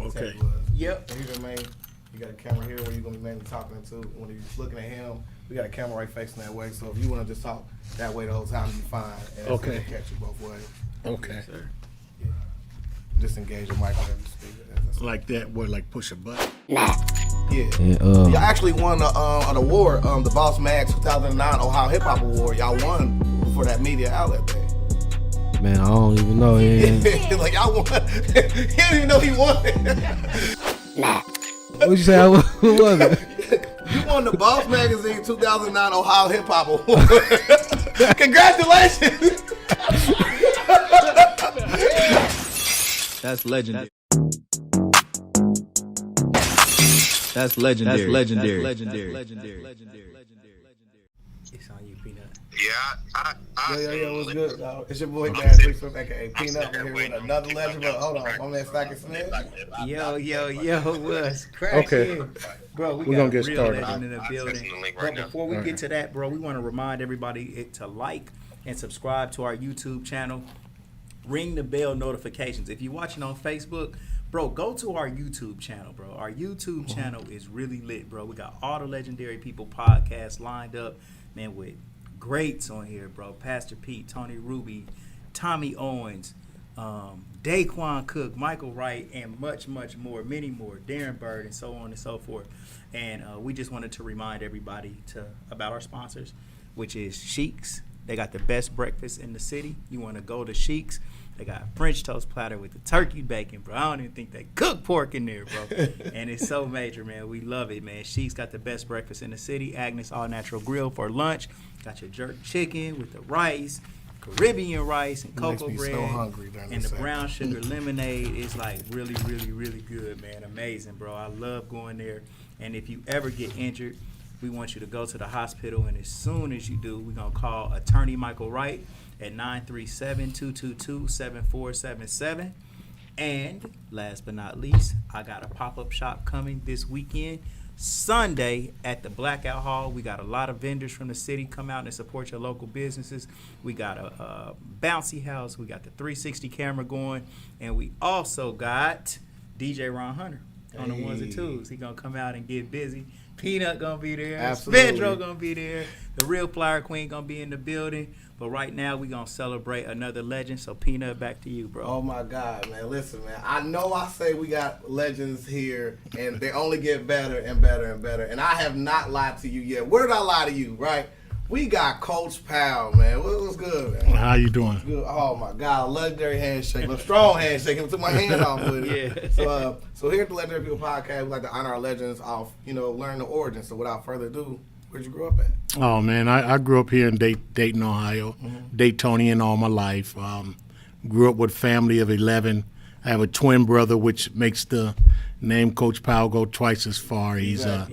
Okay. Yep. So he's main. You got a camera here where you're gonna be mainly talking to. When you're looking at him, we got a camera right facing that way. So if you want to just talk that way the whole time, you're fine. And Okay. We'll catch you both ways. Okay. Yes, sir. Yeah. Just engage your mic whenever you speak. Like that, where like push a button. Yeah. And, Y'all actually won an award, the Boss Mag 2009 Ohio Hip Hop Award. Y'all won for that media outlet thing. man, I don't even know. Yeah. Like y'all won. He didn't even know he won it. What'd you say? Who was it? You won the Boss Magazine 2009 Ohio Hip Hop Award. Congratulations. That's legendary. That's legendary. That's legendary. It's on you, Peanut. Yeah, Yo, what's good, dog? It's your boy, Dan Freakson, aka Peanut. We're here with another legend, but hold on, my man Stacky Smith. Yo, what's cracking? Okay. Bro, We're we gonna got a get real started. legend in the building. But before we All get right. to that, bro, we want to remind everybody to like and subscribe to our YouTube channel. Ring the bell notifications. If you're watching on Facebook, bro, go to our YouTube channel, bro. Our YouTube channel is really lit, bro. We got all the Legendary People podcasts lined up, man, with greats on here, bro. Pastor Pete, Tony Ruby, Tommy Owens, Daquan Cook, Michael Wright, and much, much more, many more, Darren Bird, and so on and so forth. And we just wanted to remind everybody about our sponsors, which is Sheik's. They got the best breakfast in the city. You want to go to Sheik's. They got a French toast platter with the turkey bacon, bro. I don't even think they cook pork in there, bro. And it's so major, man. We love it, man. Sheik's got the best breakfast in the city. Agnes All Natural Grill for lunch. Got your jerk chicken with the rice, Caribbean rice, and cocoa Makes me bread. so hungry during And this the brown segment. sugar lemonade is like really, really, really good, man. Amazing, bro. I love going there. And if you ever get injured, we want you to go to the hospital, and as soon as you do, we're going to call Attorney Michael Wright at 937-222-7477. And last but not least, I got a pop-up shop coming this weekend, Sunday at the Blackout Hall. We got a lot of vendors from the city come out and support your local businesses. We got a bouncy house. We got the 360 camera going, and we also got DJ Ron Hunter on the ones and twos. He gonna come out and get busy. Peanut gonna be there. Absolutely. Spedro gonna be there. The real Flyer Queen gonna be in the building. But right now we gonna celebrate another legend. So Peanut, back to you, bro. Oh my God, man! Listen, man. I know I say we got legends here, and they only get better and better and better. And I have not lied to you yet. Where did I lie to you? Right? We got Coach Powell, man. What's good, man? How you doing? Good. Oh my God, legendary handshake, a strong handshake. I took my hand off with it. Yeah. So here at the Legendary People Podcast, we like to honor our legends off, learn the origins. So without further ado, where'd you grow up at? Oh man, I grew up here in Dayton, Ohio, Daytonian all my life. Grew up with a family of 11. I have a twin brother, which makes the name Coach Powell go twice as far. He's a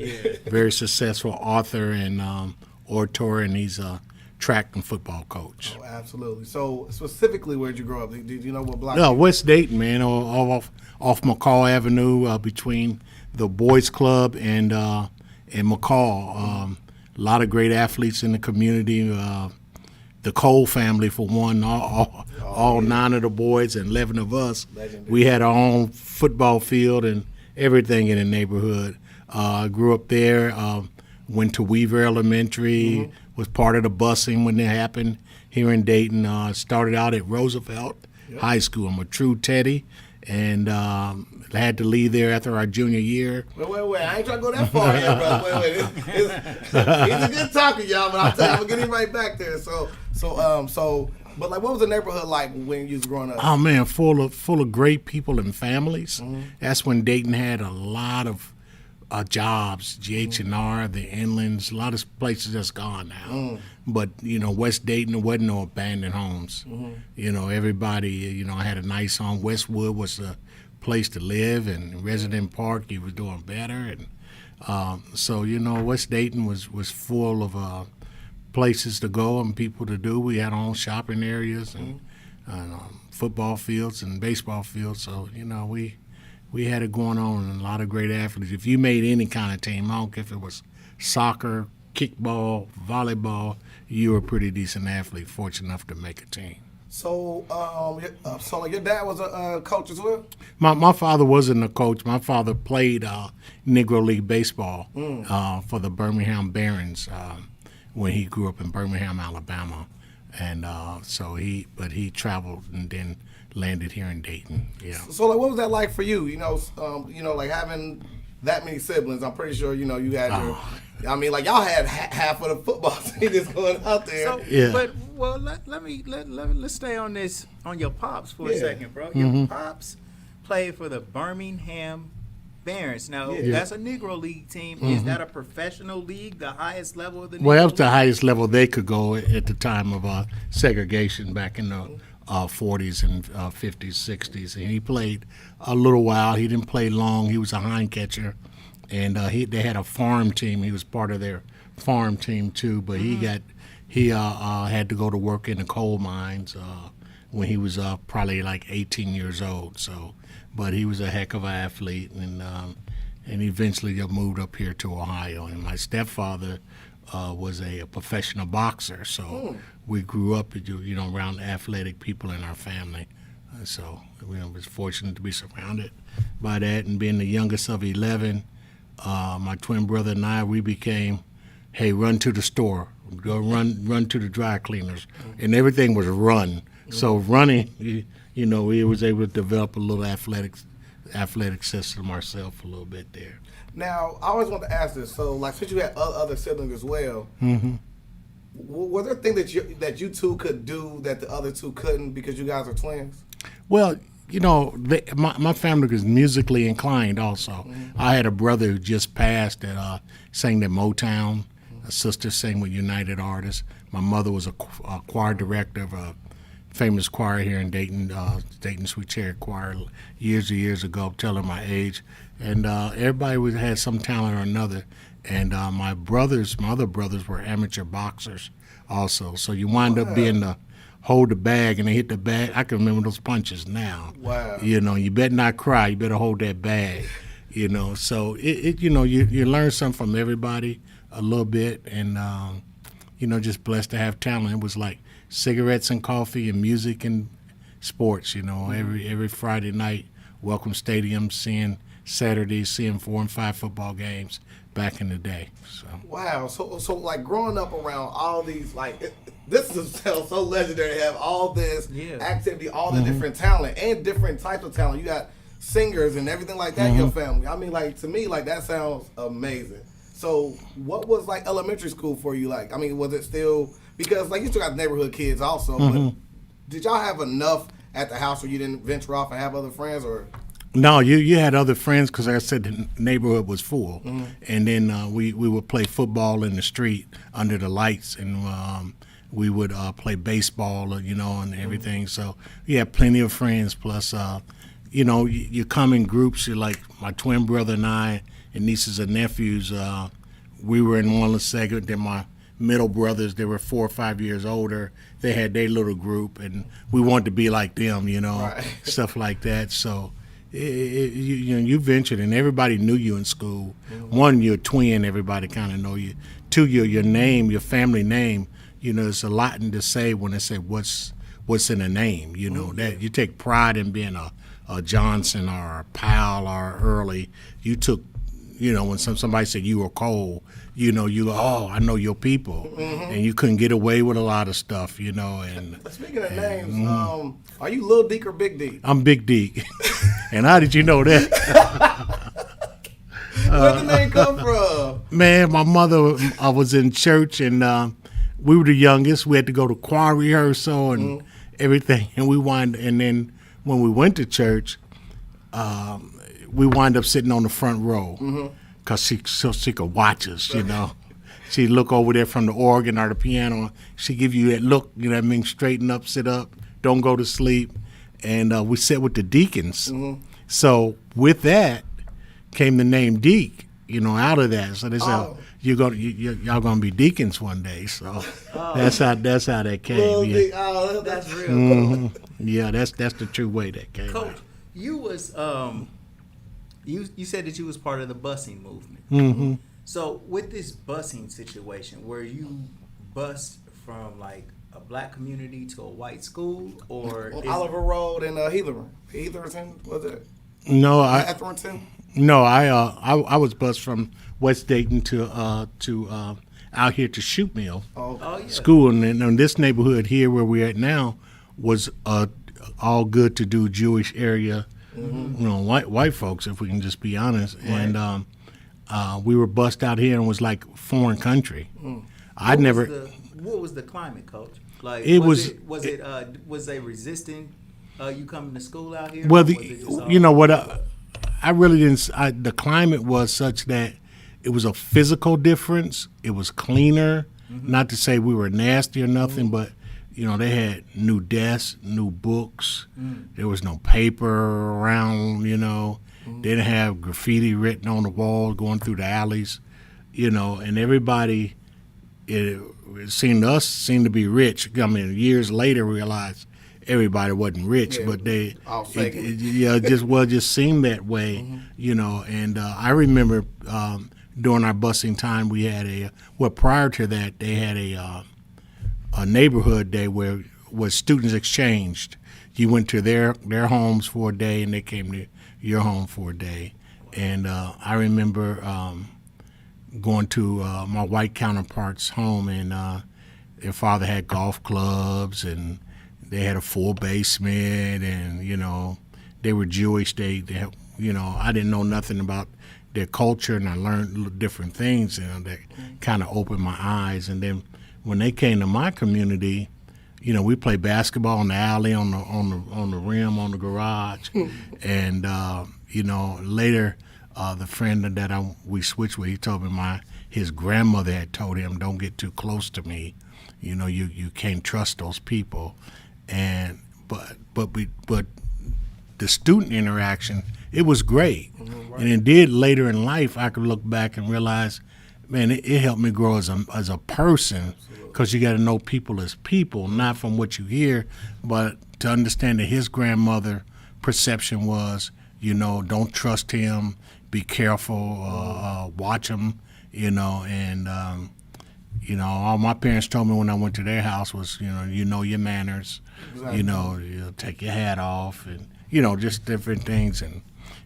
very successful author and orator, and he's a track and football coach. Oh, absolutely. So specifically, where'd you grow up? Did you know what block? No, West Dayton, man, off McCall Avenue, between the Boys Club and McCall. A lot of great athletes in the community. The Cole family, for one, all 9 of the boys and 11 of us. Legendary. We had our own football field and everything in the neighborhood. I grew up there, went to Weaver Elementary, was part of the busing when it happened here in Dayton. Started out at Roosevelt High School. I'm a true Teddy, and had to leave there after our junior year. Wait. I ain't trying to go that far yet, brother. Wait. He's a good talker, y'all, but I'm going to get him right back there. But like, what was the neighborhood like when you was growing up? Oh man, full of great people and families. That's when Dayton had a lot of jobs, GH&R, the Inlands, a lot of places that's gone now. But West Dayton, there wasn't no abandoned homes. Everybody, had a nice home. Westwood was a place to live, and Resident Park, he was doing better, and so West Dayton was full of places to go and people to do. We had our own shopping areas and football fields and baseball fields. So we had it going on, and a lot of great athletes. If you made any kind of team, I don't care if it was soccer, kickball, volleyball, you were a pretty decent athlete, fortunate enough to make a team. So, so like your dad was a coach as well? My father wasn't a coach. My father played Negro League baseball for the Birmingham Barons when he grew up in Birmingham, Alabama, and but he traveled and then landed here in Dayton. Yeah. So, like, what was that like for you? Like having that many siblings. I'm pretty sure you had your. I mean, like y'all had half of the football team that's going out there. So, Yeah. But let's stay on this on your pops for a second, bro. Your pops played for the Birmingham Barons. Now that's a Negro League team. Is that a professional league, the highest level of the? Well, Negro that was the League? highest level they could go at the time of segregation back in the 40s and 50s, 60s. And he played a little while. He didn't play long. He was a hind catcher. And they had a farm team. He was part of their farm team too. But he had to go to work in the coal mines when he was probably like 18 years old. So, but he was a heck of an athlete, and eventually moved up here to Ohio. And my stepfather was a professional boxer. So we grew up, around athletic people in our family. So we was fortunate to be surrounded by that, and being the youngest of 11. My twin brother and I, we became, hey, run to the store, go run to the dry cleaners, and everything was run. So running, we was able to develop a little athletic system ourselves a little bit there. Now, I always want to ask this. So, like, since you had other siblings as well, were there things that you two could do that the other two couldn't because you guys are twins? Well, my family was musically inclined also. I had a brother who just passed that sang at Motown. A sister sang with United Artists. My mother was a choir director of a famous choir here in Dayton, Dayton Sweet Cherry Choir, years ago, telling my age. And everybody had some talent or another. And my other brothers were amateur boxers also. So you wind up being the hold the bag, and they hit the bag. I can remember those punches now. Wow. You better not cry. You better hold that bag. So you learn something from everybody a little bit, and just blessed to have talent. It was like cigarettes and coffee and music and sports. Every Friday night, Welcome Stadium, seeing Saturdays, seeing 4 and 5 football games back in the day. So. Wow. So like growing up around all these this is so legendary to have all this activity, all the different talent and different types of talent. You got singers and everything like that in your family. I mean, like, to me, like, that sounds amazing. So what was like elementary school for you like? I mean, was it still, because like you still got neighborhood kids also, but did y'all have enough at the house where you didn't venture off and have other friends, or? No, you had other friends because, like I said, the neighborhood was full. And then we would play football in the street under the lights, and we would play baseball, and everything. So you had plenty of friends. Plus, you come in groups. You're like my twin brother and I, and nieces and nephews. We were in one little segment. Then my middle brothers, they were 4 or 5 years older. They had their little group, and we wanted to be like them, Right. stuff like that. So. You ventured, and everybody knew you in school. One, you're a twin, everybody kind of know you. Two, your name, your family name. It's a lot to say when they say what's in a name. That you take pride in being a Johnson or a Powell or Early. You took, when somebody said you were Cole, you go, oh, I know your people, and you couldn't get away with a lot of stuff, And speaking of names, are you Lil Deke or Big Deke? I'm Big Deke. And how did you know that? Where'd the name come from? Man, my mother, I was in church, and we were the youngest. We had to go to choir rehearsal and everything. And then when we went to church, we wind up sitting on the front row because she could watch us, She'd look over there from the organ or the piano. She'd give you that look, straighten up, sit up, don't go to sleep. And we sat with the deacons. So with that came the name Deke, out of that. So they said, y'all gonna be deacons one day. So that's how that came. Deke, that's real cool. Yeah, that's the true way that came. Coach, you was you said that you was part of the busing movement. So with this busing situation, where you bust from like a black community to a white school, or On is Oliver Road in Heatherton, was it? No, Heatherton? I was bused from West Dayton to out here to Shoot Mill Oh, oh yeah, School, and in this neighborhood here where we're at now was all good to do Jewish area, white folks, if we can just be honest, and we were bused out here and was like foreign country. What was the climate, Coach? Like, was they resisting you coming to school out here? Well, Or was it just all- you know what? I really didn't. The climate was such that it was a physical difference. It was cleaner. Not to say we were nasty or nothing, but they had new desks, new books. There was no paper around. They didn't have graffiti written on the wall going through the alleys. And everybody, it seemed to be rich. I mean, years later realized everybody wasn't rich, but they all fake. just seemed that way, And I remember during our busing time, we had prior to that, they had a neighborhood day where students exchanged. You went to their homes for a day, and they came to your home for a day. And I remember going to my white counterpart's home, and their father had golf clubs, and they had a full basement, and they were Jewish. They I didn't know nothing about their culture, and I learned different things, that kind of opened my eyes. And then when they came to my community, we played basketball in the alley, on the rim, on the garage, and later the friend that we switched with, he told me his grandmother had told him, "Don't get too close to me. You can't trust those people." And but the student interaction, it was great, and indeed later in life I could look back and realize, man, it helped me grow as a person, because you got to know people as people, not from what you hear, but to understand that his grandmother perception was, don't trust him, be careful, watch him, and all my parents told me when I went to their house was, your manners, Exactly. You take your hat off, and just different things. And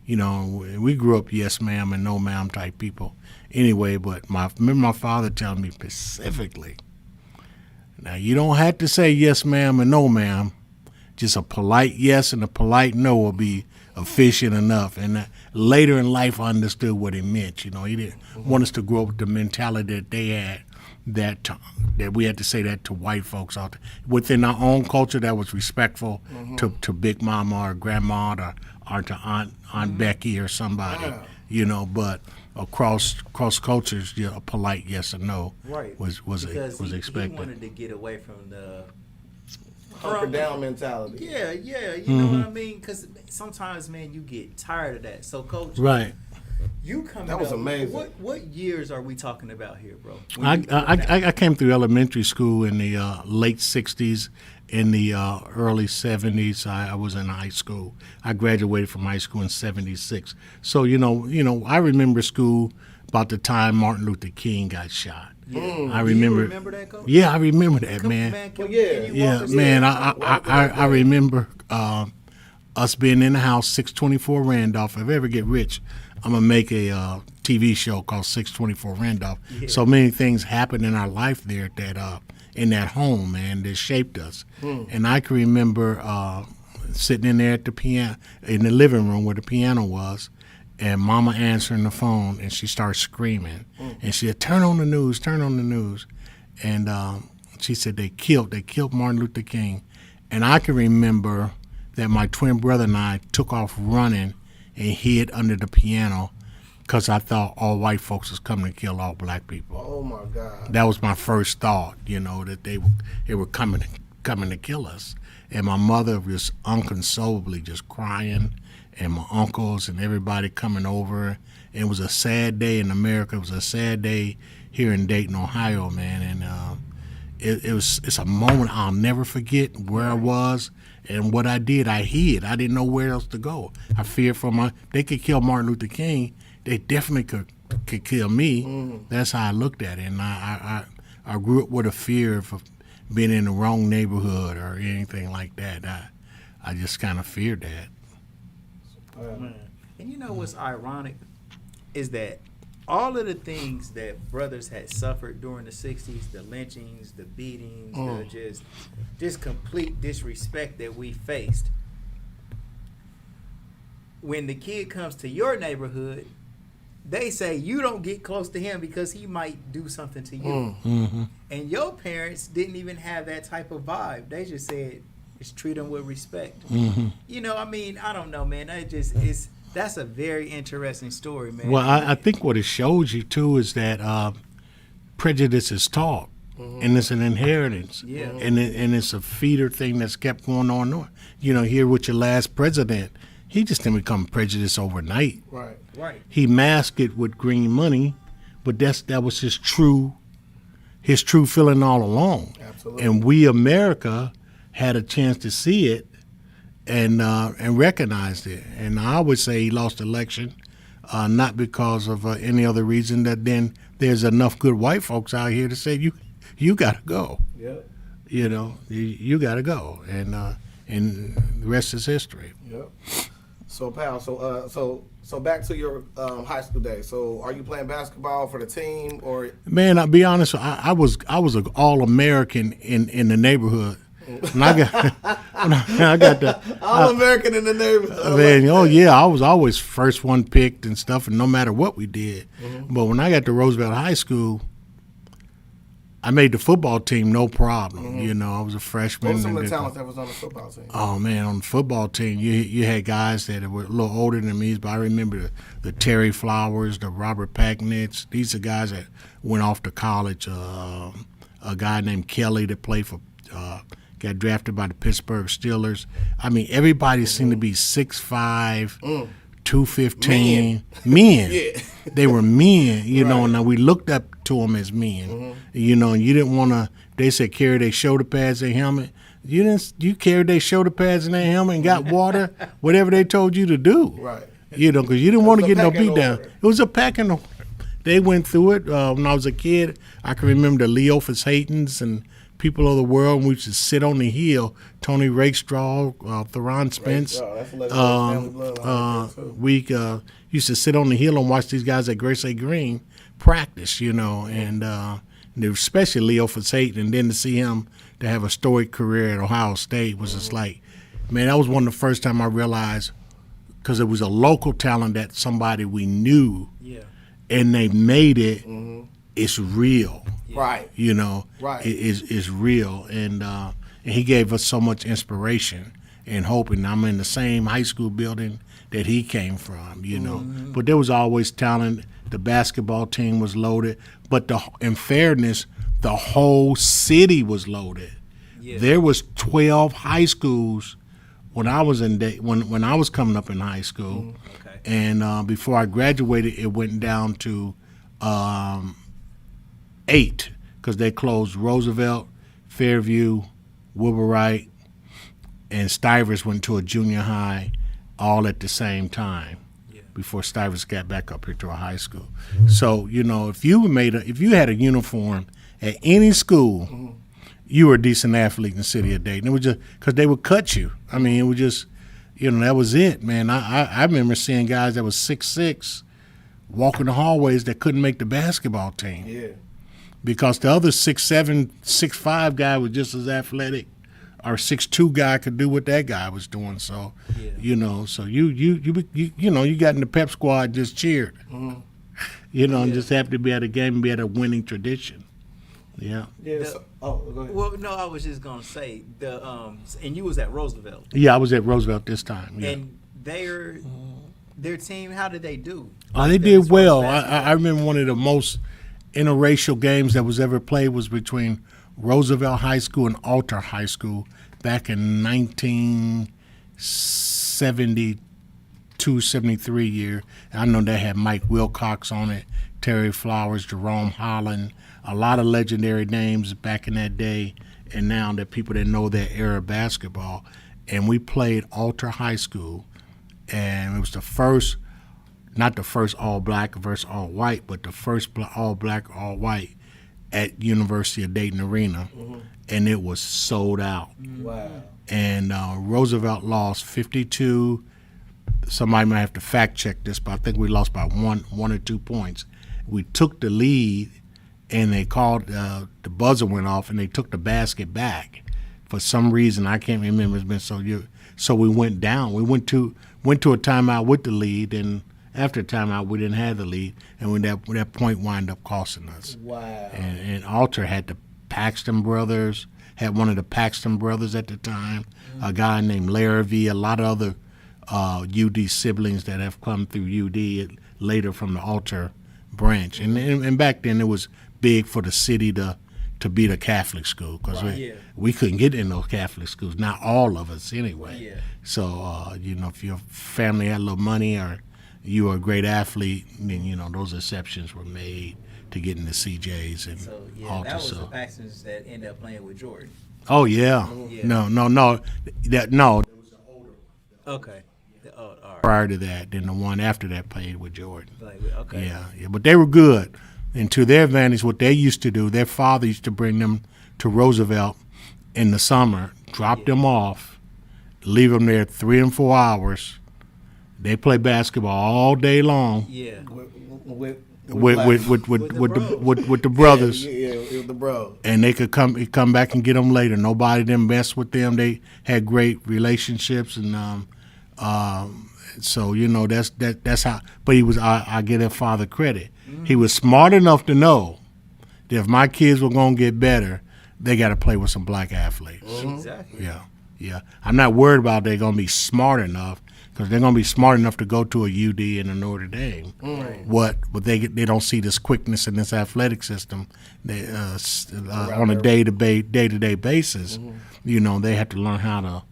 we grew up yes ma'am and no ma'am type people anyway. But remember my father telling me specifically, now you don't have to say yes ma'am and no ma'am, just a polite yes and a polite no will be efficient enough. And later in life I understood what he meant. He didn't want us to grow up with the mentality that they had, that we had to say that to white folks out there. Within our own culture, that was respectful to Big Mama or Grandma or to Aunt Becky or somebody, but across cultures, a polite yes or no was Because expected. He wanted to get away from the Hunker down mentality. Yeah, you know what I mean? Because sometimes, man, you get tired of that. So, Coach, Right. you coming That was up, amazing. What years are we talking about here, bro? I came through elementary school in the late 60s. In the early 70s, I was in high school. I graduated from high school in 76. So, I remember school about the time Martin Luther King got shot. I remember. You remember that, Coach? Yeah, I remember that, man. Can yeah. you Yeah, walk us man, through- I remember us being in the house, 624 Randolph. If I ever get rich, I'm going to make a TV show called 624 Randolph. Yeah. So many things happened in our life there that in that home, man, that shaped us. And I can remember sitting in there at the piano, in the living room where the piano was, and Mama answering the phone, and she started screaming. And she said, turn on the news. And she said, they killed Martin Luther King. And I can remember that my twin brother and I took off running and hid under the piano because I thought all white folks was coming to kill all black people. Oh my God. That was my first thought, that they were coming to kill us. And my mother was unconsolably just crying, and my uncles and everybody coming over. And it was a sad day in America. It was a sad day here in Dayton, Ohio, man. And it's a moment I'll never forget, where I was and what I did. I hid. I didn't know where else to go. I feared they could kill Martin Luther King. They definitely could kill me. That's how I looked at it. And I grew up with a fear of being in the wrong neighborhood or anything like that. I just kind of feared that. And you know what's ironic is that all of the things that brothers had suffered during the 60s, the lynchings, the beatings, the just complete disrespect that we faced, when the kid comes to your neighborhood, they say you don't get close to him because he might do something to you. Mm-hmm. And your parents didn't even have that type of vibe. They just said, just treat him with respect. Mm-hmm. You know, I mean, I don't know, man. That's a very interesting story, man. Well, I think what it shows you too is that prejudice is taught, and it's an inheritance, Yeah. and it's a feeder thing that's kept going on. You know, here with your last president, he just didn't become prejudiced overnight. Right. Right. He masked it with green money, but that was his true feeling all along. Absolutely. And we, America, had a chance to see it and recognized it. And I would say he lost the election, not because of any other reason that then there's enough good white folks out here to say you got to go. Yep. You know, you got to go, and the rest is history. Yep. So, Powell, so back to your high school days. So, are you playing basketball for the team, or? Man, I'll be honest. I was an All-American in the neighborhood. When I got the All American in the neighborhood. man, oh yeah, I was always first one picked and stuff, and no matter what we did. But when I got to Roosevelt High School, I made the football team no problem. You know, I was a freshman. What were some of and the talents that was on the football team? Oh man, on the football team, you had guys that were a little older than me, but I remember the Terry Flowers, the Robert Packnets. These are guys that went off to college. A guy named Kelly that played for, got drafted by the Pittsburgh Steelers. I mean, everybody seemed to be 6'5", 215 men. Yeah. They were men, you know. Now we looked up to them as men, you know. And you didn't want to. They said carry their shoulder pads, their helmet. You didn't. You carried their shoulder pads and their helmet and got water, whatever they told you to do. Right. You know, because you didn't want to was a get no pecking beat down. order. It was a packing order. They went through it when I was a kid. I can remember the Leophis Haytons and people of the world. And we used to sit on the hill. Tony Rakestraw, Theron Spence. Rakestraw, that's a legendary family bloodline there, too. We used to sit on the hill and watch these guys at Grace A. Green practice, you know, and especially Leo Hayton, and then to see him to have a storied career at Ohio State was just like, man, that was one of the first time I realized, because it was a local talent that somebody we knew, Yeah. and they made it. It's real, Right. you know. Right. It's real, and he gave us so much inspiration and hope. And I'm in the same high school building that he came from, you know. But there was always talent. The basketball team was loaded, but in fairness, the whole city was loaded. Yeah. There was 12 high schools when I was when I was coming up in high school, Okay. and before I graduated, it went down to 8 because they closed Roosevelt, Fairview, Wilbur Wright, and Stivers went to a junior high all at the same time. Yeah. Before Stivers got back up here to a high school. So, you know, if you had a uniform at any school, you were a decent athlete in the city of Dayton. It was just because they would cut you. I mean, it was just, you know, that was it, man. I remember seeing guys that was 6'6", walking the hallways that couldn't make the basketball team Yeah. because the other 6'7", 6'5" guy was just as athletic. Our 6'2" guy could do what that guy was doing. So, Yeah. you know, so you know, you got in the pep squad, just cheered. You know, and just happy to be at a game and be at a winning tradition. Yeah. Yeah. The- Go ahead. Well, no, I was just gonna say and you was at Roosevelt, Yeah, I was at Roosevelt this time. Yeah. and their team, how did they do? They As did far as well. basketball? I remember one of the most interracial games that was ever played was between Roosevelt High School and Alter High School back in 1972, 73 year. I know they had Mike Wilcox on it, Terry Flowers, Jerome Holland, a lot of legendary names back in that day, and now that people that know that era of basketball. And we played Alter High School, and it was the first, not the first all black versus all white, but the first all black, all white. at University of Dayton Arena, and it was sold out. Wow. And Roosevelt lost 52. Somebody might have to fact check this, but I think we lost by one or 2 points. We took the lead, and they called the buzzer went off, and they took the basket back. For some reason, I can't remember. It's been so years. So we went down. We went to a timeout with the lead, and after the timeout, we didn't have the lead, and when that point wound up costing us. Wow. And Alter had the Paxton brothers, had one of the Paxton brothers at the time, a guy named Larrabee, a lot of other UD siblings that have come through UD later from the Alter branch. And back then it was big for the city to be the Catholic school because we couldn't get in those Catholic schools, not all of us anyway. Yeah. So, if your family had a little money or you were a great athlete, then, those exceptions were made to get into CJs and So Alter. that was the Paxtons that ended up playing with Jordan. Oh, yeah. Yeah. No. Okay. All right. Prior to that, then the one after that played with Jordan. Okay. Yeah, but they were good. And to their advantage, what they used to do, their father used to bring them to Roosevelt in the summer, drop them off, leave them there 3 and 4 hours. They play basketball all day long Yeah. With the brothers, Yeah, with the bro. and they could come back and get them later. Nobody didn't mess with them. They had great relationships, and so that's how. But he was. I give their father credit. He was smart enough to know that if my kids were gonna get better, they got to play with some black athletes. Exactly. Yeah. I'm not worried about they're gonna be smart enough because they're gonna be smart enough to go to a UD and a Notre Dame. But they don't see this quickness in this athletic system. They, on a day-to-day basis, they have to learn how to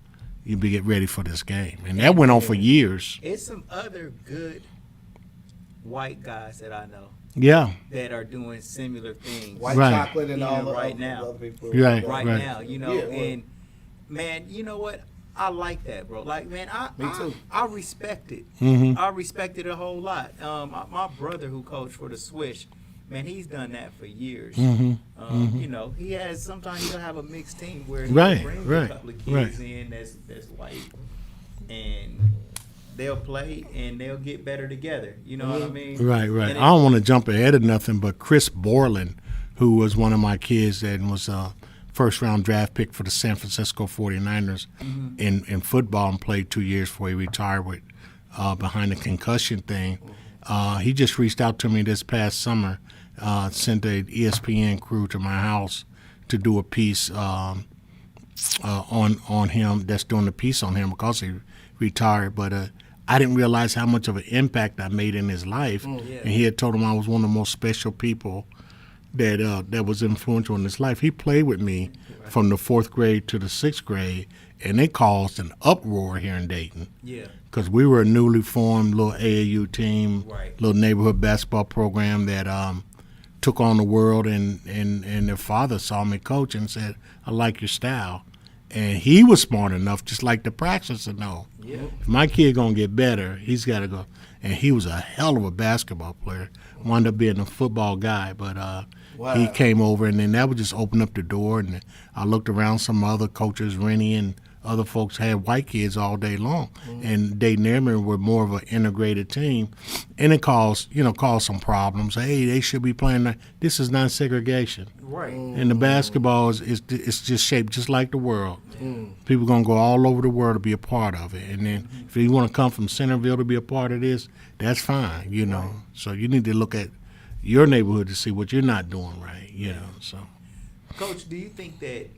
get ready for this game, and that went on for years. It's some other good white guys that I know Yeah. that are doing similar things White Right. chocolate and Yeah, all the right other now. people. Right. right now, Yeah, and man, you know what? I like that, bro. Like, man, Me too. I respect it. Mhm. I respect it a whole lot. My brother who coached for the Swish, man, he's done that for years. He has sometimes he'll have a mixed team where he Right, brings right, a couple of kids right. in that's white, and they'll play and they'll get better together. You know what I mean? Right. And I don't want to jump ahead of nothing, but Chris Borland, who was one of my kids that was a first-round draft pick for the San Francisco 49ers in football and played 2 years before he retired with behind the concussion thing. He just reached out to me this past summer, sent a ESPN crew to my house to do a piece on him. That's doing the piece on him because he retired, but I didn't realize how much of an impact I made in his life. And he had told him I was one of the most special people that was influential in his life. He played with me from the 4th grade to the 6th grade, and it caused an uproar here in Dayton. Yeah. Because we were a newly formed little AAU team, Right. little neighborhood basketball program that took on the world, and their father saw me coach and said, I like your style. And he was smart enough, just like the practice, to know, if my kid going to get better, he's got to go. And he was a hell of a basketball player, wound up being a football guy, but he came over, and then that would just open up the door, and I looked around, some other coaches, Rennie and other folks had white kids all day long, and Dayton Airmen were more of an integrated team, and it caused some problems. Hey, they should be playing that. This is not segregation, Right. and the basketball is just shaped just like the world. People gonna go all over the world to be a part of it, and then if you want to come from Centerville to be a part of this, that's fine, So you need to look at your neighborhood to see what you're not doing right, So Coach, do you think that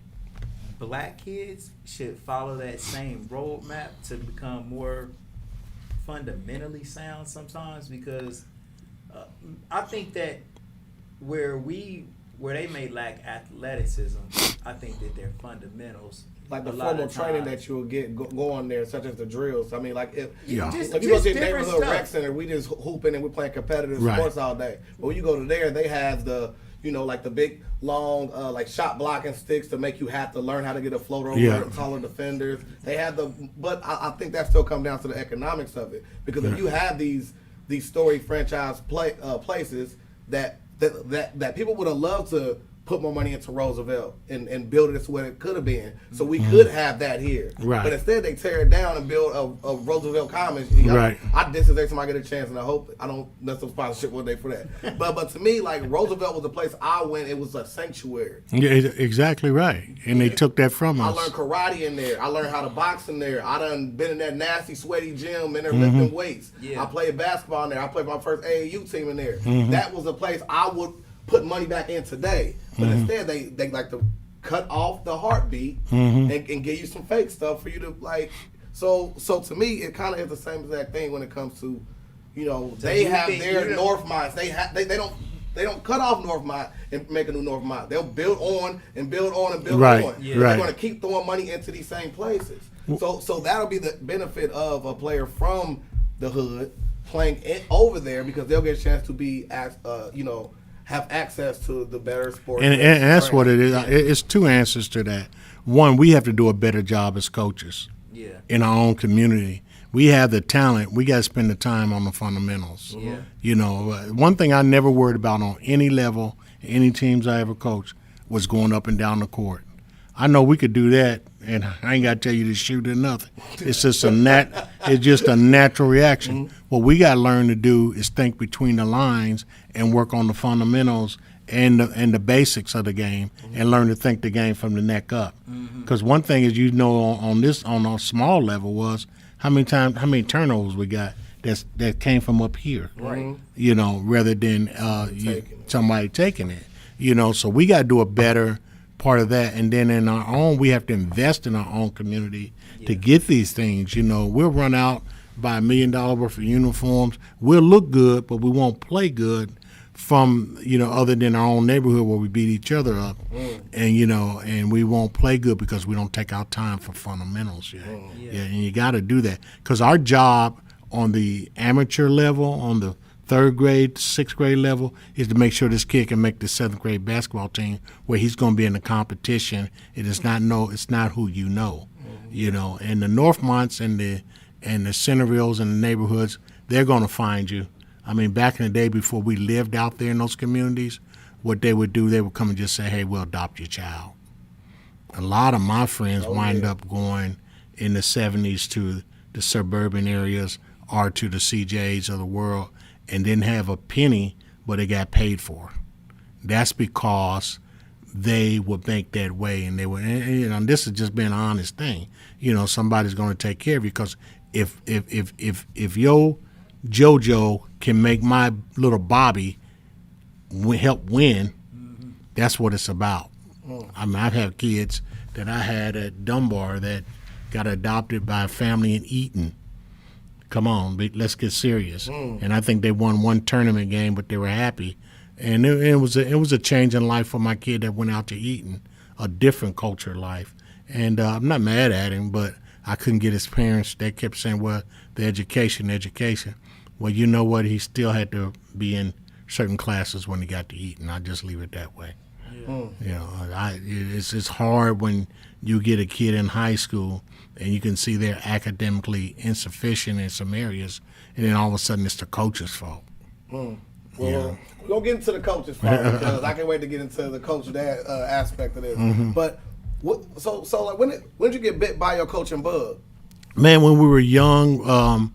black kids should follow that same roadmap to become more fundamentally sound sometimes? Because I think that where they may lack athleticism, I think that their fundamentals, Like the a lot formal of training times- that you'll get going there, such as the drills. I mean, like if Yeah. Just you go to the different neighborhood stuff. rec center, we just hooping and we're playing competitive Right. sports all day. But when you go to there, they have the like the big long like shot blocking sticks to make you have to learn how to get a float over Yeah. taller defenders. They have but I think that still comes down to the economics of it, because if you have these story franchise places that that people would have loved to put more money into Roosevelt and build it to what it could have been. So we could have that here. Right. But instead they tear it down and build a Roosevelt Commons. Right. I diss it every time I get a chance, and I hope I don't mess up sponsorship one day for that. But to me, like, Roosevelt was a place I went. It was a sanctuary. Yeah, exactly right. And they took that from I us. learned karate in there. I learned how to box in there. I done been in that nasty, sweaty gym in there lifting weights. Yeah. I played basketball in there. I played my first AAU team in there. Mm-hmm. That was a place I would put money back in today. But instead, they like to cut off the heartbeat and give you some fake stuff for you to like. So to me, it kind of is the same exact thing when it comes to, they you have think their you North Mines. They don't cut off North Mine and make a new North Mine. They'll build on and build on and build Right, on. yeah. They're right. going to keep throwing money into these same places. So that'll be the benefit of a player from the hood playing over there, because they'll get a chance to be, have access to the better sports. And that's what it is. It's two answers to that. One, we have to do a better job as coaches Yeah. in our own community. We have the talent. We got to spend the time on the fundamentals. Yeah. One thing I never worried about on any level, any teams I ever coached, was going up and down the court. I know we could do that, and I ain't got to tell you to shoot or nothing. It's just it's just a natural reaction. What we got to learn to do is think between the lines and work on the fundamentals and the basics of the game, and learn to think the game from the neck up. Because one thing is, on a small level was how many turnovers we got that came from up here. Right. Rather than somebody taking it. So we got to do a better part of that, and then in our own, we have to invest in our own community to get these things. We'll run out, buy $1 million worth of uniforms. We'll look good, but we won't play good from other than our own neighborhood where we beat each other up, and we won't play good because we don't take our time for fundamentals. And you got to do that, because our job on the amateur level, on the 3rd grade, 6th grade level, is to make sure this kid can make the 7th grade basketball team where he's going to be in the competition. It's not who you know. And the Northmonts and the Centervilles and the neighborhoods, they're going to find you. I mean, back in the day before we lived out there in those communities, what they would do, they would come and just say, hey, we'll adopt your child. A lot of my friends wind up going in the 70s to the suburban areas or to the CJs of the world, and didn't have a penny, but they got paid for. That's because they would make that way, and they would. And this is just being an honest thing. Somebody's going to take care of you, because if your JoJo can make my little Bobby help win, that's what it's about. I mean, I've had kids that I had at Dunbar that got adopted by a family in Eaton. Come on, let's get serious. And I think they won one tournament game, but they were happy. And it was a change in life for my kid that went out to Eaton, a different culture life. And I'm not mad at him, but I couldn't get his parents. They kept saying, well, the education. Well, you know what? He still had to be in certain classes when he got to Eaton. I just leave it that way. It's hard when you get a kid in high school and you can see they're academically insufficient in some areas, and then all of a sudden it's the coach's fault. Well, we're going to get into the coach's fault, because I can't wait to get into the coach aspect of this. But so like, when did you get bit by your coaching bug? Man, when we were young,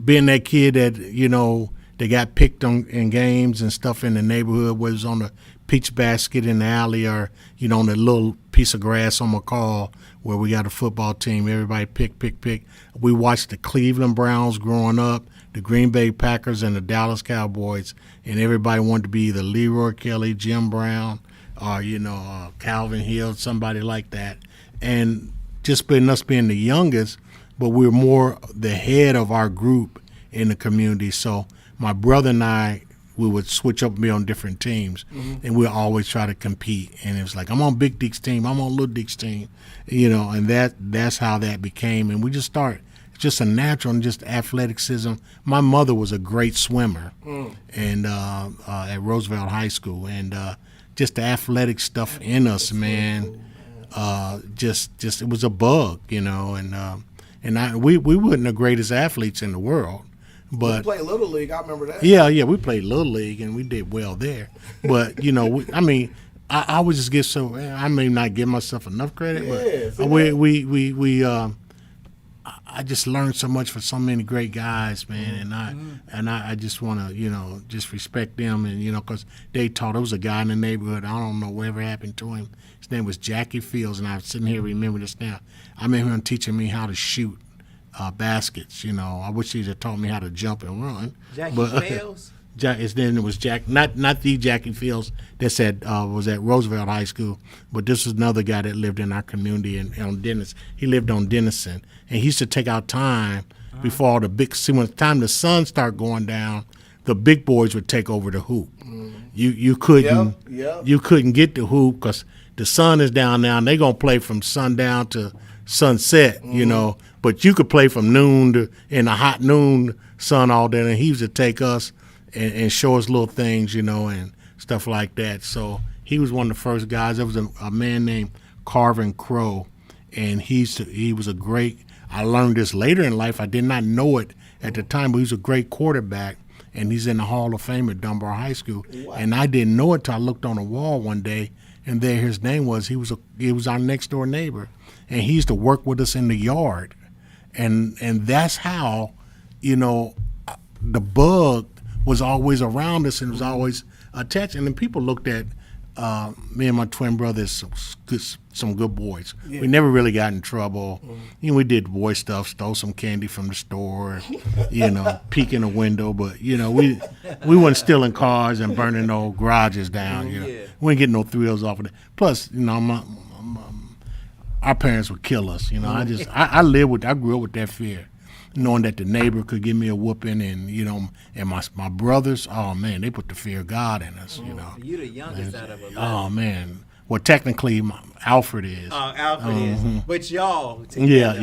being that kid that, they got picked on in games and stuff in the neighborhood, whether it was on the peach basket in the alley or, on the little piece of grass on McCall where we got a football team, everybody pick. We watched the Cleveland Browns growing up, the Green Bay Packers, and the Dallas Cowboys, and everybody wanted to be either Leroy Kelly, Jim Brown, or, Calvin Hill, somebody like that. And just us being the youngest, but we were more the head of our group in the community. So my brother and I, we would switch up and be on different teams, and we'd always try to compete. And it was like, I'm on Big Dick's team, I'm on Little Dick's team, and that's how that became. And we just started. It's just a natural and just athleticism. My mother was a great swimmer, and at Roosevelt High School, and just the athletic stuff in us, man. Just it was a bug, and we weren't the greatest athletes in the world, But play Little League. I remember that. yeah, we played Little League and we did well there. But I would just I may not give myself enough credit, but I just learned so much from so many great guys, man, and I just want to just respect them, and because they taught. There was a guy in the neighborhood. I don't know whatever happened to him. His name was Jackie Fields, and I'm sitting here remember this now. I remember him teaching me how to shoot baskets. I wish he'd have taught me how to jump and run. Jackie but, Fields? His name was Jack, not the Jackie Fields that was at Roosevelt High School, but this was another guy that lived in our community on Dennis. He lived on Denison, and he used to take out time before all the big. See, when the time the sun started going down, the big boys would take over the hoop. You couldn't you couldn't get the hoop because the sun is down now, and they're gonna play from sundown to sunset. But you could play from noon to in the hot noon sun all day, and he used to take us and show us little things, and stuff like that. So he was one of the first guys. There was a man named Carvin Crow, and he was a great. I learned this later in life. I did not know it at the time, but he was a great quarterback, and he's in the Hall of Fame at Dunbar High School. Wow. And I didn't know it till I looked on the wall one day, and there his name was. He was our next door neighbor, and he used to work with us in the yard, and that's how, the bug was always around us and was always attached. And then people looked at me and my twin brother as some good boys. Yeah. We never really got in trouble. We did boy stuff, stole some candy from the store, peek in a window. But we weren't stealing cars and burning old garages down. We didn't get no thrills off of it. Plus, our parents would kill us. I grew up with that fear, knowing that the neighbor could give me a whooping, and and my brothers, oh man, they put the fear of God in us. You the youngest out of 11. Oh man, well technically Alfred is. Oh, Alfred is, but y'all together,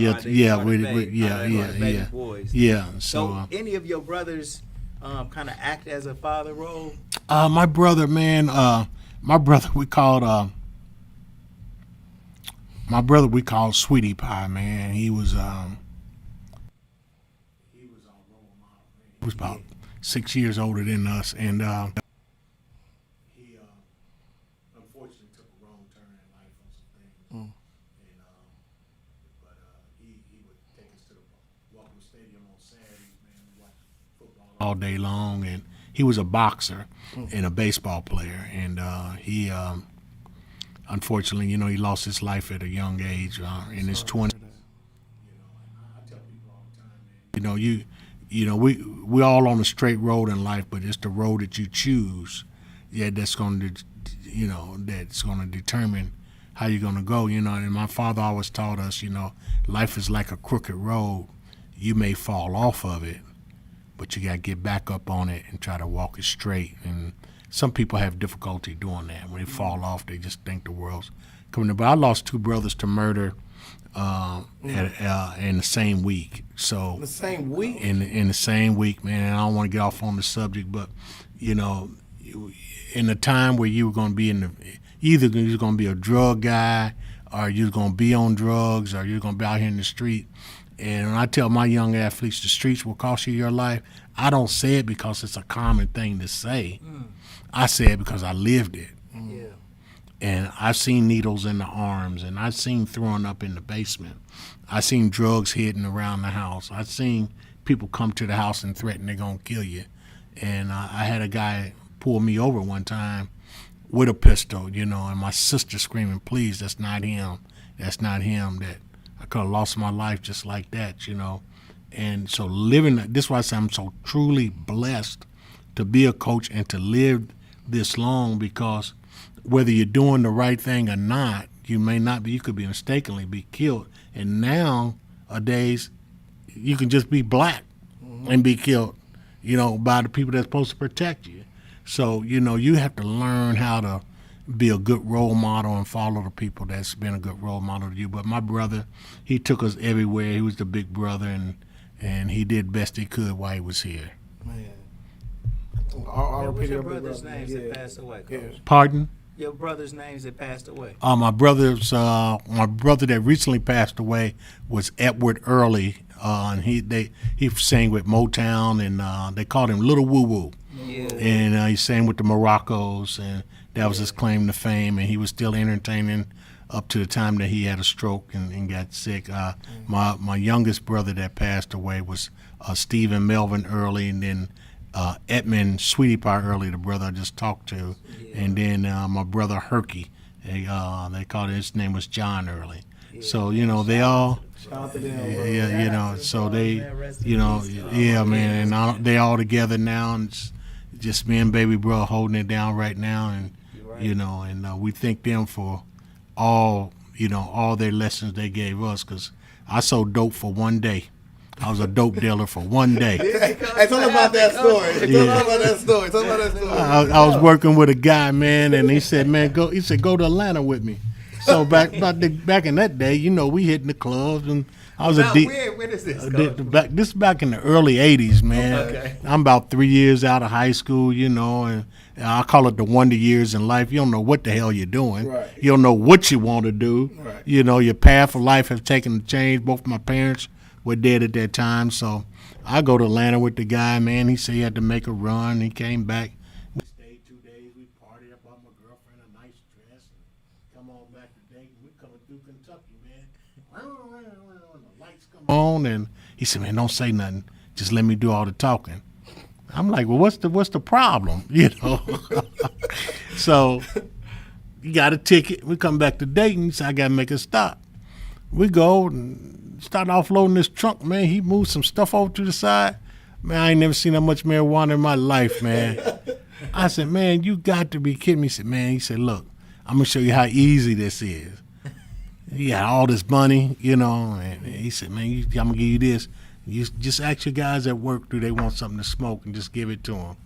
boys. Yeah. So any of your brothers kind of act as a father role? My brother, man, we called. My brother we called Sweetie Pie, man. He was about 6 years older than us, and he unfortunately took a wrong turn in life on some things. But he would take us to the Walker Stadium on Saturdays, man, and watch football all day long. And he was a boxer and a baseball player, and he unfortunately, he lost his life at a young age in his 20s. I tell people all the time, man, we're all on a straight road in life, but it's the road that you choose, that's going to determine how you're going to go. And my father always taught us, life is like a crooked road. You may fall off of it, but you got to get back up on it and try to walk it straight. And some people have difficulty doing that. When they fall off, they just think the world's coming up. But I lost two brothers to murder in the same week. So the same week? In the same week, man. I don't want to get off on the subject, but in the time where you were going to be either you were going to be a drug guy, or you're going to be on drugs, or you're going to be out here in the street. And when I tell my young athletes the streets will cost you your life, I don't say it because it's a common thing to say. I say it because I lived it. Yeah. And I've seen needles in the arms, and I've seen throwing up in the basement. I've seen drugs hidden around the house. I've seen people come to the house and threaten they're going to kill you. And I had a guy pull me over one time with a pistol, and my sister screaming, please, that's not him. That's not him. That I could have lost my life just like that, And so this is why I say I'm so truly blessed to be a coach and to live this long, because whether you're doing the right thing or not, you may not be. You could be mistakenly be killed. And nowadays, you can just be black and be killed, by the people that's supposed to protect you. So, you have to learn how to be a good role model and follow the people that's been a good role model to you. But my brother, he took us everywhere. He was the big brother, and he did best he could while he was here. Man. What's your brother's names that passed away, Coach? Pardon? Your brother's names that passed away. My brother that recently passed away was Edward Early. and he sang with Motown, and they called him Little Woo Woo. Yeah. And he sang with the Moroccos, and that was his claim to fame. And he was still entertaining up to the time that he had a stroke and got sick. My youngest brother that passed away was Stephen Melvin Early, and then Edmund Sweetie Pie Early, the brother I just talked to, and then my brother Herky. They called his name was John Early. So they all. Shout out to them, bro. Yeah, so they, Man, rest in peace, yeah, man, and they all together now, and it's just me and baby bro holding it down right now, and and we thank them for all their lessons they gave us, because I sold dope for one day. I was a dope dealer for one day. Hey, tell about that story. Tell about that story. I was working with a guy, man, and he said, go to Atlanta with me. So back in that day, we hitting the clubs, and I was Now, when is this? this back in the early '80s, man. Okay. I'm about 3 years out of high school, and I call it the wonder years in life. You don't know what the hell you're doing. Right. You don't know what you want to do. Right. Your path of life has taken a change. Both my parents were dead at that time, so I go to Atlanta with the guy, man. He said he had to make a run. He came back. We stayed 2 days. We partied. I bought my girlfriend a nice dress. And come on back to Dayton. We coming through Kentucky, man. The lights come on, and he said, "Man, don't say nothing. Just let me do all the talking." I'm like, "Well, what's the problem?" So you got a ticket. We come back to Dayton. So I got to make a stop. We go and start offloading this trunk, man. He moved some stuff over to the side. Man, I ain't never seen that much marijuana in my life, man. I said, "Man, you got to be kidding me." He said, "Man," he said, "Look, I'm going to show you how easy this is." He got all this money, and he said, "Man, I'm going to give you this. You just ask your guys at work, do they want something to smoke, and just give it to them."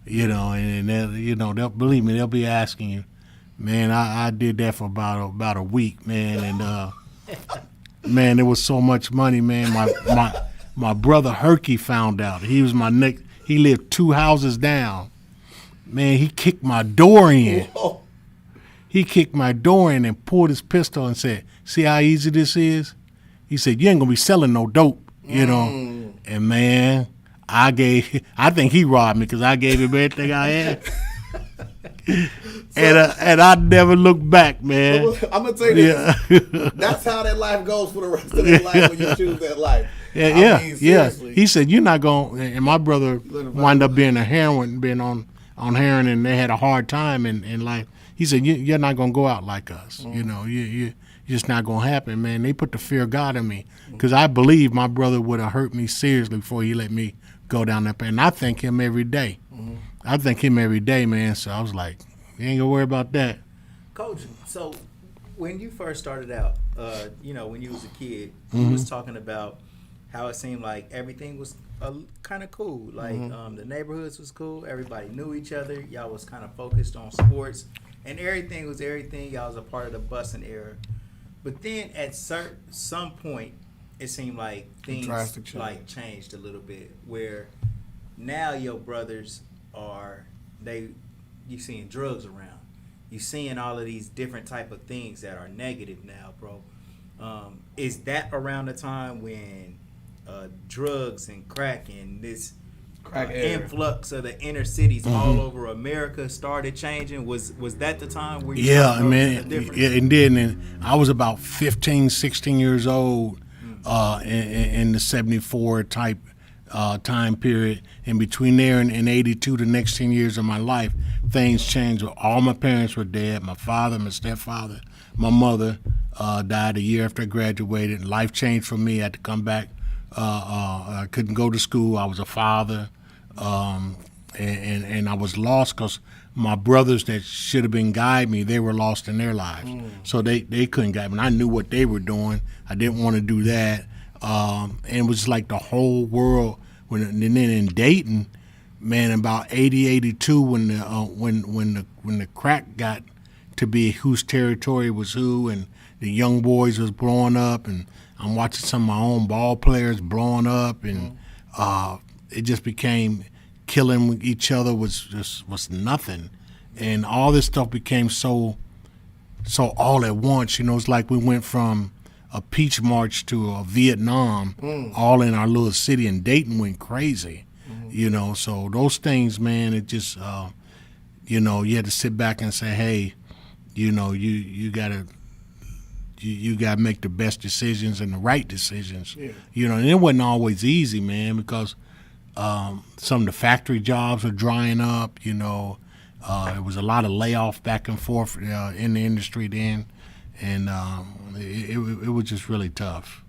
And they'll believe me, they'll be asking you. Man, I did that for about a week, man, and man, there was so much money, man. My brother Herky found out. He was my next. He lived 2 houses down. Man, he kicked my door in. Whoa. He kicked my door in and pulled his pistol and said, "See how easy this is?" He said, "You ain't gonna be selling no dope, And man, I think he robbed me because I gave him everything I had. And I never looked back, man. I'm gonna tell you this. That's how that life goes for the rest of their life when you choose that life. Yeah. Seriously. He said, "You're not going," and my brother wound up being on heroin, and they had a hard time in life. He said, "You're not going to go out like us. You're just not going to happen, man." They put the fear of God in me, because I believe my brother would have hurt me seriously before he let me go down that path. And I thank him every day. I thank him every day, man. So I was like, you ain't going to worry about that. Coach, so when you first started out, when you was a kid, you was talking about how it seemed like everything was kind of cool. Like the neighborhoods was cool. Everybody knew each other. Y'all was kind of focused on sports. And everything was everything. Y'all was a part of the busing era. But then at some point, it seemed like things changed a little bit. Where now your brothers you seeing drugs around. You seeing all of these different type of things that are negative now, bro. Is that around the time when drugs and crack and this influx of the inner cities all over America started changing? Was that the time where you started noticing the difference? It did. And I was about 15, 16 years old in the 74 type time period. And between there and 82, the next 10 years of my life, things changed. All my parents were dead. My father, my stepfather, my mother died a year after I graduated. Life changed for me. I had to come back. I couldn't go to school. I was a father, and I was lost because my brothers that should have been guiding me, they were lost in their lives. So they couldn't guide me. And I knew what they were doing. I didn't want to do that. And it was like the whole world. And then in Dayton, man, about 80, 82, when the crack got to be whose territory was who, and the young boys was blowing up, and I'm watching some of my own ball players blowing up, and it just became killing each other was nothing, and all this stuff became so all at once. It's like we went from a peach march to Vietnam, all in our little city, and Dayton went crazy. You know, so those things, man, it just, you know, you had to sit back and say, hey, you know, you gotta make the best decisions and the right decisions. Yeah. You know, and it wasn't always easy, man, because some of the factory jobs are drying up. You know, there was a lot of layoff back and forth in the industry then, and it was just really tough.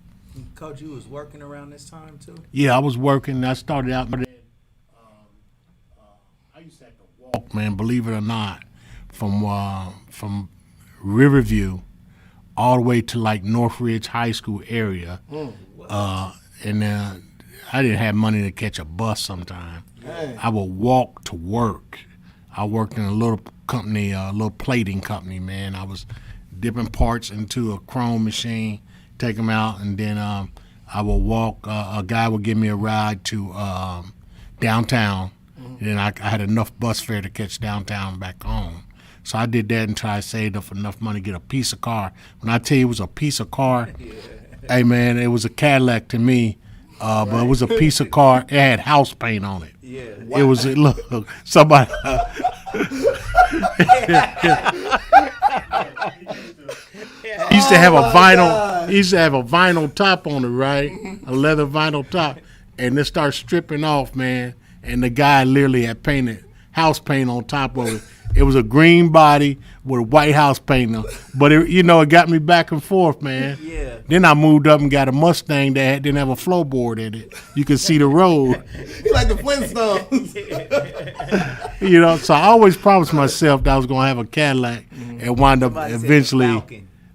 Coach, you was working around this time too? Yeah, I was working. I started out. I used to have to walk, man. Believe it or not, from Riverview all the way to like Northridge High School area, and I didn't have money to catch a bus sometime. Hey. I would walk to work. I worked in a little company, a little plating company, man. I was dipping parts into a chrome machine, take them out, and then I would walk. A guy would give me a ride to downtown, and then I had enough bus fare to catch downtown back home. So I did that until I saved up enough money to get a piece of car. When I tell you it was a piece of car, hey, man, it was a Cadillac to me, but it was a piece of car. It had house paint on it. Yeah, wow. It was, look, somebody. He used to have a vinyl. He used to have a vinyl top on it, right? A leather vinyl top, and it started stripping off, man. And the guy literally had painted house paint on top of it. It was a green body with a white house paint on. But it got me back and forth, man. Yeah. Then I moved up and got a Mustang that didn't have a floorboard in it. You could see the road. You like the Flintstones. So I always promised myself that I was gonna have a Cadillac, and wound up eventually.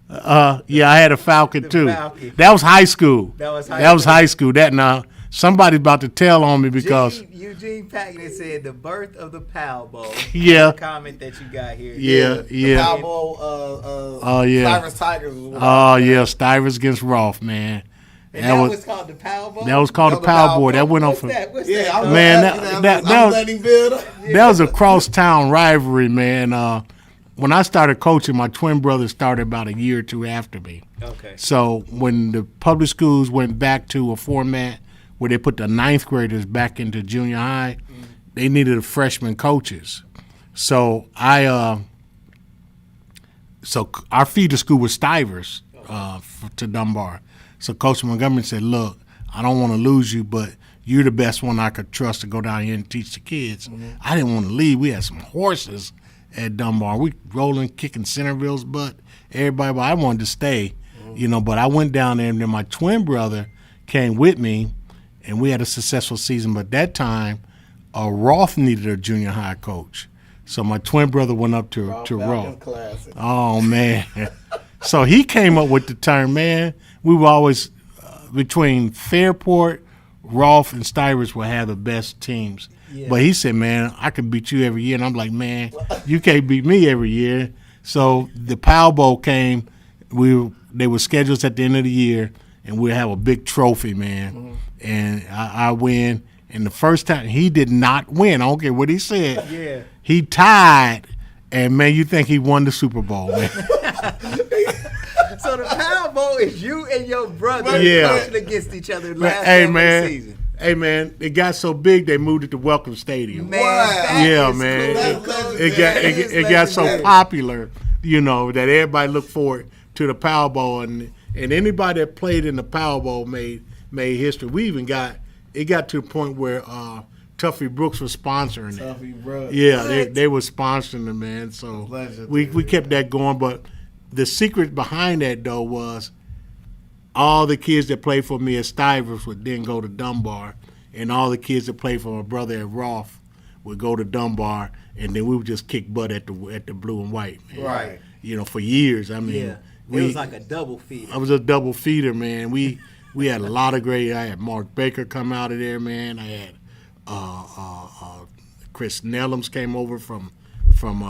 I had a Falcon too. Falcon. That was high school. That was high school. That now somebody's about to tell on me because Eugene Packard said the birth of the Powell Bowl. Yeah. The comment that you got here. Yeah. The Powell Bowl. Stivers Tigers. Stivers against Rolfe, man. And that was called the Powell Bowl? That was called the Powell Bowl. That went on for. That was a cross-town rivalry, man. When I started coaching, my twin brother started about a year or two after me. Okay. So when the public schools went back to a format where they put the ninth graders back into junior high, they needed freshman coaches. So our feeder school was Stivers to Dunbar. So Coach Montgomery said, look, I don't want to lose you, but you're the best one I could trust to go down here and teach the kids. Mm-hmm. I didn't want to leave. We had some horses at Dunbar. We rolling, kicking Centerville's butt. Everybody, but I wanted to stay, but I went down there, and then my twin brother came with me, and we had a successful season. But that time, Rolfe needed a junior high coach. So my twin brother went up to Rolfe. Oh, man. So he came up with the term, man. We were always, between Fairport, Rolfe, and Stivers would have the best teams. Yeah. But he said, man, I could beat you every year. And I'm like, man, you can't beat me every year. So the Powell Bowl came. They were scheduled at the end of the year, and we'll have a big trophy, man. Mm-hmm. And I win. And the first time, he did not win. I don't care what he said. Yeah. He tied. And, man, you think he won the Super Bowl, man. So the Powell Bowl is you and your brother coaching against each other last game of the season. Hey, man, it got so big they moved it to Welcome Stadium. Man, wow. Man. Cool. It got so popular, that everybody looked forward to the Powell Bowl. And anybody that played in the Powell Bowl made history. We even got to the point where Tuffy Brooks was sponsoring it. Tuffy Brooks. Yeah, they were sponsoring it, man. So we kept that going. But the secret behind that, though, was all the kids that played for me at Stivers would then go to Dunbar, and all the kids that played for my brother at Rolfe would go to Dunbar, and then we would just kick butt at the blue and white, man. Right. For years. I mean, it was like a double feeder. I was a double feeder, man. We had a lot of great. I had Mark Baker come out of there, man. I had Chris Nellums came over from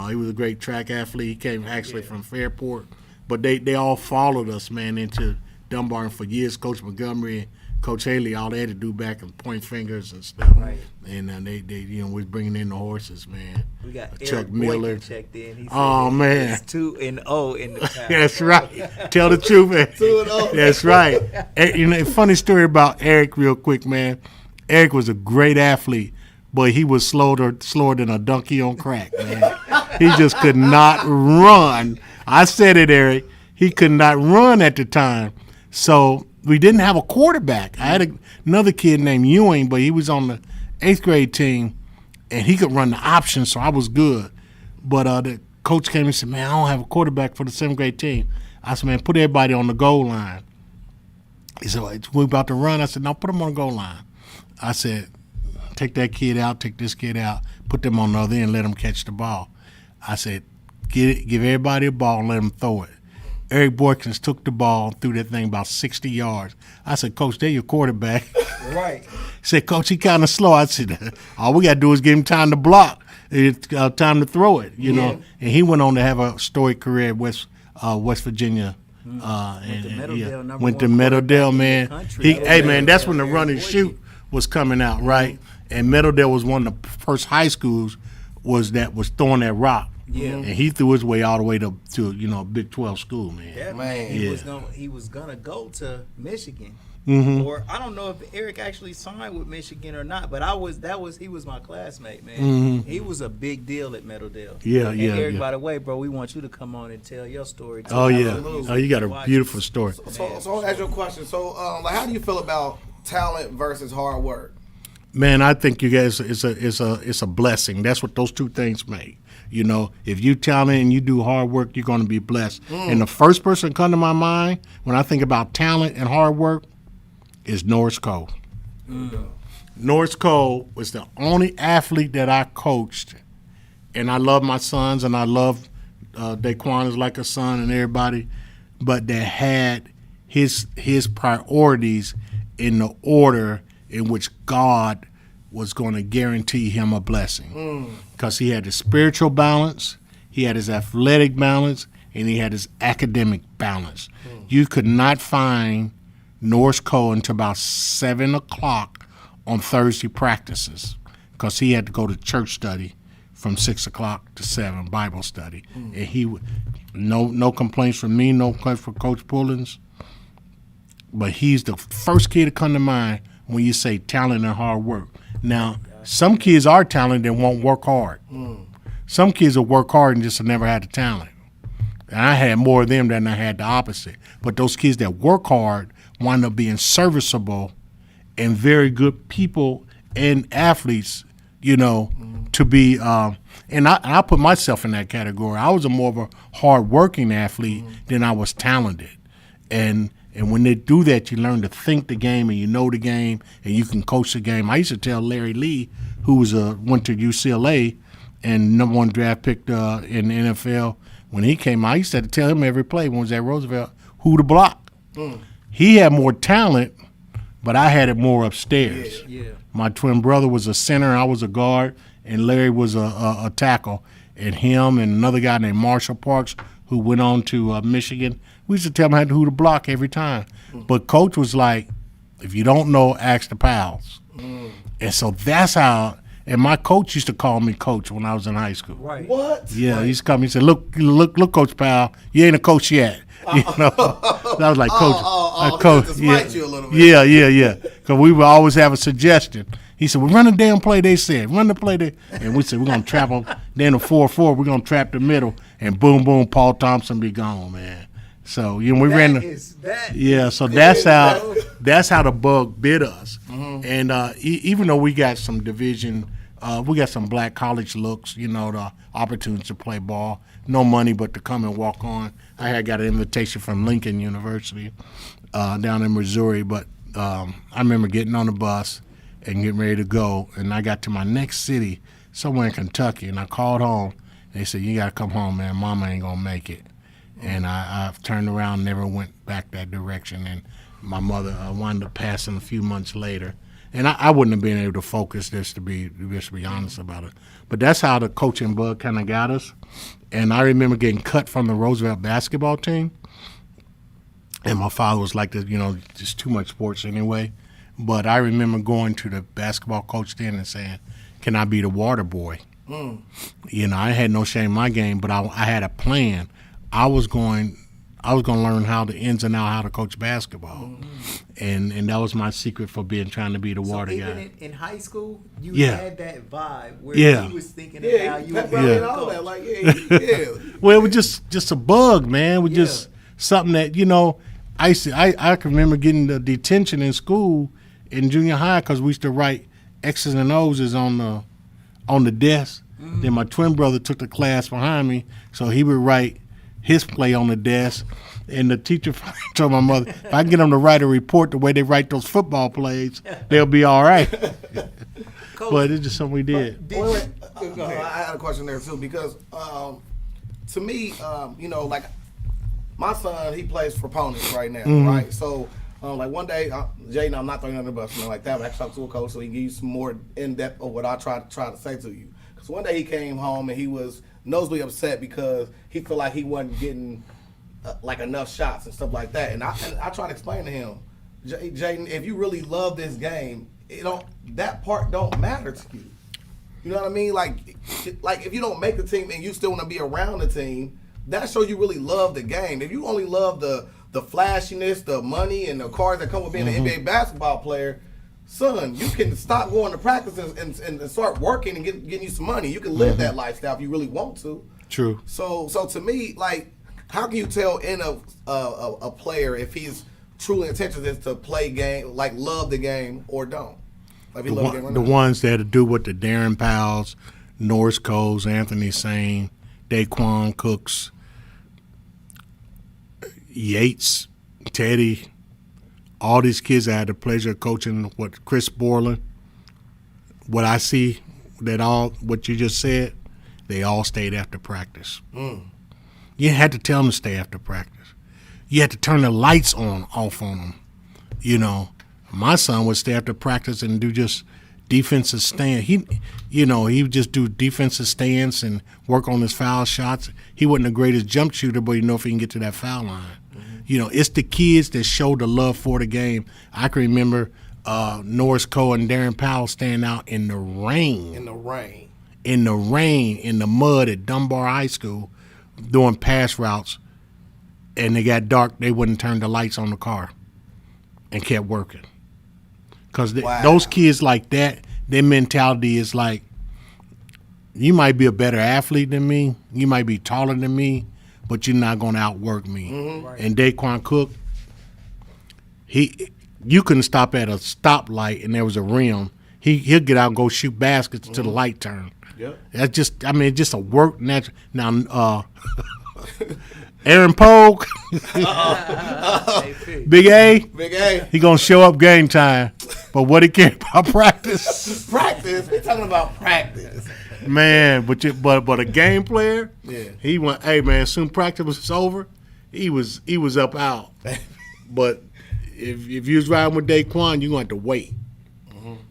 he was a great track athlete. He came actually from Fairport, but they all followed us, man, into Dunbar, and for years Coach Montgomery, Coach Haley, all they had to do back and point fingers and stuff. Right. And they was bringing in the horses, man. We got Chuck Eric Miller. Boykin checked in. He said Oh, man. it's 2-0 in the past. That's right. Tell the truth, man. 2-0. That's right. Funny story about Eric, real quick, man. Eric was a great athlete, but he was slower than a donkey on crack, man. He just could not run. I said it, Eric. He could not run at the time. So we didn't have a quarterback. I had another kid named Ewing, but he was on the 8th grade team, and he could run the option, so I was good. But the coach came and said, man, I don't have a quarterback for the 7th grade team. I said, man, put everybody on the goal line. He said, well, we're about to run. I said, no, put them on the goal line. I said, take that kid out, take this kid out, put them on the other end, let them catch the ball. I said, give everybody a ball and let them throw it. Eric Boykins took the ball, threw that thing about 60 yards. I said, Coach, they're your quarterback. Right. He said, Coach, he kind of slow. I said, all we got to do is give him time to block. It's time to throw it, you know. And he went on to have a storied career at West Virginia. Went to Meadowdale, man. Hey, man, that's when the run and shoot was coming out, right? And Meadowdale was one of the first high schools was throwing that rock. Yeah. And he threw his way all the way to a Big 12 school, man. Yeah, Man. He was gonna go to Michigan. Mm-hmm. Or I don't know if Eric actually signed with Michigan or not, but he was my classmate, man. Mm-hmm. He was a big deal at Meadowdale. Yeah, and yeah, Eric, yeah. by the way, bro, we want you to come on and tell your story too. Oh, yeah. Absolutely. Oh, you got a beautiful story. So I'll ask you a question. So, like, how do you feel about talent versus hard work? Man, I think you guys it's a blessing. That's what those two things make. You know, if you talented and you do hard work, you're going to be blessed. And the first person to come to my mind when I think about talent and hard work is Norris Cole. Norris Cole was the only athlete that I coached, and I love my sons, and I love Daquan is like a son and everybody, but that had his priorities in the order in which God was going to guarantee him a blessing. Because he had his spiritual balance, he had his athletic balance, and he had his academic balance. You could not find Norris Cole until about 7 o'clock on Thursday practices because he had to go to church study from 6 o'clock to 7, Bible study. And he would, no complaints from me, no complaints from Coach Pullins, but he's the first kid to come to mind when you say talent and hard work. Now, some kids are talented and won't work hard. Some kids will work hard and just have never had the talent. And I had more of them than I had the opposite. But those kids that work hard wind up being serviceable and very good people and athletes, you know, to be and I put myself in that category. I was more of a hard-working athlete than I was talented. And when they do that, you learn to think the game and you know the game and you can coach the game. I used to tell Larry Lee, who went to UCLA and number 1 draft pick in the NFL, when he came out, I used to tell him every play when he was at Roosevelt who to block. He had more talent, but I had it more upstairs. Yeah. My twin brother was a center, I was a guard, and Larry was a tackle. And him and another guy named Marshall Parks, who went on to Michigan, we used to tell him who to block every time. But Coach was like, if you don't know, ask the Powells. And so that's how, and my coach used to call me Coach when I was in high school. Right. What? Yeah, he used to come. He said, "Look, Coach Powell, you ain't a coach yet." You know, I was like, "Coach, Coach, just to yeah, spite you a little bit. yeah." Because we would always have a suggestion. He said, "Well, run the damn play." They said, "Run the play." And we said, "We're gonna trap them." Then the 4-4, we're gonna trap the middle, and boom, boom, Paul Thompson be gone, man. So we ran the. Yeah, so that's how the bug bit us. And even though we got some division, we got some black college looks, you know, the opportunity to play ball, no money but to come and walk on. I had got an invitation from Lincoln University down in Missouri, but I remember getting on the bus and getting ready to go, and I got to my next city, somewhere in Kentucky, and I called home. They said, "You got to come home, man. Mama ain't going to make it." And I turned around and never went back that direction. And my mother wound up passing a few months later. And I wouldn't have been able to focus just to be honest about it. But that's how the coaching bug kind of got us. And I remember getting cut from the Roosevelt basketball team. And my father was like, you know, just too much sports anyway. But I remember going to the basketball coach then and saying, "Can I be the water boy?" You know, I had no shame in my game, but I had a plan. I was going to learn how the ins and outs how to coach basketball, and that was my secret for trying to be the water even guy. in high school, you Yeah. had that vibe where Yeah. he was thinking Yeah, about you. pep were rally the and all coach. that. Like, yeah. Well, it was just a bug, man. It was Yeah. just something that, you know, I can remember getting the detention in school in junior high because we used to write X's and O's on the desk. Then my twin brother took the class behind me, so he would write his play on the desk. And the teacher told my mother, if I can get them to write a report the way they write those football plays, they'll be all right. Coach, But it's just something we did. did Wait. Go ahead. I had a question there too because to me, you know, like my son, he plays for Ponies right now, right? So, like one day, Jaden, I'm not throwing you under the bus, nothing like that. But I talked to a coach so he can give you some more in depth of what I try to say to you. Because one day he came home and he was nosebleed upset because he felt like he wasn't getting like enough shots and stuff like that. And I try to explain to him, Jaden, if you really love this game, that part don't matter to you. You know what I mean? Like if you don't make the team and you still want to be around the team, that shows you really love the game. If you only love the flashiness, the money, and the cars that come with being an NBA basketball player, son, you can stop going to practice and start working and getting you some money. You can live that lifestyle if you really want to. True. So to me, like, how can you tell in a player if he's truly intentioned to play game, like love the game, or don't? Like, he love the game or The not? ones that do with the Darren Powells, Norris Coles, Anthony Sane, Daquan Cooks, Yates, Teddy, all these kids I had the pleasure of coaching with Chris Borland. What I see what you just said, they all stayed after practice. You had to tell them to stay after practice. You had to turn the lights off on them. You know, my son would stay after practice and do just defensive stand. He would just do defensive stance and work on his foul shots. He wasn't the greatest jump shooter, but if he can get to that foul line. You know, it's the kids that show the love for the game. I can remember Norris Cole and Darren Powell standing out in the rain. In the rain. In the rain, in the mud at Dunbar High School, doing pass routes, and they got dark. They wouldn't turn the lights on the car and kept working. Because those kids like that, their mentality is like, you might be a better athlete than me, you might be taller than me, but you're not going to outwork me. Right. And Daquan Cook, you couldn't stop at a stoplight and there was a rim. He'll get out and go shoot baskets till the light turn. Yep. That's just a work natural. Now, Aaron Pogue, Big A, Big A. he gonna show up game time, but what he care about practice, Practice? We're talking about practice. man. But a game player, Yeah. he went. Hey man, soon practice was over, he was up out. But if you was riding with Daquan, you gonna have to wait.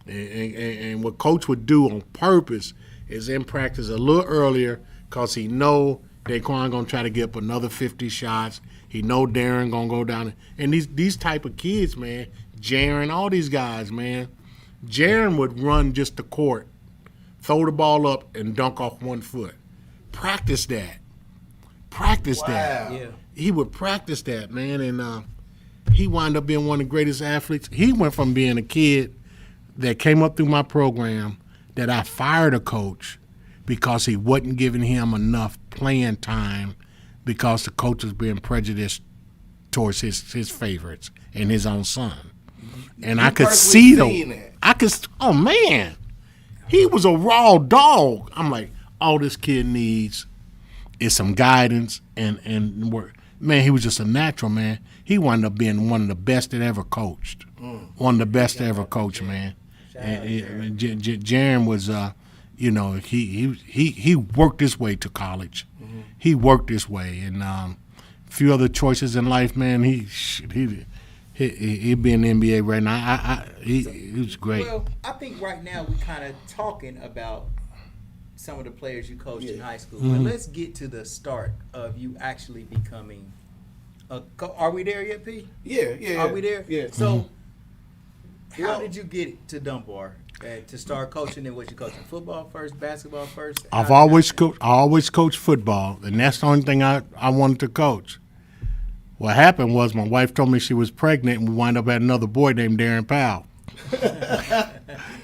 And what coach would do on purpose is in practice a little earlier because he know Daquan gonna try to get up another 50 shots. He know Darren gonna go down. And these type of kids, man, Jaren, all these guys, man, Jaren would run just the court, throw the ball up, and dunk off 1 foot. Practice that. Practice that. Yeah. He would practice that, man, and he wound up being one of the greatest athletes. He went from being a kid that came up through my program that I fired a coach because he wasn't giving him enough playing time because the coach was being prejudiced towards his favorites and his own son. And I could see personally them. Oh, man. He was a raw dog. I'm like, all this kid needs is some guidance and work. Man, he was just a natural, man. He wound up being one of the best that ever coached. One of the best that ever coached, man. And Jaren was, he worked his way to college. He worked his way, and a few other choices in life, man. He'd be in the NBA right now. He was great. Well, I think right now we're kind of talking about some of the players you coached in high school. But let's get to the start of you actually becoming a Are we there yet, P? Yeah. Are we there? Yeah. So How did you get to Dunbar to start coaching? And was you coaching football first, basketball first? I always coached football, and that's the only thing I wanted to coach. What happened was my wife told me she was pregnant, and we wound up having another boy named Darren Powell.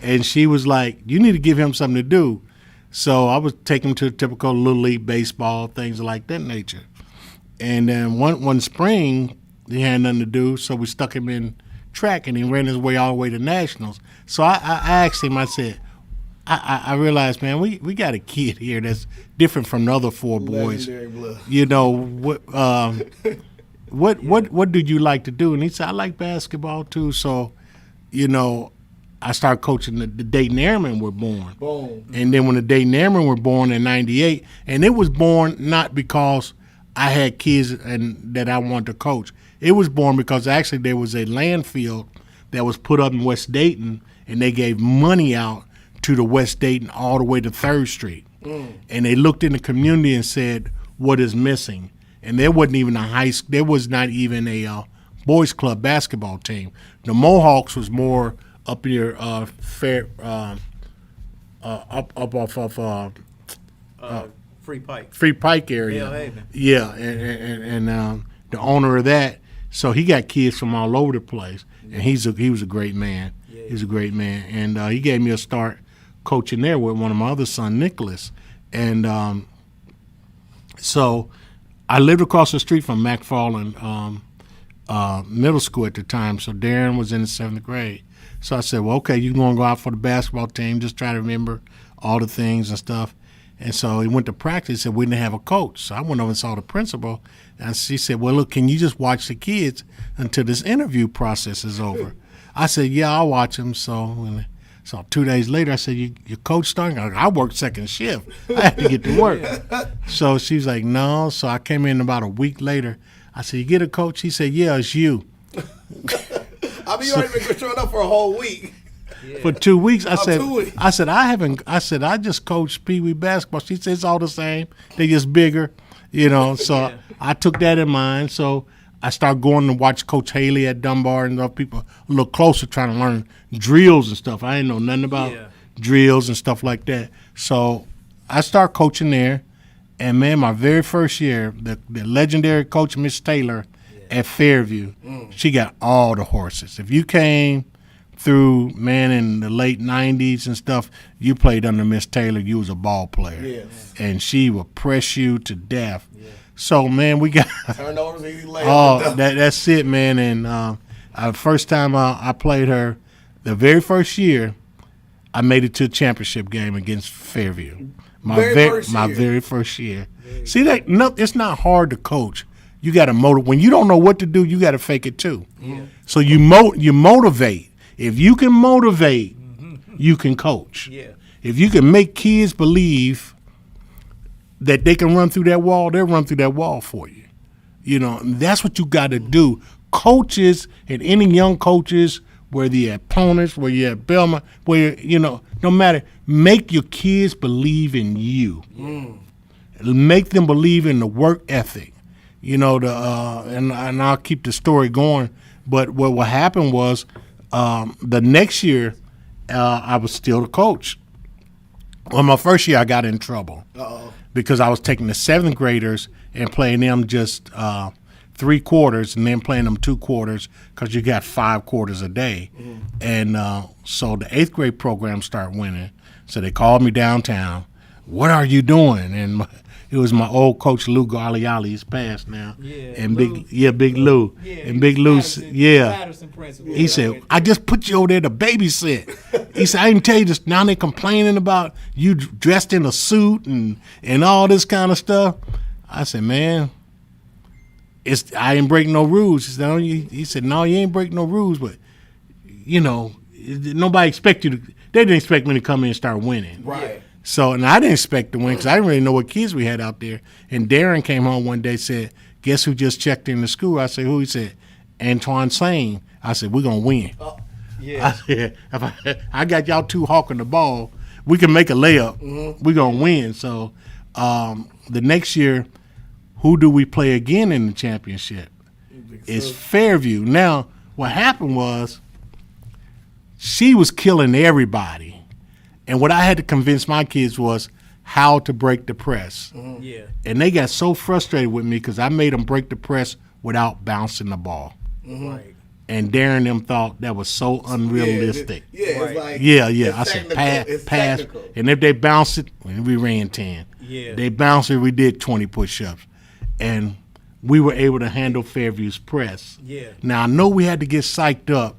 And she was like, "You need to give him something to do." So I was taking him to typical Little League baseball, things like that nature. And then one spring, he had nothing to do, so we stuck him in track, and he ran his way all the way to nationals. So I asked him, I said, I realized, man, we got a kid here that's different from the other four boys. Legendary blood. You know, what did you like to do? And he said, I like basketball too. So, you know, I started coaching the Dayton Airmen were born. Boom. And then when the Dayton Airmen were born in '98, and it was born not because I had kids and that I wanted to coach. It was born because actually there was a landfill that was put up in West Dayton, and they gave money out to the West Dayton all the way to 3rd Street. And they looked in the community and said, what is missing? And there wasn't even there was not even a boys club basketball team. The Mohawks was more up near up off of Free Pike. Free Pike area. Bell Haven. Yeah, and the owner of that, so he got kids from all over the place, and he was a great man. He was a great man, and he gave me a start coaching there with one of my other son, Nicholas, and so I lived across the street from McFarland Middle School at the time. So Darren was in the 7th grade. So I said, well, okay, you're going to go out for the basketball team. Just try to remember all the things and stuff. And so he went to practice and we didn't have a coach. So I went over and saw the principal, and she said, well, look, can you just watch the kids until this interview process is over? I said, yeah, I'll watch them. So 2 days later, I said, your coach starting? I worked second shift. I had to get to work. So she was like, no. So I came in about a week later. I said, you get a coach? He said, yeah, it's you. I mean, you already been showing up for a whole week. For 2 weeks, I said, 2 weeks. I just coached Pee Wee basketball. She said it's all the same. They just bigger, you know. So I took that in mind. So I started going to watch Coach Haley at Dunbar and other people a little closer, trying to learn drills and stuff. I didn't know nothing about drills and stuff like that. So I started coaching there, and man, my very first year, the legendary coach Miss Taylor at Fairview, she got all the horses. If you came through, man, in the late 90s and stuff, you played under Miss Taylor, you was a ball player. Yes. And she would press you to death. So, man, we got Turnovers, easy layups. that's it, man. And first time I played her, the very first year, I made it to a championship game against Fairview. My very first year. See, it's not hard to coach. You got to motivate. When you don't know what to do, you got to fake it too. Yeah. So you motivate. If you can motivate, you can coach. Yeah. If you can make kids believe that they can run through that wall, they'll run through that wall for you. You know, and that's what you got to do. Coaches and any young coaches, whether you're at opponents, whether you're at Belmont, no matter, make your kids believe in you. Make them believe in the work ethic. You know, and I'll keep the story going. But what happened was the next year I was still the coach. Well, my first year I got in trouble because I was taking the 7th graders and playing them just 3 quarters and then playing them 2 quarters because you got 5 quarters a day. And so the 8th grade program started winning. So they called me downtown. What are you doing? And it was my old coach Lou Garliali. He's passed now. Yeah, and Lou. Big Lou. Yeah, and Big Lou. Patterson principal. He said, I just put you over there to babysit. He said, I didn't tell you this. Now they complaining about you dressed in a suit and all this kind of stuff. I said, man, I ain't break no rules. He said, no, you ain't break no rules, but, you know, nobody expect you to. They didn't expect me to come in and start winning. Right. So, and I didn't expect to win because I didn't really know what kids we had out there. And Darren came home one day and said, guess who just checked in the school? I said, who? He said, Antoine Sane. I said, we're going to win. Yeah. I said, if I got y'all 2 hawking the ball, we can make a layup. We're going to win. So the next year, who do we play again in the championship? It's Fairview. Now, what happened was she was killing everybody. And what I had to convince my kids was how to break the press. Yeah. And they got so frustrated with me because I made them break the press without bouncing the ball. Right. And Darren them thought that was so unrealistic. Yeah, Right. it's like Yeah. it's I said technical. pass, It's pass. technical. And if they bounce it, we ran 10. Yeah. They bounced it, we did 20 push-ups. And we were able to handle Fairview's press. Yeah. Now, I know we had to get psyched up.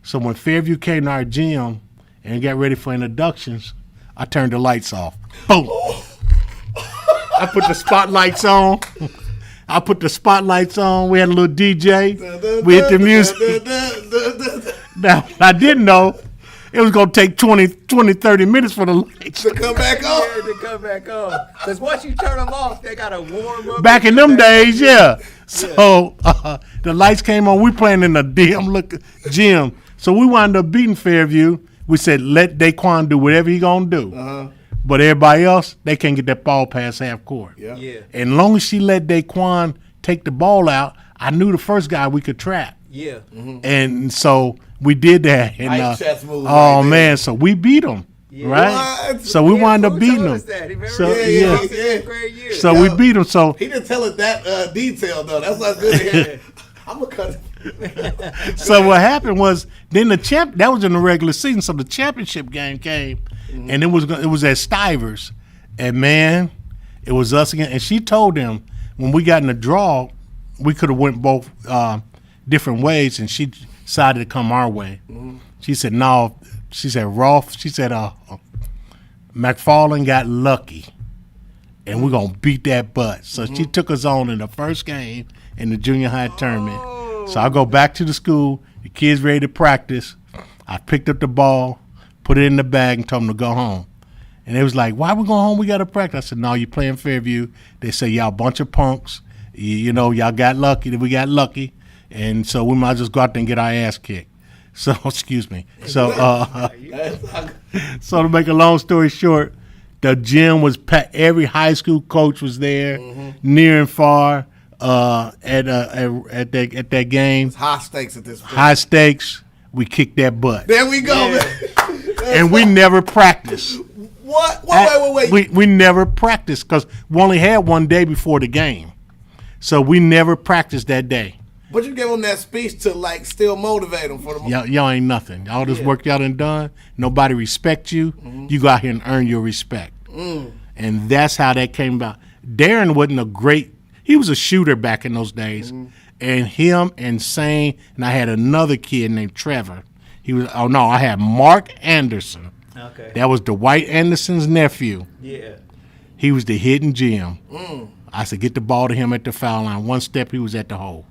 So when Fairview came to our gym and got ready for introductions, I turned the lights off. Boom. I put the spotlights on. We had a little DJ. We hit the music. Now, I didn't know it was going to take 20, 30 minutes for the lights To come back on. Yeah, to come back on. Because once you turn them off, they got to warm up. Back in them days, yeah. So the lights came on. We playing in a dim look gym. So we wound up beating Fairview. We said, let Daquan do whatever he going to do. But everybody else, they can't get that ball past half court. Yeah. Yeah. And long as she let Daquan take the ball out, I knew the first guy we could trap. Yeah. And so we did that. And, Nice chess move oh, right there. man. So we beat them. Right? What? So we Yeah, wound up Pooh beating told them. us that. He remember So, that? yeah. He was in fifth grade year. So we beat them. So He didn't tell it that detailed though. That's not good to hear. I'm gonna cut it. So what happened was then that was in the regular season. So the championship game came, and it was at Stivers, and man, it was us again. And she told them when we got in the draw, we could have went both different ways, and she decided to come our way. She said no. She said Rolf. She said McFarland got lucky, and we're gonna beat that butt. So she took us on in the first game in the junior high tournament. So I go back to the school. The kids ready to practice. I picked up the ball, put it in the bag, and told them to go home. And they was like, "Why we going home? We got to practice." I said, "No, you playing Fairview." They say, "Y'all a bunch of punks. You know, y'all got lucky. We got lucky, and so we might just go out there and get our ass kicked." So excuse me. So so to make a long story short, the gym was packed. Every high school coach was there, near and far. At that game, High stakes at this point. high stakes. We kicked that butt, There we go, man. and we never practiced. What? Wait. We never practiced because we only had one day before the game, so we never practiced that day. But you gave them that speech to like still motivate them for the. Y'all ain't nothing. All this work y'all done done. Nobody respect you. You go out here and earn your respect, and that's how that came about. Darren wasn't a great. He was a shooter back in those days, and him and Sane, and I had another kid named Trevor. I had Mark Anderson. Okay. That was Dwight Anderson's nephew. Yeah. He was the hidden gem. I said, get the ball to him at the foul line. One step, he was at the hole.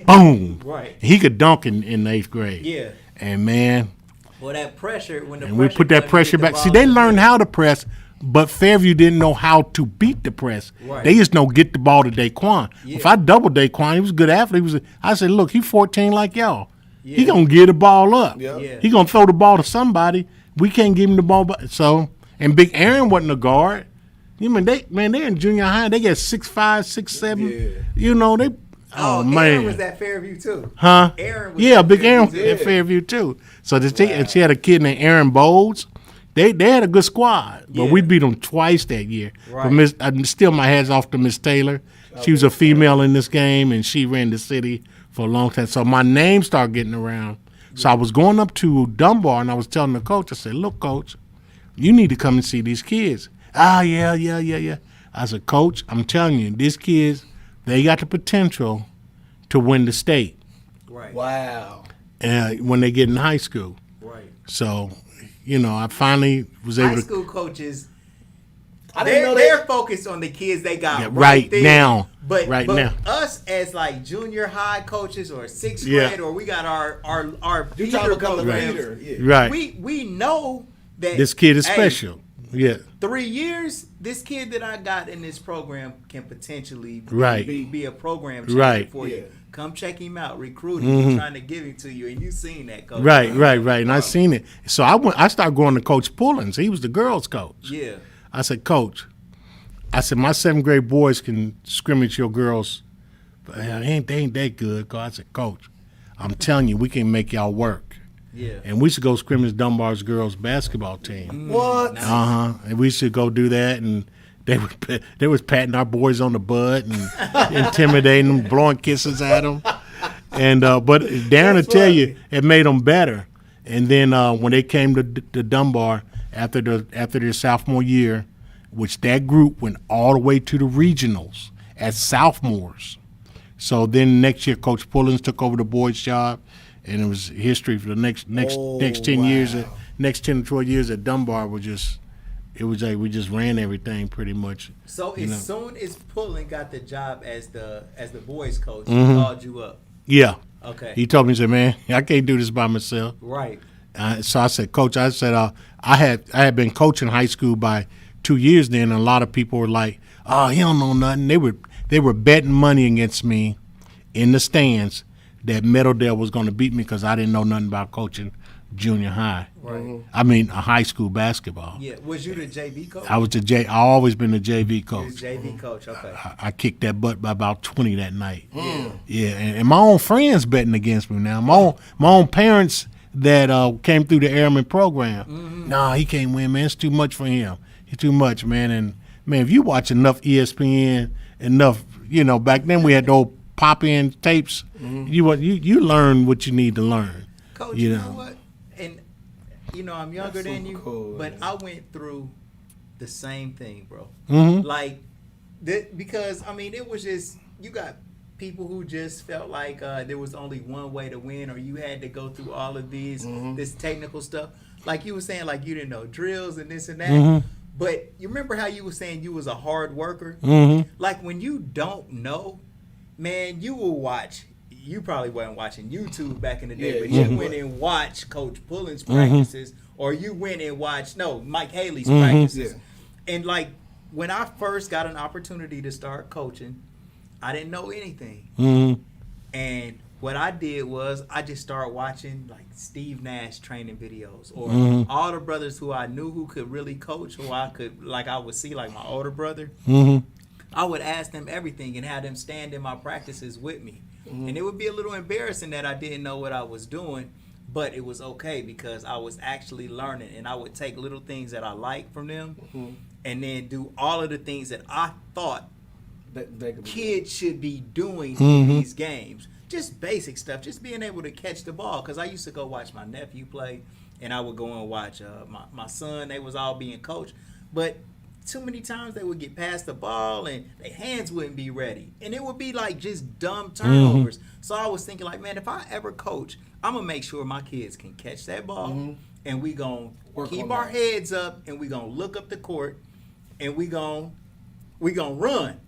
Boom. Right. He could dunk in 8th grade. Yeah. And, man, Well, that pressure when the and we put that pressure back. See, they learned how to press, but Fairview didn't know how to beat the press. Right. They just know get the ball to Daquan. Yeah. If I doubled Daquan, he was a good athlete. I said, look, he's 14 like y'all. Yeah. He going to get the ball up. Yeah. Yeah. He going to throw the ball to somebody. We can't give him the ball. So, and Big Aaron wasn't a guard. You mean they're in junior high. They get 6'5", 6'7". Yeah. You know, they. Oh, man. Aaron was at Fairview too. Huh? Aaron was yeah, at Big Aaron was Fairview, at Fairview too. So and she had a kid named Aaron Bowles. They had a good squad, but we beat them twice that year. Right. But still, my hats off to Miss Taylor. She was a female in this game, and she ran the city for a long time. So my name started getting around. So I was going up to Dunbar, and I was telling the coach, I said, "Look, coach, you need to come and see these kids." Yeah. I said, "Coach, I'm telling you, these kids, they got the potential to win the state Right. Wow. when they get in high school." Right. So, I finally was able High to. school coaches, I didn't know they're focused on the kids they got Yeah, right right there. now. But Right but now. us as like junior high coaches or 6th Yeah. grade, or we got our You trying feeder to become the programs, leader. Yeah. Right. we know that This kid is hey, special. Yeah. 3 years, this kid that I got in this program can potentially Right. be a program changer Right. for Yeah. you. Come check him out, recruit him. He's trying to give him to you, and you seen that, coach. Right. And I seen it. So I started going to Coach Pullins. He was the girls' coach. Yeah. I said, "Coach," my 7th grade boys can scrimmage your girls. But they ain't that good. I said, "Coach, I'm telling you, we can make y'all work." Yeah. And we used to go scrimmage Dunbar's girls basketball team. What? And we used to go do that, and they was patting our boys on the butt and intimidating them, blowing kisses at them. And but Darren will tell you, it made them better. And then when they came to Dunbar after their sophomore year, which that group went all the way to the regionals as sophomores. So then next year, Coach Pullins took over the boys' job, and it was history for the next 10 years. Next 10 to 12 years at Dunbar it was like we just ran everything pretty much. So as soon as Pullen got the job as the boys coach, he Mm-hmm. called you up. Yeah. Okay. He told me, he said, man, I can't do this by myself. Right. So I said, Coach, I had been coaching high school by 2 years then, and a lot of people were like, oh, he don't know nothing. They were betting money against me in the stands that Meadowdale was going to beat me because I didn't know nothing about coaching junior high. Right. I mean, a high school basketball. Yeah. Was you the JV coach? I always been the JV You coach. was JV coach. Okay. I kicked that butt by about 20 that night. Yeah, and my own friends betting against me now. My own parents that came through the airman program. Nah, he can't win, man. It's too much for him. It's too much, man. And man, if you watch enough ESPN, back then we had the old pop-in tapes. You learn what you need to learn. Coach, you know what? And I'm younger That's than you, super cool, but man. I went through the same thing, bro. Mm-hmm. Like, because it was just you got people who just felt like there was only one way to win, or you had to go through all of this technical stuff. Like you were saying, like you didn't know drills and this and that. But you remember how you were saying you was a hard worker? Like when you don't know, man, you will watch. You probably wasn't watching YouTube back in the day, but you went and watched Coach Pullen's practices, or you went and watched Mike Haley's practices. And like when I first got an opportunity to start coaching, I didn't know anything. And what I did was I just started watching like Steve Nash training videos, or all the brothers who I knew who could really coach, who I would see like my older brother. I would ask them everything and have them stand in my practices with me. And it would be a little embarrassing that I didn't know what I was doing, but it was okay because I was actually learning, and I would take little things that I liked from them and then do all of the things that I thought kids should be doing in these games. Just basic stuff, just being able to catch the ball, because I used to go watch my nephew play, and I would go and watch my son. They was all being coached, but too many times they would get past the ball and their hands wouldn't be ready, and it would be like just dumb turnovers. So I was thinking like, man, if I ever coach, I'm gonna make sure my kids can catch that ball, and we gonna keep our heads up, and we gonna look up the court, and we gonna run.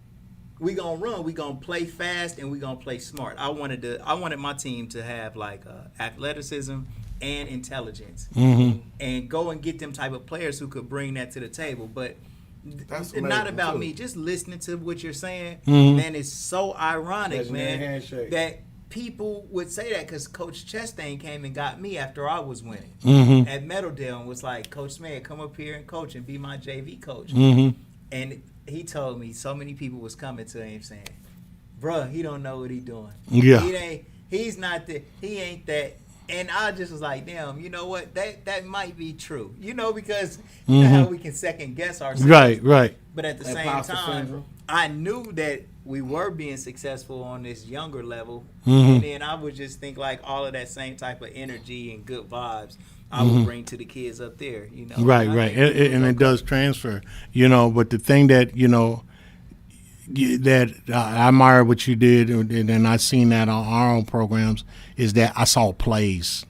We gonna play fast, and we gonna play smart. I wanted my team to have like athleticism and intelligence, and go and get them type of players who could bring that to the table. But That's not amazing, about too. me. Just listening to what you're saying, man, it's so ironic, Legendary man, handshake. that people would say that because Coach Chastain came and got me after I was winning at Meadowdale and was like, Coach Smith, come up here and coach and be my JV coach. And he told me so many people was coming to him saying, bruh, he don't know what he doing. Yeah. He ain't that. And I just was like, damn, you know what? That might be true. Because you know how we can second guess ourselves. Right. But at the same Imposter time, syndrome. I knew that we were being successful on this younger level. And then I would just think like all of that same type of energy and good vibes I would bring to the kids up there, Right. And I think And it does transfer, but the thing that, that I admire what you did, and I seen that on our own programs, is that I saw plays.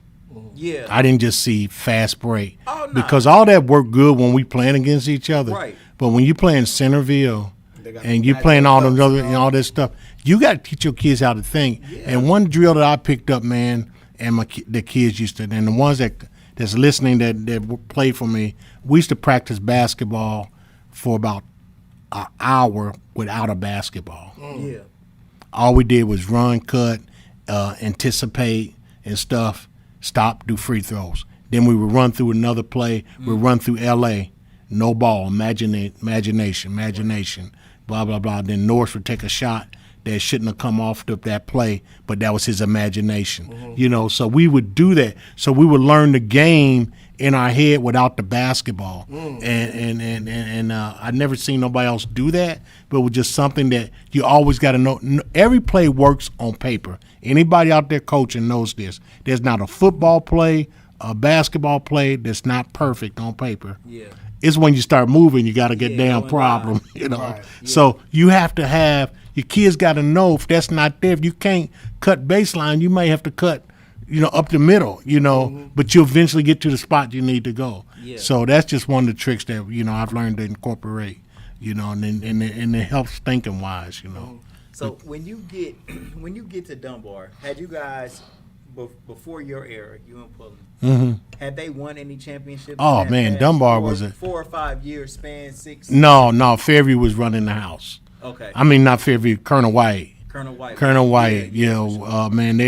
Yeah. I didn't just see fast break. Oh, no. Because all that worked good when we playing against each other. Right. But when you playing Centerville got and you magic playing all cuts the other and and all this stuff, you got to teach your kids how to think. And one drill that I picked up, man, and the kids used to, and the ones that's listening that play for me, we used to practice basketball for about an hour without a basketball. Yeah. All we did was run, cut, anticipate and stuff, stop, do free throws. Then we would run through another play. We'd run through L.A., no ball, imagination, blah, blah, blah. Then Norris would take a shot, that shouldn't have come off that play, but that was his imagination. You know, so we would do that. So we would learn the game in our head without the basketball. And I never seen nobody else do that, but it was just something that you always got to know. Every play works on paper. Anybody out there coaching knows this. There's not a football play, a basketball play that's not perfect on paper. Yeah. It's when you start moving, you got to get damn going problem, live. you know. Right. So you have to have your kids got to know if that's not there. If you can't cut baseline, you may have to cut, up the middle, But you'll eventually get to the spot you need to go. Yeah. So that's just one of the tricks that I've learned to incorporate, and it helps thinking wise, So when you get to Dunbar, had you guys before your era, you and Pullen, had they won any championships? Oh, in that man, past Dunbar was a 4 or 5 years span, 6. No, Fairview was running the house. Okay. I mean, not Fairview, Colonel White. Colonel White. Colonel White, Yeah, man,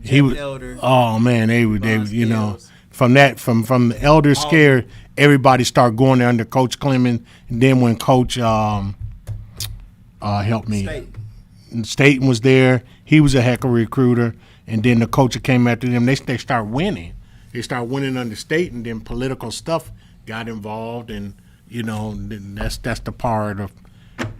he was. Elder. Oh man, they Ron Scales. from the elder scare, everybody started going there under Coach Clemens, and then when Coach help me, Staten was there, he was a heck of a recruiter, and then the coach that came after them, they start winning. They start winning under Staten, then political stuff got involved, and that's the part of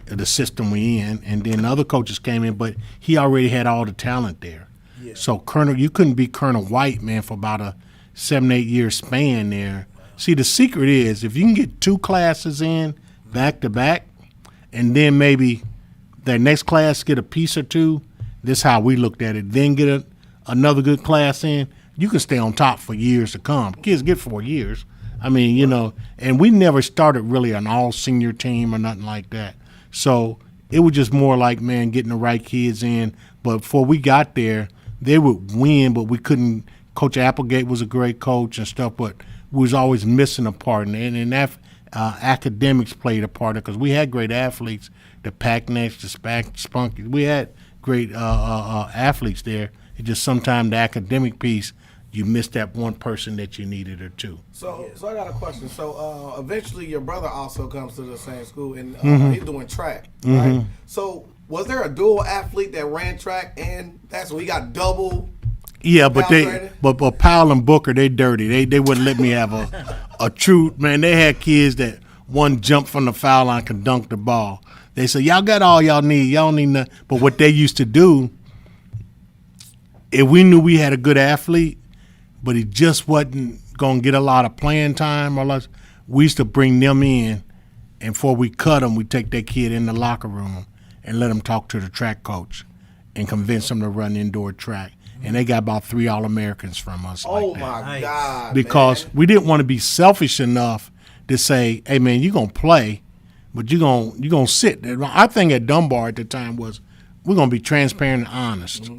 the system we in, and then other coaches came in, but he already had all the talent there. Yeah. So you couldn't be Colonel White, man, for about a 7-8 year span there. See, the secret is if you can get 2 classes in back to back, and then maybe that next class get a piece or 2. This is how we looked at it. Then get another good class in. You can stay on top for years to come. Kids get 4 years. I mean, and we never started really an all-senior team or nothing like that. So it was just more like, man, getting the right kids in. But before we got there, they would win, but we couldn't. Coach Applegate was a great coach and stuff, but we was always missing a part. And that academics played a part because we had great athletes, the Packnecks, the Spunkies. We had great athletes there. It's just sometimes the academic piece, you missed that one person that you needed or two. So I got a question. So eventually your brother also comes to the same school, and he's doing track, right? So was there a dual athlete that ran track, and that's when he got double? Yeah, but Powell but Powell and Booker, they dirty. They wouldn't let me have a true man. They had kids that one jumped from the foul line could dunk the ball. They said, y'all got all y'all need. Y'all need nothing. But what they used to do, if we knew we had a good athlete, but he just wasn't going to get a lot of playing time or less, we used to bring them in, and before we cut them, we take that kid in the locker room and let him talk to the track coach and convince him to run indoor track. And they got about 3 All-Americans from us Oh like that. my Nice. God! Because man. we didn't want to be selfish enough to say, hey, man, you're going to play, but you're gonna sit there. Our thing at Dunbar at the time was we're going to be transparent and honest.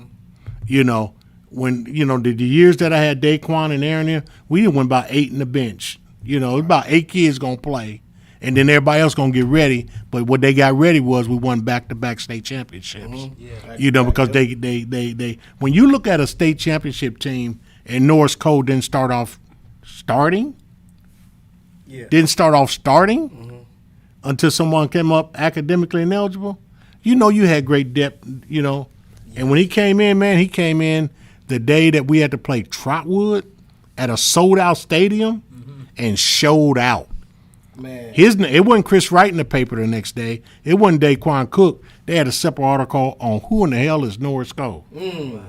When, the years that I had Daquan and Aaron here, we went about 8 in the bench. It was about 8 kids going to play, and then everybody else going to get ready. But what they got ready was we won back-to-back state championships. Because they when you look at a state championship team and Norris Cole didn't start off starting until someone came up academically ineligible, you had great depth, And when he came in, man, the day that we had to play Trotwood at a sold-out stadium and showed out. Man. It wasn't Chris Wright in the paper the next day. It wasn't Daquan Cook. They had a separate article on who in the hell is Norris Cole. And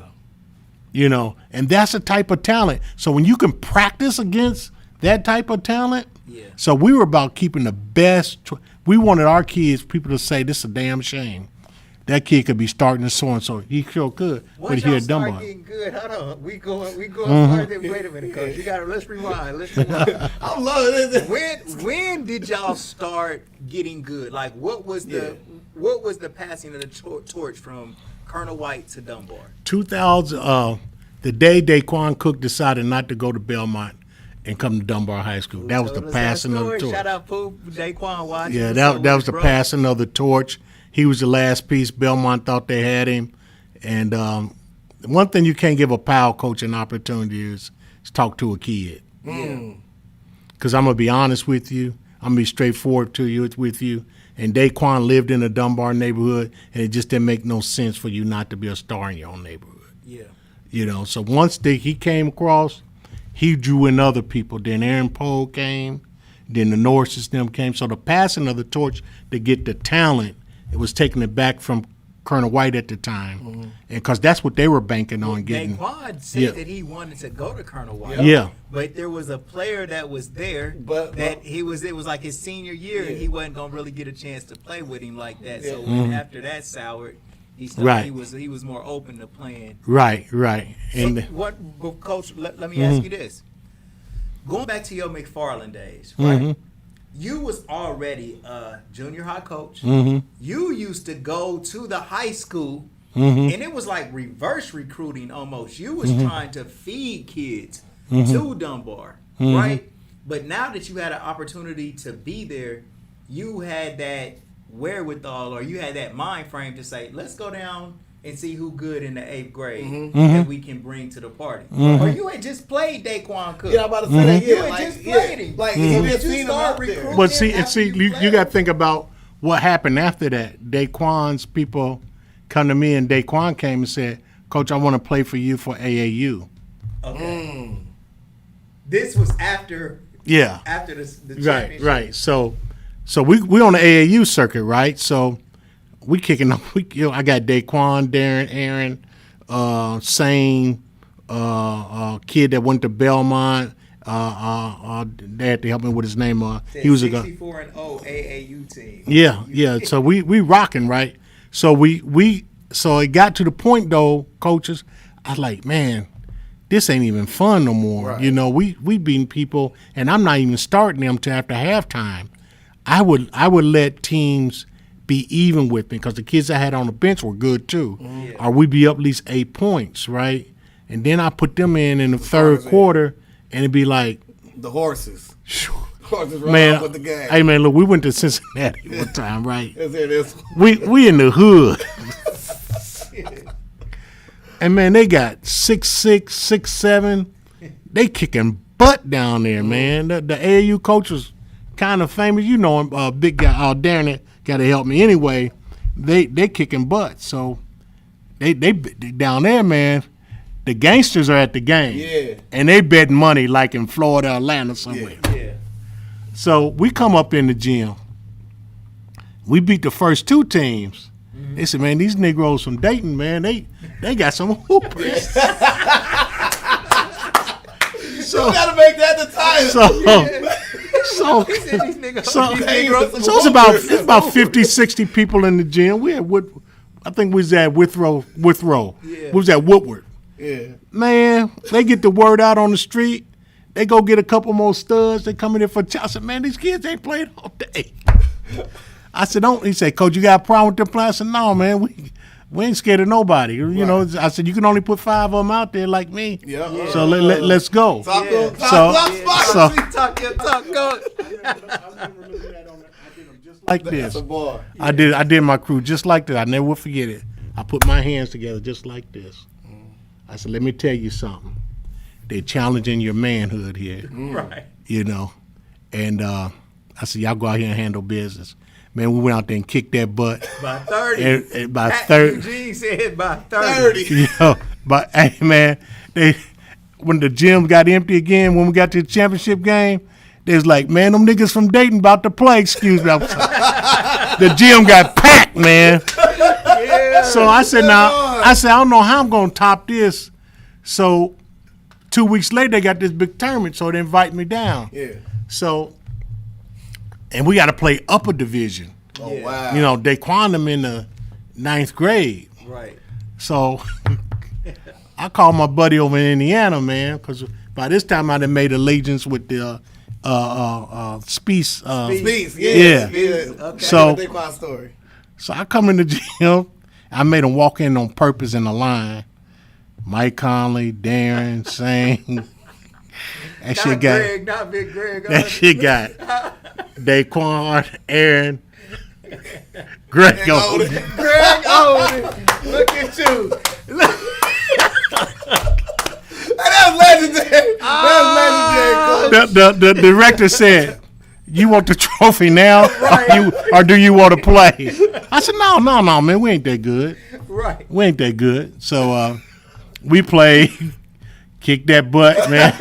that's a type of talent. So when you can practice against that type of talent, so we were about keeping the best. We wanted our kids, people to say, this is a damn shame. That kid could be starting to so-and-so. He sure could. But Once he y'all had start Dunbar. getting good, hold on. We going further. Wait a minute, Coach. Let's rewind. I'm loving this. When did y'all start getting good? Like, what was the passing of the torch from Colonel White to Dunbar? 2000, the day Daquan Cook decided not to go to Belmont and come to Dunbar High School. That was the passing of the torch. Shout out Poop, Daquan White. Yeah, that was the passing of the torch. He was the last piece. Belmont thought they had him. And one thing you can't give a Powell coach an opportunity is talk to a kid. Because I'm going to be honest with you, I'm gonna be straightforward to you with you. And Daquan lived in a Dunbar neighborhood, and it just didn't make no sense for you not to be a star in your own neighborhood. Yeah. You know, so once he came across, he drew in other people. Then Aaron Powell came, then the Norris them came. So the passing of the torch to get the talent, it was taking it back from Colonel White at the time, and because that's what they were banking on getting. Daquan said that he wanted to go to Colonel White. Yeah. But there was a player that was there it was like his senior year, and he wasn't gonna really get a chance to play with him like that. So when after that soured, he started, he was more open to playing. Right. And So Coach, let me ask you this. Going back to your McFarland days, right? You was already a junior high coach. You used to go to the high school, and it was like reverse recruiting almost. You was trying to feed kids to Dunbar, right? But now that you had an opportunity to be there, you had that wherewithal, or you had that mind frame to say, let's go down and see who good in the 8th grade that we can bring to the party. Or you had just played Daquan Cook. Yeah, I'm about to say that. You Yeah, had like, just played him. Like, So he did just you seen him start out there. recruiting but him after you played? got to think about what happened after that. Daquan's people come to me, and Daquan came and said, "Coach, I want to play for you for AAU." Okay. This was after Yeah. after the championship. Right. So we on the AAU circuit, right? So we kicking up. I got Daquan, Darren, Aaron, Sane, kid that went to Belmont. They had to help me with his name. He was a 64-0 AAU team. Yeah. So we rocking, right? So so it got to the point though, coaches. I was like, man, this ain't even fun no more. Right. You know, we beating people, and I'm not even starting them till after halftime. I would let teams be even with me because the kids I had on the bench were good too. Or we'd be up at least 8 points, right? And then I put them in the third quarter, and it'd be like, The horses. phew. Horses run Man, off with the game. hey man, look, we went to Cincinnati one time, right? Let's hear this. We in the hood. And man, they got 6'6", 6'7". They kicking butt down there, man. The AAU coach was kind of famous. You know him, big guy. Darren got to help me anyway. They kicking butt. So they down there, man. The gangsters are at the game. Yeah. And they betting money like in Florida, Atlanta, somewhere. Yeah. So we come up in the gym. We beat the first two teams. They said, man, these Negroes from Dayton, man, they got some hoopers. So you gotta make that the title. So it's about 50, 60 people in the gym. We had I think we was at Withrow. Yeah. We was at Woodward. Yeah. Man, they get the word out on the street. They go get a couple more studs. They come in there for I said, man, these kids ain't played all day. I said, don't. He said, Coach, you got a problem with them playing? I said, no, man, we ain't scared of nobody. You know, I said, you can only put 5 of them out there like me. Yeah. So let's go. Talk Yeah. So- Talk, Coach. Like this. That's a boy. I did my crew just like that. I never will forget it. I put my hands together just like this. I said, let me tell you something. They're challenging your manhood here. Right. You know. And I said, y'all go out here and handle business. Man, we went out there and kicked that butt. By 30. And by Pat 30. Eugene said by 30. You know, but hey man, when the gym got empty again, when we got to the championship game, they was like, man, them niggas from Dayton about to play. Excuse me. The gym got packed, man. Yeah. So I said, I don't know how I'm gonna top this. So 2 weeks later, they got this big tournament, so they invite me down. Yeah. So, and we got to play upper division. Oh wow. You know, Daquan them in the 9th grade. Right. So I called my buddy over in Indiana, man, because by this time I done made allegiance with the Speece. Speece, Yeah. Okay. So- That's a story. So I come in the gym. I made him walk in on purpose in the line. Mike Conley, Darren, Sane. That shit Not got Greg, not Big Greg. that shit got Daquan, Aaron, Greg Oden. Greg Oden. Look at you. That's legendary. That's legendary, Coach. The director said, you want the trophy now, or do you want to play? I said, no, man, we ain't that good. Right. We ain't that good. So we played, kicked that butt, man.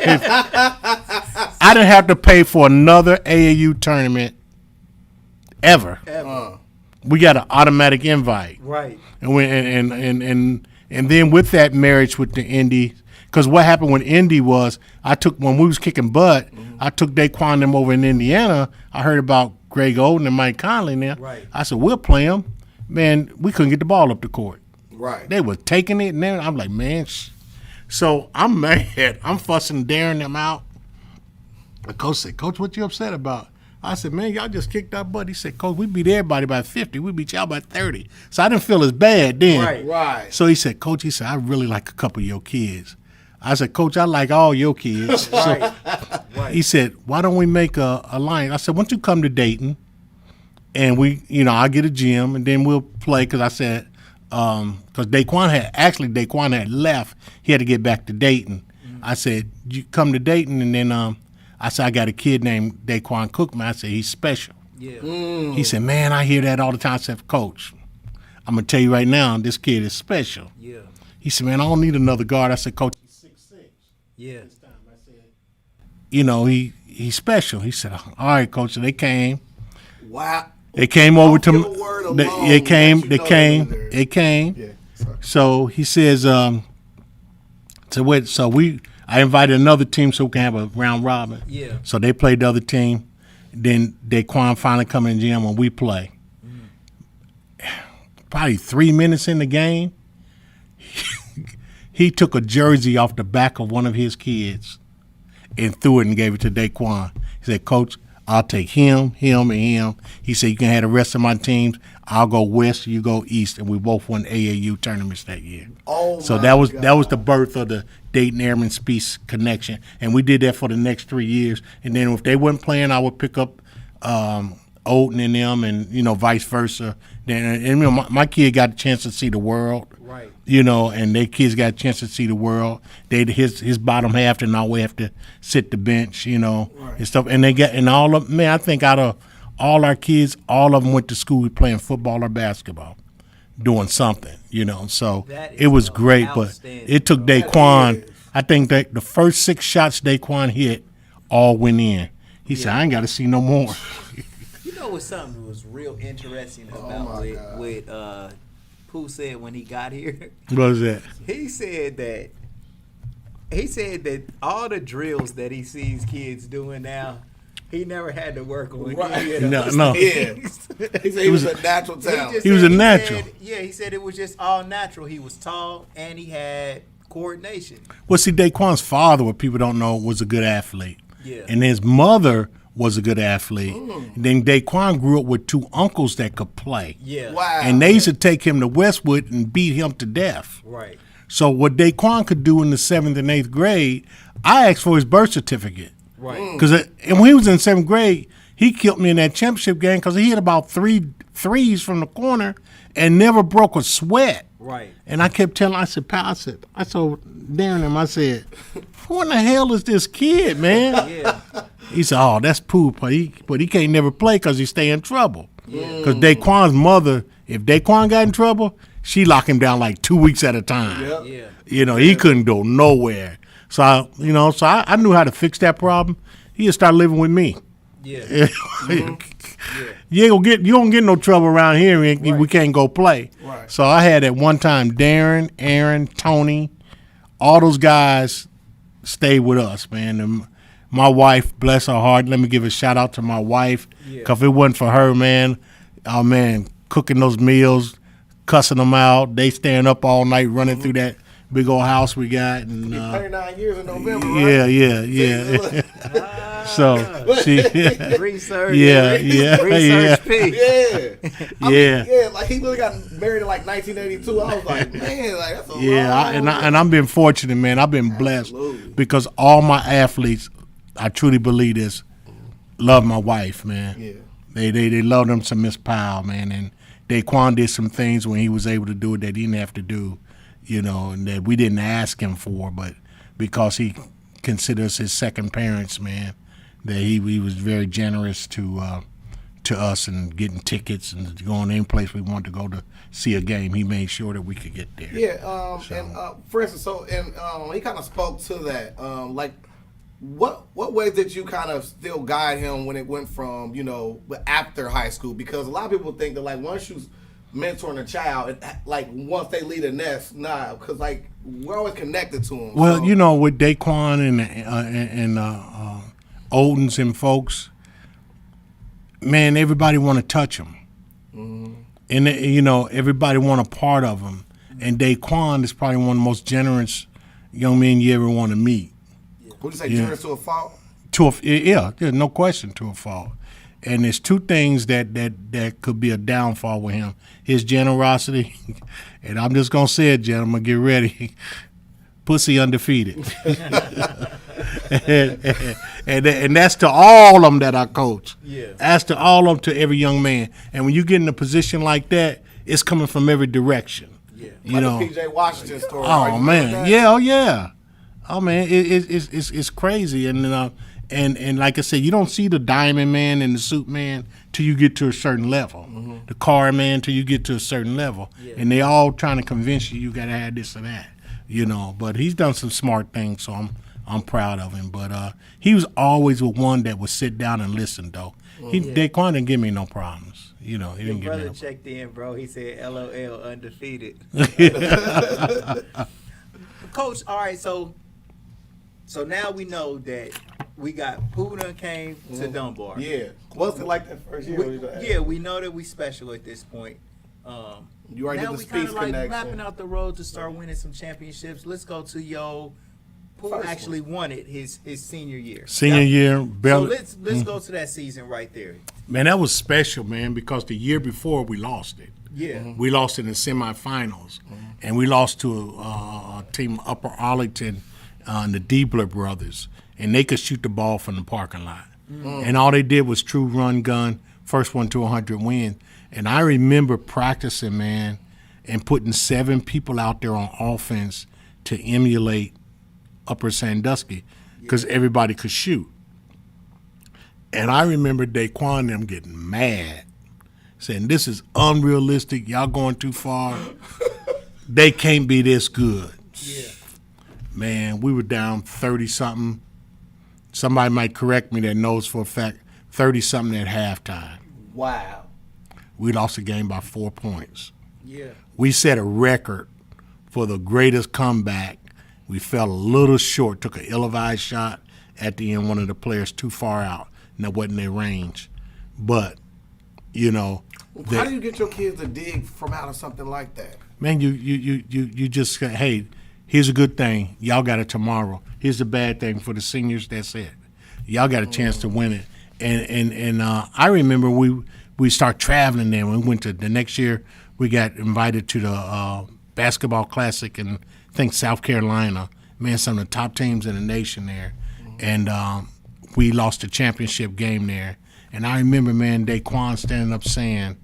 I didn't have to pay for another AAU tournament ever. We got an automatic invite. Right. And then with that marriage with the Indy, because what happened with Indy was when we was kicking butt, I took Daquan and them over in Indiana. I heard about Greg Oden and Mike Conley now. Right. I said, we'll play them. Man, we couldn't get the ball up the court. Right. They was taking it, and then I'm like, man. So I'm mad. I'm fussing, daring them out. The coach said, Coach, what you upset about? I said, man, y'all just kicked our butt. He said, Coach, we beat everybody by 50. We beat y'all by 30. So I didn't feel as bad then. Right. Right. So he said, Coach, I really like a couple of your kids. I said, Coach, I like all your kids. Right. So he said, why don't we make a line? I said, why don't you come to Dayton, and I'll get a gym, and then we'll play. Because I said, because Daquan had left. He had to get back to Dayton. I said, you come to Dayton, and then I said, I got a kid named Daquan Cookman. I said, he's special. Yeah. He said, man, I hear that all the time. I said, Coach, I'm going to tell you right now, this kid is special. Yeah. He said, man, I don't need another guard. I said, Coach, he's 6'6". Yeah. He's special. He said, all right, Coach. So they came. Wow. They came over to Give me. a word alone They came. that They you know came. that they're- They came. Yeah. Sorry. So he says, I invited another team so we can have a round robin. Yeah. So they played the other team. Then Daquan finally come in the gym when we play. Probably 3 minutes in the game, he took a jersey off the back of one of his kids and threw it and gave it to Daquan. He said, Coach, I'll take him, and him. He said, you can have the rest of my teams. I'll go west, you go east, and we both won AAU tournaments that year. Oh, So my that was God. the birth of the Dayton Airman Speaks connection, and we did that for the next 3 years. And then if they weren't playing, I would pick up Olden and them, and vice versa. And my kid got a chance to see the world, Right. and their kids got a chance to see the world. His bottom half didn't always have to sit the bench, and stuff. And I think out of all our kids, all of them went to school playing football or basketball, doing something, So That is it was great, but outstanding, it took bro. Daquan. I think that the first 6 shots Daquan hit all went in. He said, I ain't got to see no more. You know what's something that was real interesting about my God. what Pooh said when he got here? What was that? He said that all the drills that he sees kids doing now, he never had to work on Right. any of No, those no. things. He said he was a natural talent. He was a natural. He said it was just all natural. He was tall and he had coordination. Well, see, Daquan's father, what people don't know, was a good athlete. Yeah. And his mother was a good athlete. And then Daquan grew up with 2 uncles that could play. Yeah. Wow. And they used to take him to Westwood and beat him to death. Right. So what Daquan could do in the 7th and 8th grade, I asked for his birth certificate. Right. Because when he was in 7th grade, he killed me in that championship game because he hit about 3 threes from the corner and never broke a sweat. Right. And I kept telling, I said, pal, I told Darren him, I said, who in the hell is this kid, man? Yeah. He said, oh, that's Pooh, but he can't never play because he stay in trouble. Because Daquan's mother, if Daquan got in trouble, she locked him down like 2 weeks at a time. Yep. Yeah. He couldn't go nowhere. So I knew how to fix that problem. He'd start living with me. Yeah. You don't get no trouble around here. We can't go play. Right. So I had at one time Darren, Aaron, Tony, all those guys stayed with us, man. And my wife, bless her heart, let me give a shout out to my wife, because if it wasn't for her, man, cooking those meals, cussing them out, they staying up all night running through that big old house we got. And 39 years in November, right? yeah. So she, Research. yeah. Research P. Yeah. Like he really got married in like 1982. I was like, man, like that's a long and I've been fortunate, man. I've been blessed because all my athletes, I truly believe this, love my wife, man. Yeah. They love them some Miss Powell, man. And Daquan did some things when he was able to do it that he didn't have to do, and that we didn't ask him for, but because he considers his second parents, man, that he was very generous to us and getting tickets and going any place we wanted to go to see a game. He made sure that we could get there. Yeah, and for instance, he kind of spoke to that. Like, what ways did you kind of still guide him when it went from, after high school? Because a lot of people think that, like, once you mentoring a child, like, once they leave the nest, nah, because, like, we're always connected to them. Well, so. With Daquan and Oldens and folks, man, everybody want to touch him. Mm-hmm. And, everybody want a part of him. And Daquan is probably one of the most generous young men you ever want to meet. Would you say generous to a fault? Yeah, no question, to a fault. And there's two things that could be a downfall with him. His generosity, and I'm just going to say it, gentlemen, get ready. Pussy undefeated. and that's to all of them that I coach. Yeah. That's to all of them, to every young man. And when you get in a position like that, it's coming from every direction. Yeah. Like the PJ Washington story. Oh, man. Yeah. Oh, man, it's crazy. And like I said, you don't see the diamond man and the suit man till you get to a certain level. Mm-hmm. The car man till you get to a certain level. Yeah. And they all trying to convince you got to have this or that. But he's done some smart things, so I'm proud of him. But he was always one that would sit down and listen, though. Daquan didn't give me no problems. He didn't give me no brother checked in, bro. He said, LOL, undefeated. Coach, all right, so now we know that we got Pooh done came to Dunbar. Yeah. What's it like that first year? We know that we special at this point. You already now did the we kind speech of like connection. mapping out the road to start winning some championships. Let's go to Pooh actually won it his senior year. Year. So let's go to that season right there. Man, that was special, man, because the year before we lost it. Yeah. Mm-hmm. We lost it in the semifinals, and we lost to a team, Upper Arlington, and the Diebler brothers, and they could shoot the ball from the parking lot. Mm. And all they did was true run gun, first one to 100 win. And I remember practicing, man, and putting 7 people out there on offense to emulate Upper Sandusky because everybody could shoot. And I remember Daquan and them getting mad, saying, this is unrealistic. Y'all going too far. They can't be this good. Yeah. Man, we were down 30-something. Somebody might correct me that knows for a fact, 30-something at halftime. Wow. We lost the game by 4 points. Yeah. We set a record for the greatest comeback. We fell a little short, took an ill-advised shot at the end, one of the players too far out, and that wasn't their range. But, how do you get your kids to dig from out of something like that? Man, you just say, hey, here's a good thing. Y'all got it tomorrow. Here's the bad thing for the seniors. That's it. Y'all got a chance to win it. And I remember we start traveling there. When we went to the next year, we got invited to the basketball classic in, I think, South Carolina. Man, some of the top teams in the nation there. And we lost the championship game there. And I remember, man, Daquan standing up saying,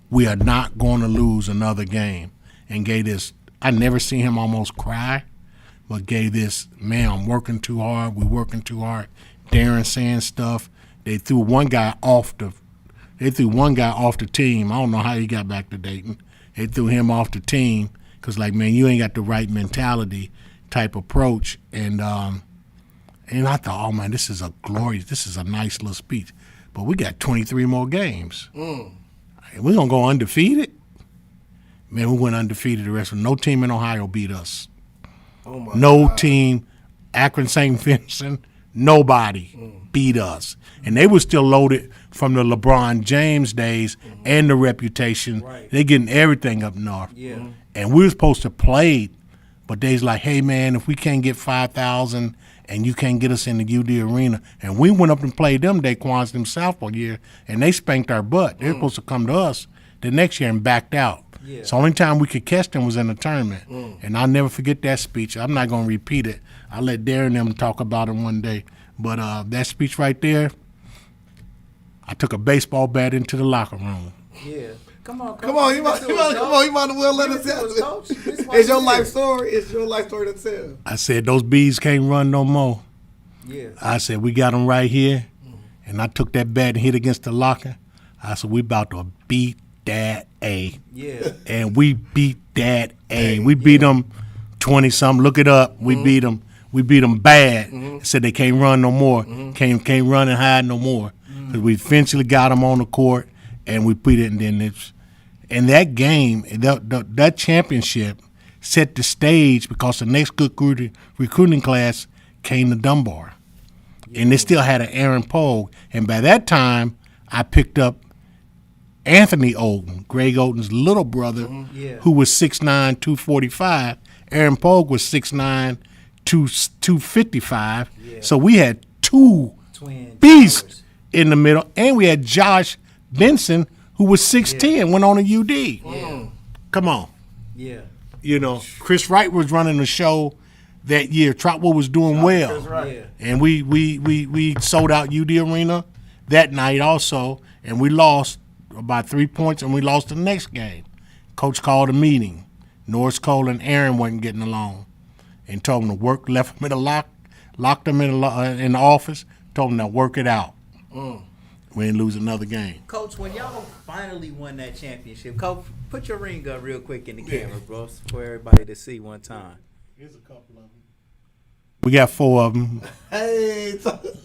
we are not going to lose another game. And gave this, I never seen him almost cry, but gave this, man, I'm working too hard. We're working too hard. Darren saying stuff. They threw one guy off the team. I don't know how he got back to Dayton. They threw him off the team because, like, man, you ain't got the right mentality type approach. And I thought, oh, man, this is a nice little speech. But we got 23 more games. We're going to go undefeated? Man, we went undefeated the rest of them. No team in Ohio beat us. Oh my no God. Team, Akron St. Vincent, nobody beat us. And they were still loaded from the LeBron James days and the reputation. Right. They getting everything up north. Yeah. And we were supposed to play, but they's like, hey, man, if we can't get 5,000 and you can't get us in the UD Arena. And we went up and played them Daquans them sophomore year, and they spanked our butt. They're supposed to come to us the next year and backed out. Yeah. So the only time we could catch them was in the tournament. And I'll never forget that speech. I'm not going to repeat it. I'll let Darren and them talk about it one day. But that speech right there, I took a baseball bat into the locker room. Yeah. Come on, You might as well let us tell it. It's your life story. It's your life story to tell. I said, those bees can't run no more. Yeah. I said, we got them right here. And I took that bat and hit against the locker. I said, we about to beat that A. Yeah. And we beat that A. We beat them 20-something. Look it up. We beat them. We beat them bad. Said they can't run no more. Can't run and hide no more. Because we eventually got them on the court, and we beat it. And then and that game, that championship set the stage because the next good recruiting class came to Dunbar. And they still had an Aaron Pogue. And by that time, I picked up Anthony Olden, Greg Olden's little brother, who was 6'9", 245. Aaron Pogue was 6'9", 255. Yeah. So we had two Twin beasts towers in the middle. And we had Josh Benson, who was 6'10", went on to UD. Yeah. Come on. Yeah. You know, Chris Wright was running the show that year. Trotwood was doing well. Yeah. And we sold out UD Arena that night also, and we lost by 3 points, and we lost the next game. Coach called a meeting. Norris Cole and Aaron wasn't getting along, and told them to work. Left them in the locked them in the office. Told them to work it out. We didn't lose another game. Coach, when y'all finally won that championship, Coach, put your ring up real quick in the camera, bro, for everybody to see one time. Here's a couple of them. We got 4 of them. Hey,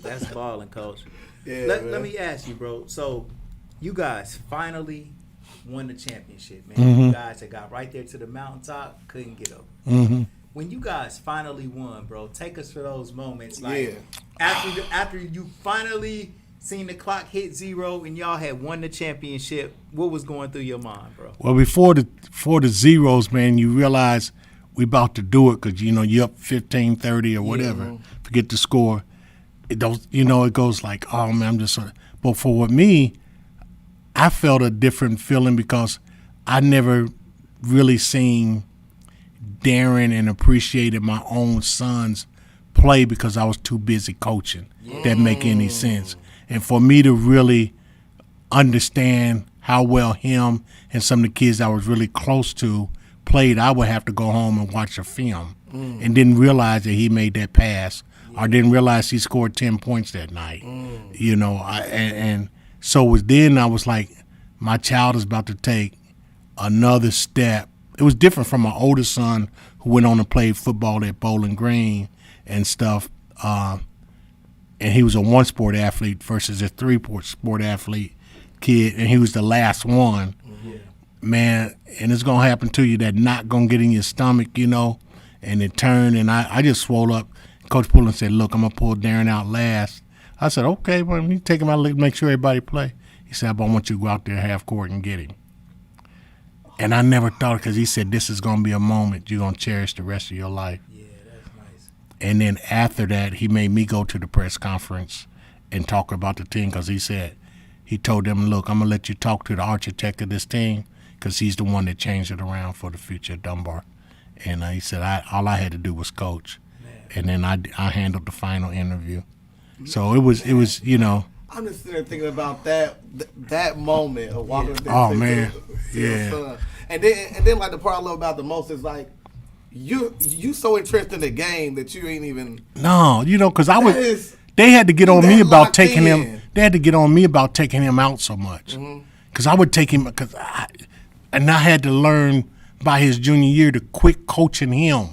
That's balling, Coach. Yeah, Let me ask you, bro. So, you guys finally won the championship, man. You guys that got right there to the mountaintop, couldn't get over. When you guys finally won, bro, take us to those moments. Like after you finally seen the clock hit 0 and y'all had won the championship, what was going through your mind, bro? Well, before the zeros, man, you realize we about to do it because, you know, you're up 15-30 or whatever. Forget the score. It don't, you know, it goes like, oh, man, I'm just sort of. But for me, I felt a different feeling because I never really seen Darren and appreciated my own sons play because I was too busy coaching. That make any sense. And for me to really understand how well him and some of the kids I was really close to played, I would have to go home and watch a film and didn't realize that he made that pass or didn't realize he scored 10 points that night. You know, and so it was then I was like, my child is about to take another step. It was different from my oldest son who went on to play football at Bowling Green and stuff. And he was a one-sport athlete versus a three-sport athlete kid, and he was the last one. Man, and it's going to happen to you, that knot going to get in your stomach, you know, and it turned, and I just swole up. Coach Pullen said, look, I'm going to pull Darren out last. I said, okay, well, you take him out, make sure everybody play. He said, I want you to go out there half court and get him. And I never thought, because he said, this is going to be a moment you're going to cherish the rest of your life. Yeah, that's nice. And then after that, he made me go to the press conference and talk about the team because he told them, look, I'm going to let you talk to the architect of this team because he's the one that changed it around for the future of Dunbar. And he said, all I had to do was coach. Man. And then I handled the final interview. So it was you know. I'm just sitting there thinking about that moment of walking up there. Oh, man. Your son. And then like the part I love about the most is like you so interested in the game that you ain't even. No, you know, because they had to get on me about taking him. They had to get on me about taking him out so much. Because I would take him and I had to learn by his junior year to quit coaching him,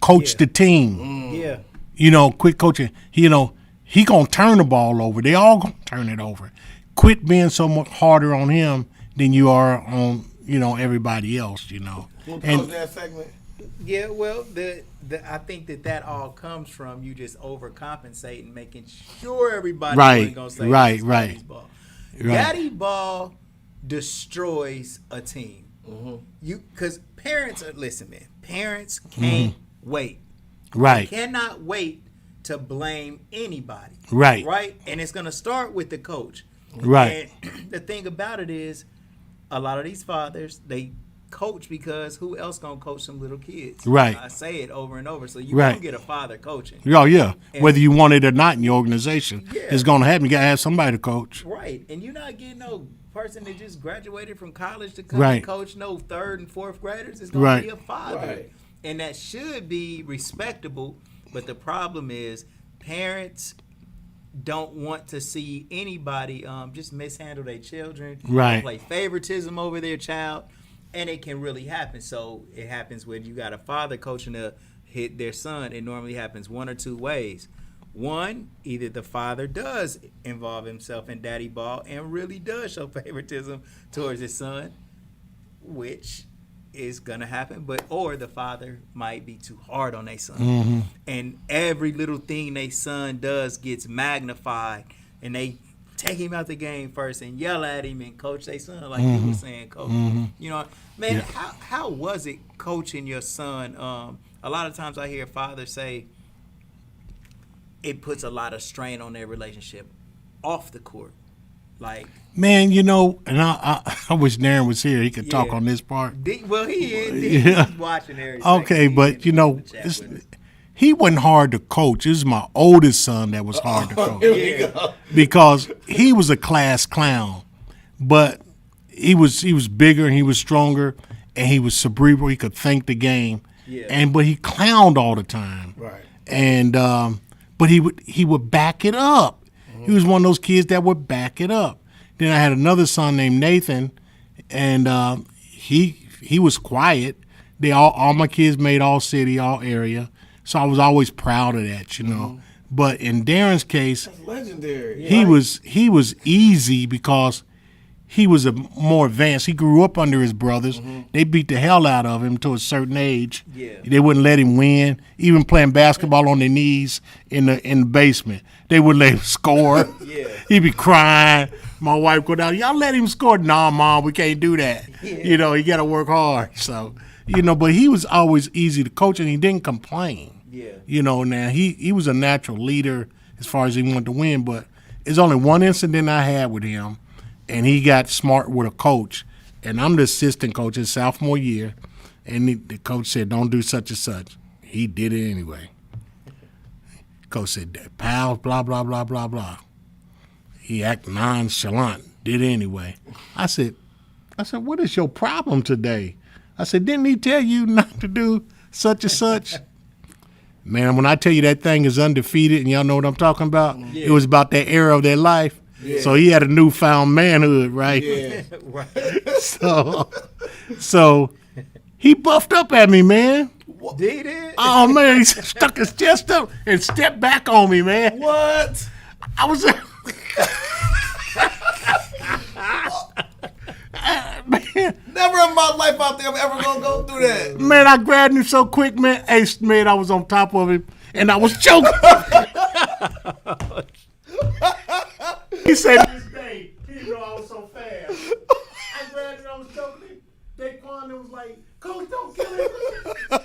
coach the team. Yeah. You know, quit coaching. You know, he gonna turn the ball over. They all gonna turn it over. Quit being so much harder on him than you are on, you know, everybody else. You know. And that segment. Yeah, well, I think that all comes from you just overcompensating, making sure everybody ain't gonna say Daddy's ball. Daddy ball destroys a team. Because parents parents can't wait. Right. They cannot wait to blame anybody. Right. Right? And it's gonna start with the coach. Right. And the thing about it is, a lot of these fathers, they coach because who else gonna coach some little kids? Right. I say it over and over. So you gonna get a father coaching. Oh yeah. Whether you want it or not in your organization, it's gonna happen. You gotta have somebody to coach. Right. And you're not getting no person that just graduated from college to come and coach no 3rd and 4th graders. It's gonna be a father. And that should be respectable, but the problem is parents don't want to see anybody just mishandle their children, Right. play favoritism over their child, and it can really happen. So it happens when you got a father coaching to hit their son. It normally happens one or two ways. One, either the father does involve himself in daddy ball and really does show favoritism towards his son, which is gonna happen, or the father might be too hard on their son, and every little thing their son does gets magnified, and they take him out the game first and yell at him and coach their son like you were saying, coach. You know, man, how was it coaching your son? A lot of times I hear fathers say it puts a lot of strain on their relationship off the court, like. Man, you know, and I wish Darren was here. He could talk Yeah. on this part. Well, he is. Yeah. He's watching everything. Okay, but you know, he wasn't hard to coach. This is my oldest son that was hard to coach Yeah. because he was a class clown, but he was bigger and he was stronger and he was cerebral. He could think the game, Yeah. but he clowned all the time. Right. And but he would back it up. He was one of those kids that would back it up. Then I had another son named Nathan, and he was quiet. All my kids made all city, all area, so I was always proud of that, you know. But in Darren's case, Legendary. he was easy because he was a more advanced. He grew up under his brothers. They beat the hell out of him to a certain age. Yeah. They wouldn't let him win. Even playing basketball on their knees in the basement, they wouldn't let him score. Yeah. He'd be crying. My wife go down, y'all let him score. Nah, Mom, we can't do that. Yeah. You know, he got to work hard. So, you know, but he was always easy to coach, and he didn't complain. Yeah. You know, now he was a natural leader as far as he wanted to win, but there's only one incident I had with him, and he got smart with a coach, and I'm the assistant coach his sophomore year, and the coach said, don't do such and such. He did it anyway. Coach said, Powell, blah, blah, blah, blah, blah. He acted nonchalant, did it anyway. I said, what is your problem today? I said, didn't he tell you not to do such and such? Man, when I tell you that thing is undefeated, and y'all know what I'm talking about, it was about that era of their life. Yeah. So he had a newfound manhood, right? Yeah. Right. So he buffed up at me, man. Did it? Oh, man, he stuck his chest up and stepped back on me, man. What? I was man, Never in my life out there I'm ever gonna go through that. man, I grabbed him so quick, man. Hey, man, I was on top of him, and I was choking. He said, this day, he didn't know I was so fast. I grabbed him, I was choking him. Daquan was like, Coach, don't kill him.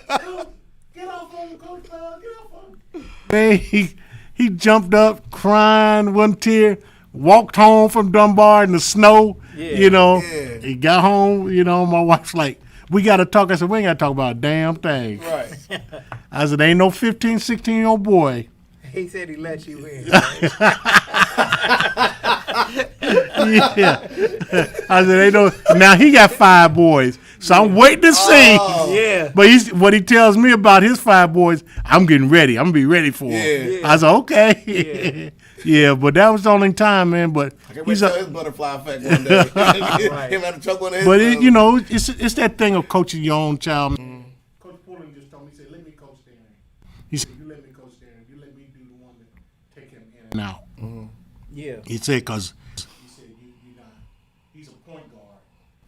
Coach, get off on him, Coach, get off on him. Man, he jumped up, crying, one tear, walked home from Dunbar in the snow, you know. Yeah. He got home, you know, my wife's like, we got to talk. I said, we ain't got to talk about a damn thing. Right. I said, ain't no 15, 16-year-old boy. He said he let you in. Yeah. I said, ain't no. Now he got 5 boys, so I'm waiting to see. Yeah. But what he tells me about his 5 boys, I'm getting ready. I'm gonna be ready for him. Yeah. I said, okay. Yeah, but that was the only time, man. But I can he's tell his butterfly effect one day. Right. Him had to choke one of his. but you know, it's that thing of coaching your own child. Coach Pullen just told me, he said, let me coach Darren. He said, you let me coach Darren. You let me be the one to take him in and out. Yeah. He said, because he's a point guard.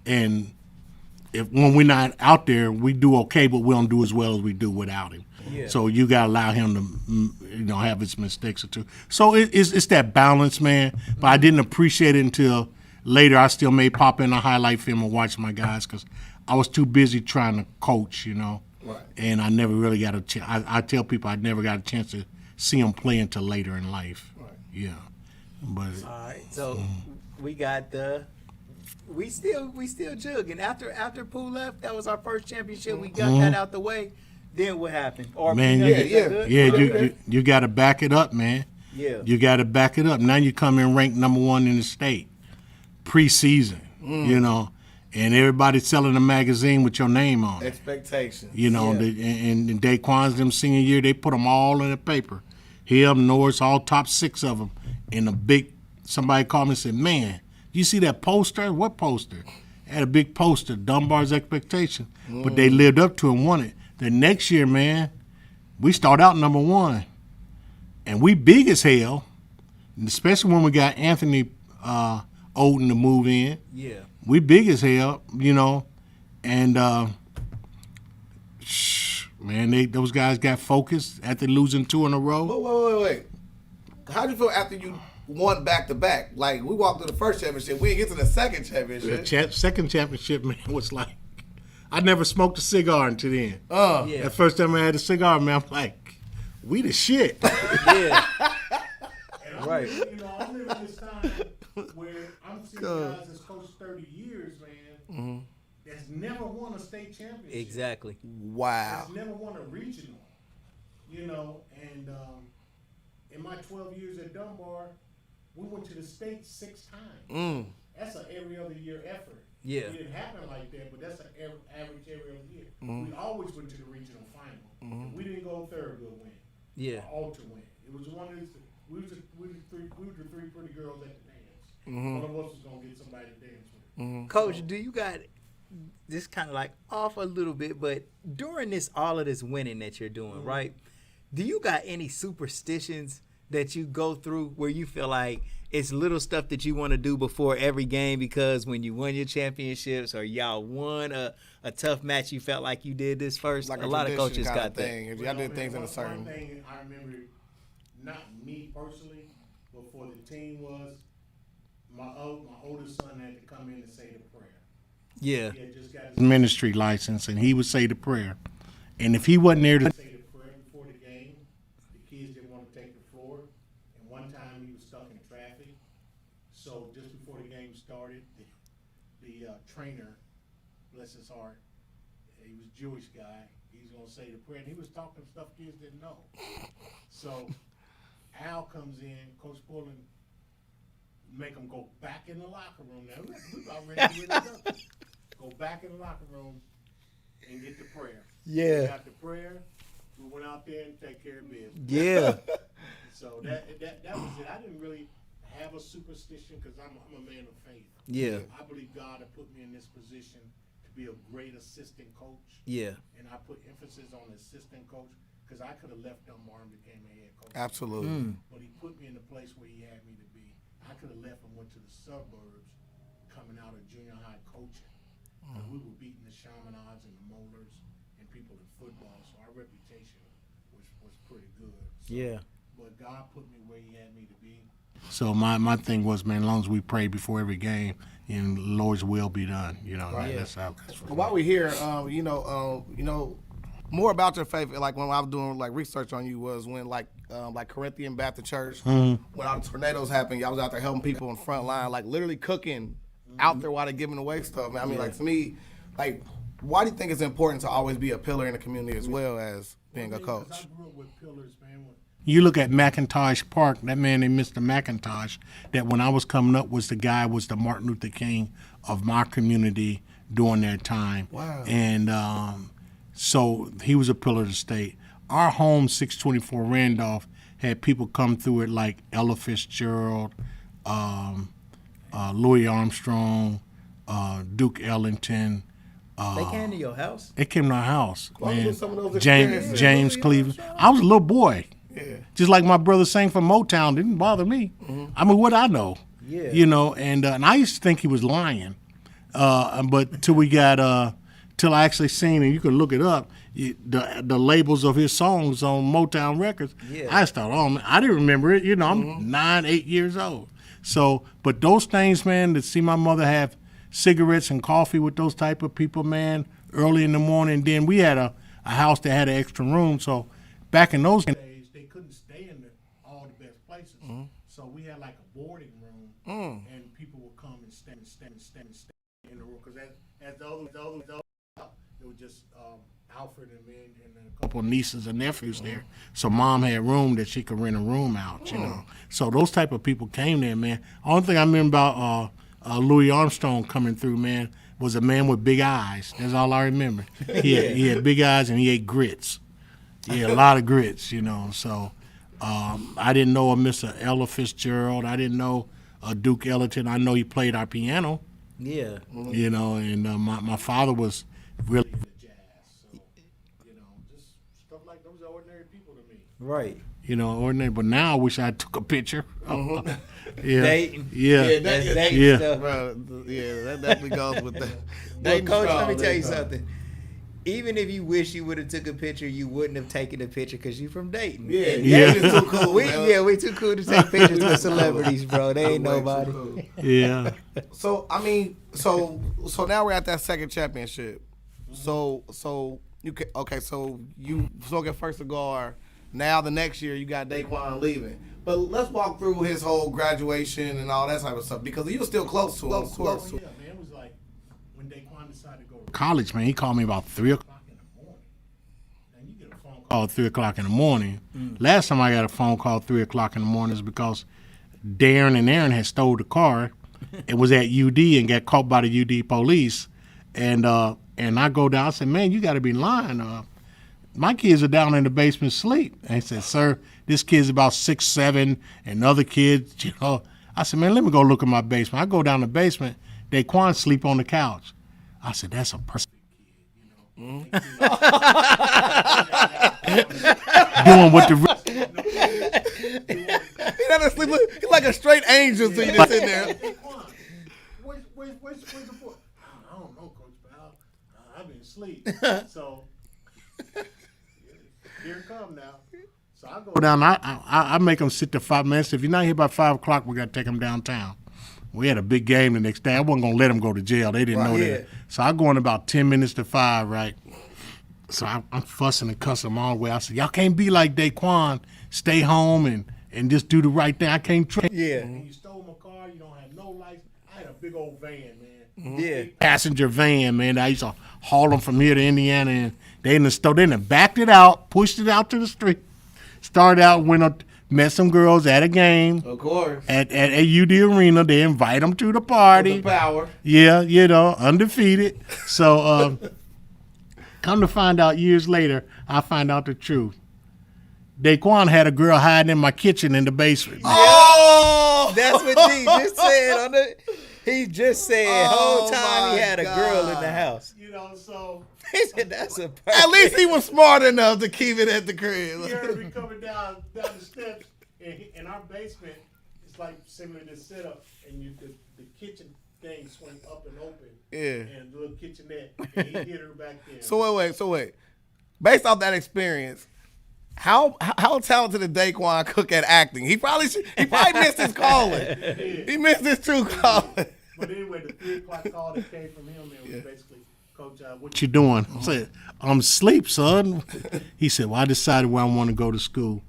And when we're not out there, we do okay, but we don't do as well as we do without him. Yeah. So you got to allow him to, have his mistakes or two. So it's that balance, man. But I didn't appreciate it until later. I still may pop in a highlight film and watch my guys because I was too busy trying to coach, Right. And I never really got a chance. I tell people I never got a chance to see them play until later in life. Right. Yeah. But All right. So we got we still jugging. After Pooh left, that was our first championship. We got that out the way. Then what happened? Or Man, you got to back it up, man. Yeah. You got to back it up. Now you come in ranked number 1 in the state, preseason, and everybody's selling a magazine with your name on it. Expectations. And Daquan's them senior year, they put them all in the paper. Him, Norris, all top 6 of them. And somebody called me and said, man, you see that poster? What poster? Had a big poster, Dunbar's Expectation. But they lived up to it and won it. The next year, man, we start out number 1. And we big as hell, especially when we got Anthony Oden to move in. Yeah. We big as hell, and man, those guys got focused after losing 2 in a row. Wait. How do you feel after you won back-to-back? Like, we walked through the first championship. We didn't get to the second championship. The second championship, man, was like, I never smoked a cigar until then. Yeah. The first time I had a cigar, man, I'm like, we the shit. Yeah. Right. I'm living this time where I'm seeing guys that's coached 30 years, man, that's never won a state championship. Exactly. Wow. That's never won a regional. And in my 12 years at Dunbar, we went to the state 6 times. That's an every other year effort. Yeah. It didn't happen like that, but that's an average every other year. We always went to the regional final. If we didn't go third, we'll win. Yeah. Or to win. It was one of these. We were the 3 pretty girls at the dance. One of us was gonna get somebody to dance with. Coach, do you got this kind of like off a little bit, but during all of this winning that you're doing, right? Do you got any superstitions that you go through where you feel like it's little stuff that you want to do before every game because when you won your championships or y'all won a tough match, you felt like you did this first? Like a lot of coaches got that. thing. If y'all did things in a One certain. thing I remember, not me personally, but for the team was my oldest son had to come in and say the prayer. Yeah. He had just got his ministry license, and he would say the prayer. And if he wasn't there to say the prayer before the game, the kids didn't want to take the floor. And one time he was stuck in traffic. So just before the game started, the trainer, bless his heart, he was a Jewish guy. He's going to say the prayer. And he was talking stuff kids didn't know. So Al comes in, Coach Pullen, make them go back in the locker room. Now, we about ready to get it done. Go back in the locker room and get the prayer. Yeah. We got the prayer. We went out there and take care of business. Yeah. So that was it. I didn't really have a superstition because I'm a man of faith. Yeah. I believe God had put me in this position to be a great assistant coach. Yeah. And I put emphasis on assistant coach because I could have left Dunbar and became a head coach. Absolutely. But he put me in the place where he had me to be. I could have left and went to the suburbs coming out of junior high coaching. And we were beating the Chaminades and the Molars and people in football, so our reputation was pretty good. So, Yeah. But God put me where he had me to be. So my thing was, man, as long as we pray before every game, and Lord's will be done. That's how. While we're here, more about your faith. Like when I was doing like research on you was when like Corinthian Baptist Church, when all the tornadoes happened, y'all was out there helping people in the front line, like literally cooking out there while they're giving away stuff. Man. I mean, like to me, like why do you think it's important to always be a pillar in the community as well as being a coach? I grew up with pillars, man. You look at McIntosh Park, that man named Mr. McIntosh, that when I was coming up was the Martin Luther King of my community during that time. Wow. And so he was a pillar of the state. Our home, 624 Randolph, had people come through it like Ella Fitzgerald, Louis Armstrong, Duke Ellington. They came to your house? They came to our house, man. Some of those James Cleveland. I was a little boy. Yeah. Just like my brother sang from Motown, didn't bother me. I mean, what I know. Yeah. And I used to think he was lying. But till we got, till I actually seen, and you can look it up, the labels of his songs on Motown Records, Yeah. I just thought, oh, man, I didn't remember it. I'm 9, 8 years old. So, but those things, man, to see my mother have cigarettes and coffee with those type of people, man, early in the morning. Then we had a house that had an extra room. So back in those days, they couldn't stay in all the best places. So we had like a boarding room, and people would come and stay in the room. Because as the other, it was just Alfred and me and a couple of nieces and nephews there. So mom had room that she could rent a room out, So those type of people came there, man. Only thing I remember about Louis Armstrong coming through, man, was a man with big eyes. That's all I remember. He had big eyes and he ate grits. He had a lot of grits, So I didn't know a Mr. Ella Fitzgerald. I didn't know Duke Ellington. I know he played our piano. Yeah. You know, and my father was really into jazz. So, you know, just stuff like those are ordinary people to me. Right. You know, ordinary. But now I wish I took a picture. Yeah. Dating. Yeah. That's dating Yeah. stuff. Bro, yeah, that definitely goes with that. Well, Coach, let me tell you something. Even if you wish you would have took a picture, you wouldn't have taken a picture because you from Dayton. Yeah, And Yeah. Dayton is too cool. man. we too cool to take pictures with celebrities, bro. They ain't Way too nobody. cool. Yeah. So I mean, so now we're at that second championship. So you can so you get first cigar. Now the next year you got Daquan leaving. But let's walk through his whole graduation and all that type of stuff because you were still close to him. Of course. Yeah, man. It was like when Daquan decided to go to college, man, he called me about 3 o'clock in the morning. And you get a phone call at 3 o'clock in the morning. Last time I got a phone call at 3 o'clock in the morning is because Darren and Aaron had stole the car. It was at UD and got caught by the UD police. And I go down, I said, man, you got to be lying. My kids are down in the basement asleep. And he said, sir, this kid's about 6, 7, and other kids, you know. I said, man, let me go look at my basement. I go down the basement. Daquan sleep on the couch. I said, that's a perfect kid, you know. Doing what the rest He not asleep. He's like a straight angel. So you just in there. Daquan, where's the boy? I don't know, Coach Powell. I've been asleep. So here it come now. So I go down. I make them sit there 5 minutes. If you're not here by 5 o'clock, we got to take them downtown. We had a big game the next day. I wasn't gonna let them go to jail. They didn't know that. So I go in about 10 minutes to 5, right? So I'm fussing and cussing them all the way. I said, y'all can't be like Daquan. Stay home and just do the right thing. I can't trust. Yeah. You stole my car. You don't have no license. I had a big old van, man. Yeah. Passenger van, man. I used to haul them from here to Indiana, and they in the store. They done backed it out, pushed it out to the street. Started out, went up, met some girls at a game Of course. at UD Arena. They invite them to the party. The power. Yeah, you know, undefeated. So come to find out years later, I find out the truth. Daquan had a girl hiding in my kitchen in the basement. Oh, That's what G just said. He just said whole Oh, time he my had a girl in the God. house. You know, so He said that's a perfect. at least he was smart enough to keep it at the crib. he heard me coming down the steps, and in our basement, it's like similar to this setup, and the kitchen thing swing up and open. Yeah. And the little kitchenette, and he hit her back there. So wait. Based off that experience, how talented did Daquan Cook at acting? He probably missed his calling. He missed his true calling. But anyway, the 3 o'clock call that came from him, it was basically, Coach, what you doing? I said, I'm asleep, son. He said, well, I decided where I want to go to school.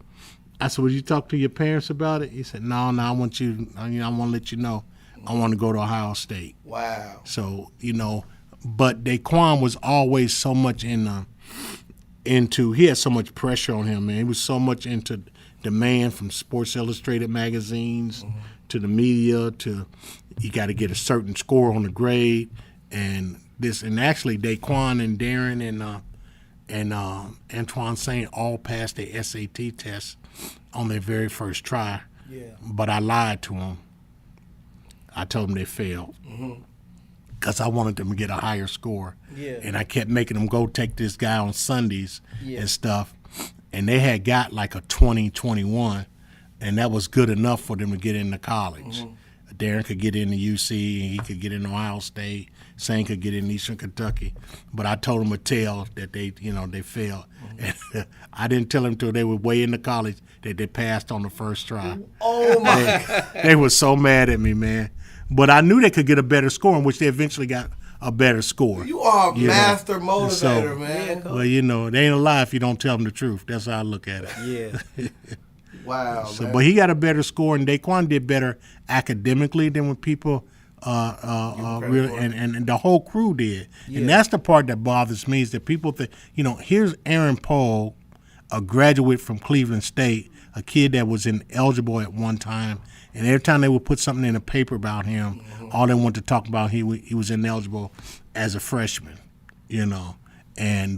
I said, would you talk to your parents about it? He said, no, I want to let you know. I want to go to Ohio State. Wow. So, you know, but Daquan was always so much he had so much pressure on him, man. He was so much into demand from Sports Illustrated magazines to the media to you got to get a certain score on the grade and actually Daquan and Darren and Antoine Saint all passed their SAT test on their very first try. Yeah. But I lied to them. I told them they failed because I wanted them to get a higher score. Yeah. And I kept making them go take this guy on Sundays and stuff. And they had got like a 20-21, and that was good enough for them to get into college. Darren could get into UC, and he could get into Ohio State. Saint could get in Eastern Kentucky. But I told them to tell that they failed. And I didn't tell them until they were way into college that they passed on the first try. Oh my! They were so mad at me, man. But I knew they could get a better score, in which they eventually got a better score. You are a You know, master motivator, so- man. Well, you know, it ain't a lie if you don't tell them the truth. That's how I look at it. Yeah. Wow, So, man. but he got a better score, and Daquan did better academically than when people really, and the whole crew did. Yeah. And that's the part that bothers me is that people think, you know, here's Aaron Powell, a graduate from Cleveland State, a kid that was ineligible at one time, and every time they would put something in a paper about him, all they wanted to talk about he was ineligible as a freshman, you know. And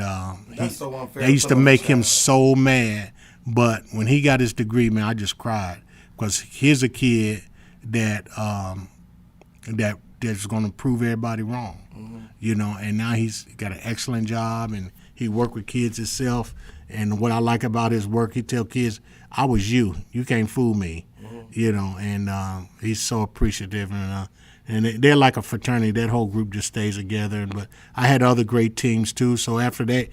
That's so unfair they used to to make the him child. so mad. But when he got his degree, man, I just cried because here's a kid that that's going to prove everybody wrong, and now he's got an excellent job and he worked with kids himself. And what I like about his work, he tell kids, I was you. You can't fool me, and he's so appreciative. And they're like a fraternity. That whole group just stays together. But I had other great teams, too. So after they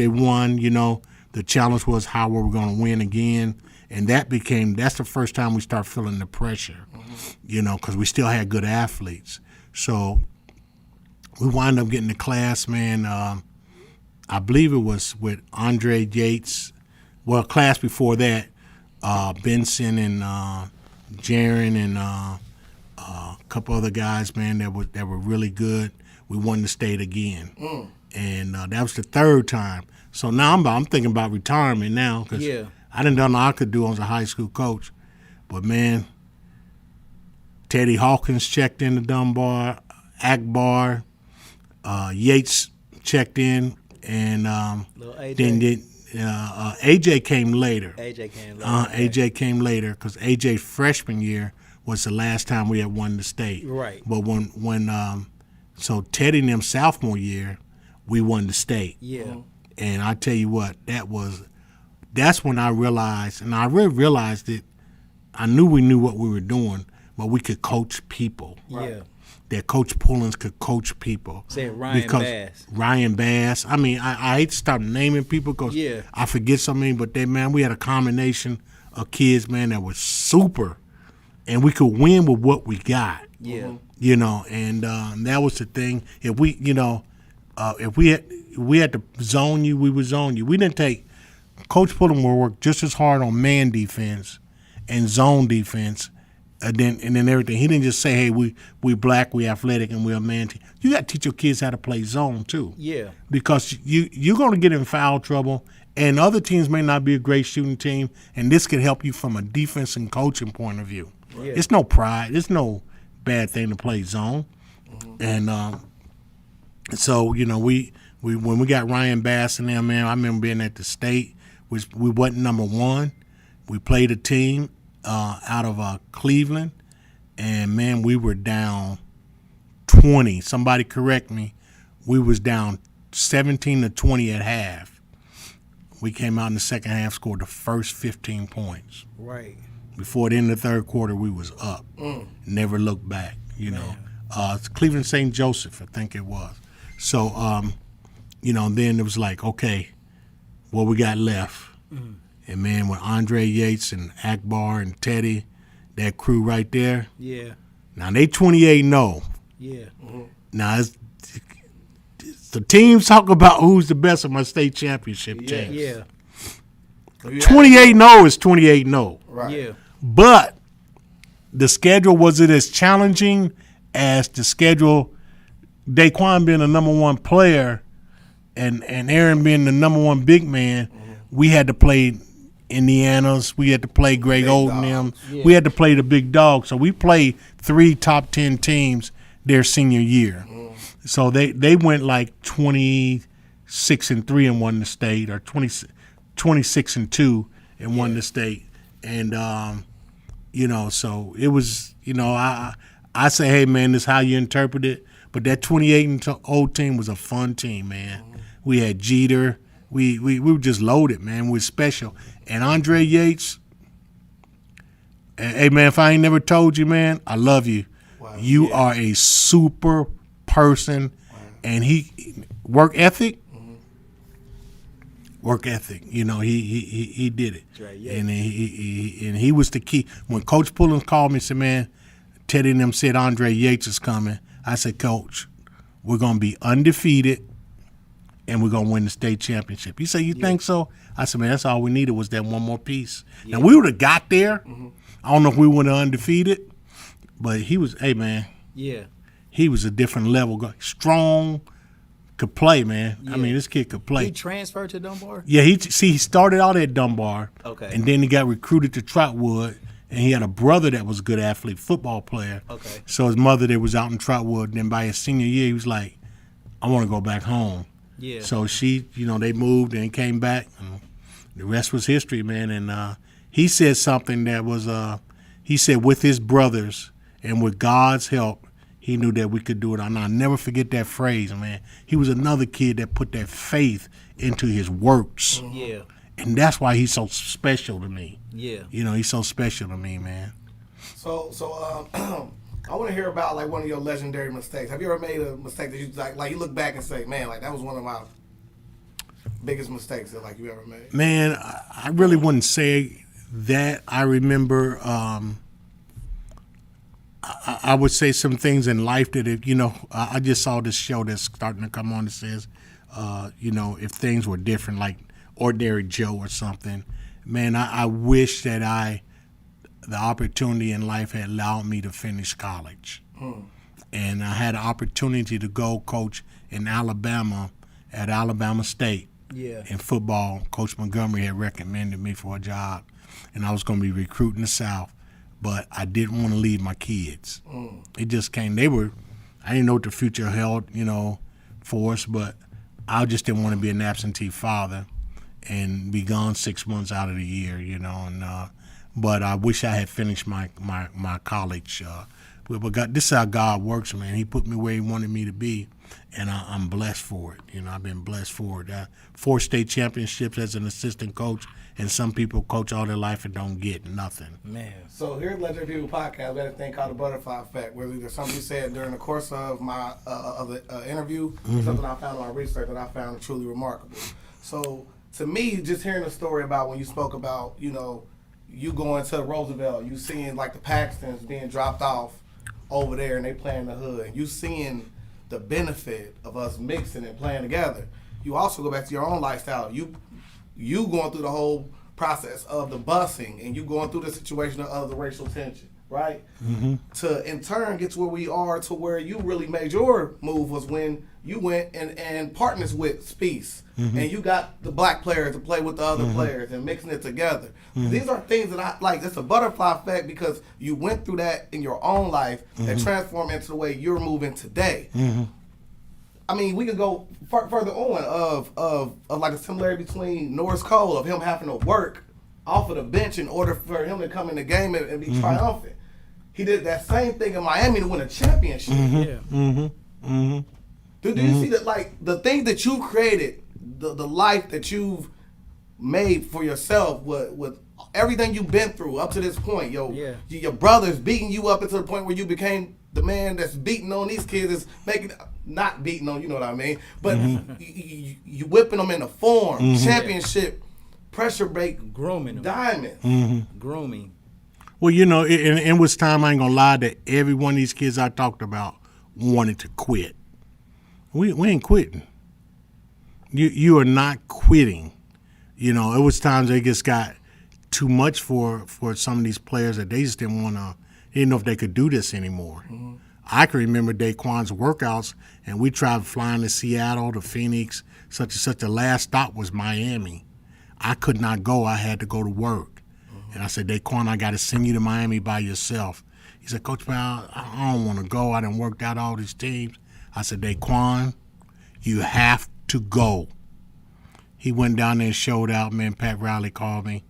won, the challenge was how were we going to win again. And that's the first time we start feeling the pressure, because we still had good athletes. So we wound up getting the class, man. I believe it was with Andre Yates. Well, class before that, Benson and Jaron and a couple other guys, man, that were really good. We won the state again, and that was the third time. So now I'm thinking about retirement now because I didn't know I could do as a high school coach. But man, Teddy Hawkins checked in to Dunbar, Akbar, Yates checked in, and then AJ came later. AJ came later because AJ's freshman year was the last time we had won the state. Right. But when so Teddy and them sophomore year, we won the state. Yeah. And I tell you what, that's when I realized, and I really realized it. I knew we knew what we were doing, but we could coach people. Yeah. That Coach Pullins could coach people. Say Ryan Bass. Ryan Bass. I mean, I hate to stop naming people because I forget so many, but we had a combination of kids, man, that was super, and we could win with what we got. Yeah. And that was the thing. If we had to zone you, we would zone you. We didn't take Coach Pullins will work just as hard on man defense and zone defense. And then everything. He didn't just say, hey, we black, we athletic, and we're a man team. You got to teach your kids how to play zone, too. Yeah. Because you're going to get in foul trouble, and other teams may not be a great shooting team, and this could help you from a defense and coaching point of view. Yeah. It's no pride. It's no bad thing to play zone. And so, when we got Ryan Bass in there, man, I remember being at the state. We wasn't number one. We played a team out of Cleveland, and man, we were down 20. Somebody correct me. We was down 17-20 at half. We came out in the second half, scored the first 15 points. Right. Before the end of the third quarter, we was up. Never looked back. It's Cleveland St. Joseph, I think it was. So, then it was like, okay, what we got left. And, man, with Andre Yates and Akbar and Teddy, that crew right there. Yeah. Now, they 28-0. Yeah. Now, the teams talk about who's the best of my state championship teams. Yeah. 28-0 is 28-0. Right. Yeah. But the schedule wasn't as challenging as the schedule, Daquan being the number one player and Aaron being the number one big man. We had to play Indiana's. We had to play Greg Oldham. Yeah. We had to play the big dog. So we played 3 top 10 teams their senior year. So they went like 26-3 and won the state, or 26-2 and won the state. And so it was. I say, hey man, this is how you interpret it. But that 28-0 team was a fun team, man. We had Jeter. We were just loaded, man. We were special. And Andre Yates, hey, man, if I ain't never told you, man, I love you. Wow. You are a super person. Wow. And work ethic, he did it. Right, yeah. And he was the key. When Coach Pullins called me and said, man, Teddy and them said Andre Yates is coming, I said, Coach, we're going to be undefeated, and we're going to win the state championship. He said, you think so? I said, man, that's all we needed was that one more piece. Yeah. Now, we would have got there. I don't know if we would have undefeated, but he was, hey, man. Yeah. He was a different level. Strong, could play, man. Yeah. I mean, this kid could play. He transferred to Dunbar? Yeah, he started out at Dunbar. Okay. And then he got recruited to Trotwood, and he had a brother that was a good athlete, football player. Okay. So his mother that was out in Trotwood, and then by his senior year, he was like, I want to go back home. Yeah. So they moved and came back. the rest was history, man. And he said something that was, he said with his brothers and with God's help, he knew that we could do it. And I'll never forget that phrase, man. He was another kid that put that faith into his works. Yeah. And that's why he's so special to me. Yeah. You know, he's so special to me, man. So I want to hear about like one of your legendary mistakes. Have you ever made a mistake that you like you look back and say, man, like that was one of my biggest mistakes that like you ever made? Man, I really wouldn't say that. I remember, I would say some things in life that, if, you know, I just saw this show that's starting to come on that says, you know, if things were different, like Ordinary Joe or something. Man, I wish that the opportunity in life had allowed me to finish college. And I had an opportunity to go coach in Alabama at Alabama State. Yeah. In football. Coach Montgomery had recommended me for a job, and I was going to be recruiting the South, but I didn't want to leave my kids. It just came. I didn't know what the future held, you know, for us, but I just didn't want to be an absentee father and be gone 6 months out of the year, you know. And but I wish I had finished my college. But God, this is how God works, man. He put me where He wanted me to be, and I'm blessed for it. You know, I've been blessed for it. 4 state championships as an assistant coach, and some people coach all their life and don't get nothing. Man. So here at Legendary People Podcast, we had a thing called the butterfly effect, where there's something you said during the course of my of the interview, something I found in my research that I found truly remarkable. So to me, just hearing a story about when you spoke about, you know, you going to Roosevelt, you seeing like the Paxtons being dropped off over there and they playing the hood, and you seeing the benefit of us mixing and playing together. You also go back to your own lifestyle. You going through the whole process of the busing, and you going through the situation of the racial tension, right? To in turn get to where we are, to where you really made your move was when you went and partners with Speece, and you got the black players to play with the other players and mixing it together. These are things that I like. It's a butterfly effect because you went through that in your own life and transformed into the way you're moving today. I mean, we could go further on of like a similarity between Norris Cole, of him having to work off of the bench in order for him to come in the game and be triumphant. He did that same thing in Miami to win a championship. Do you see that, like, the thing that you created, the life that you've made for yourself with everything you've been through up to this point, your brothers beating you up until the point where you became the man that's beating on these kids, is making, not beating on, you know what I mean, but you whipping them into form, championship, pressure break, Grooming them. diamond. Grooming. Well, you know, in was time, I ain't gonna lie, that every one of these kids I talked about wanted to quit. We ain't quitting. You are not quitting. You know, it was times they just got too much for some of these players that they just didn't know if they could do this anymore. I can remember Daquan's workouts, and we tried flying to Seattle, to Phoenix, such and such. The last stop was Miami. I could not go. I had to go to work. And I said, Daquan, I got to send you to Miami by yourself. He said, Coach Powell, I don't want to go. I done worked out all these teams. I said, Daquan, you have to go. He went down there and showed out, man. Pat Riley called me.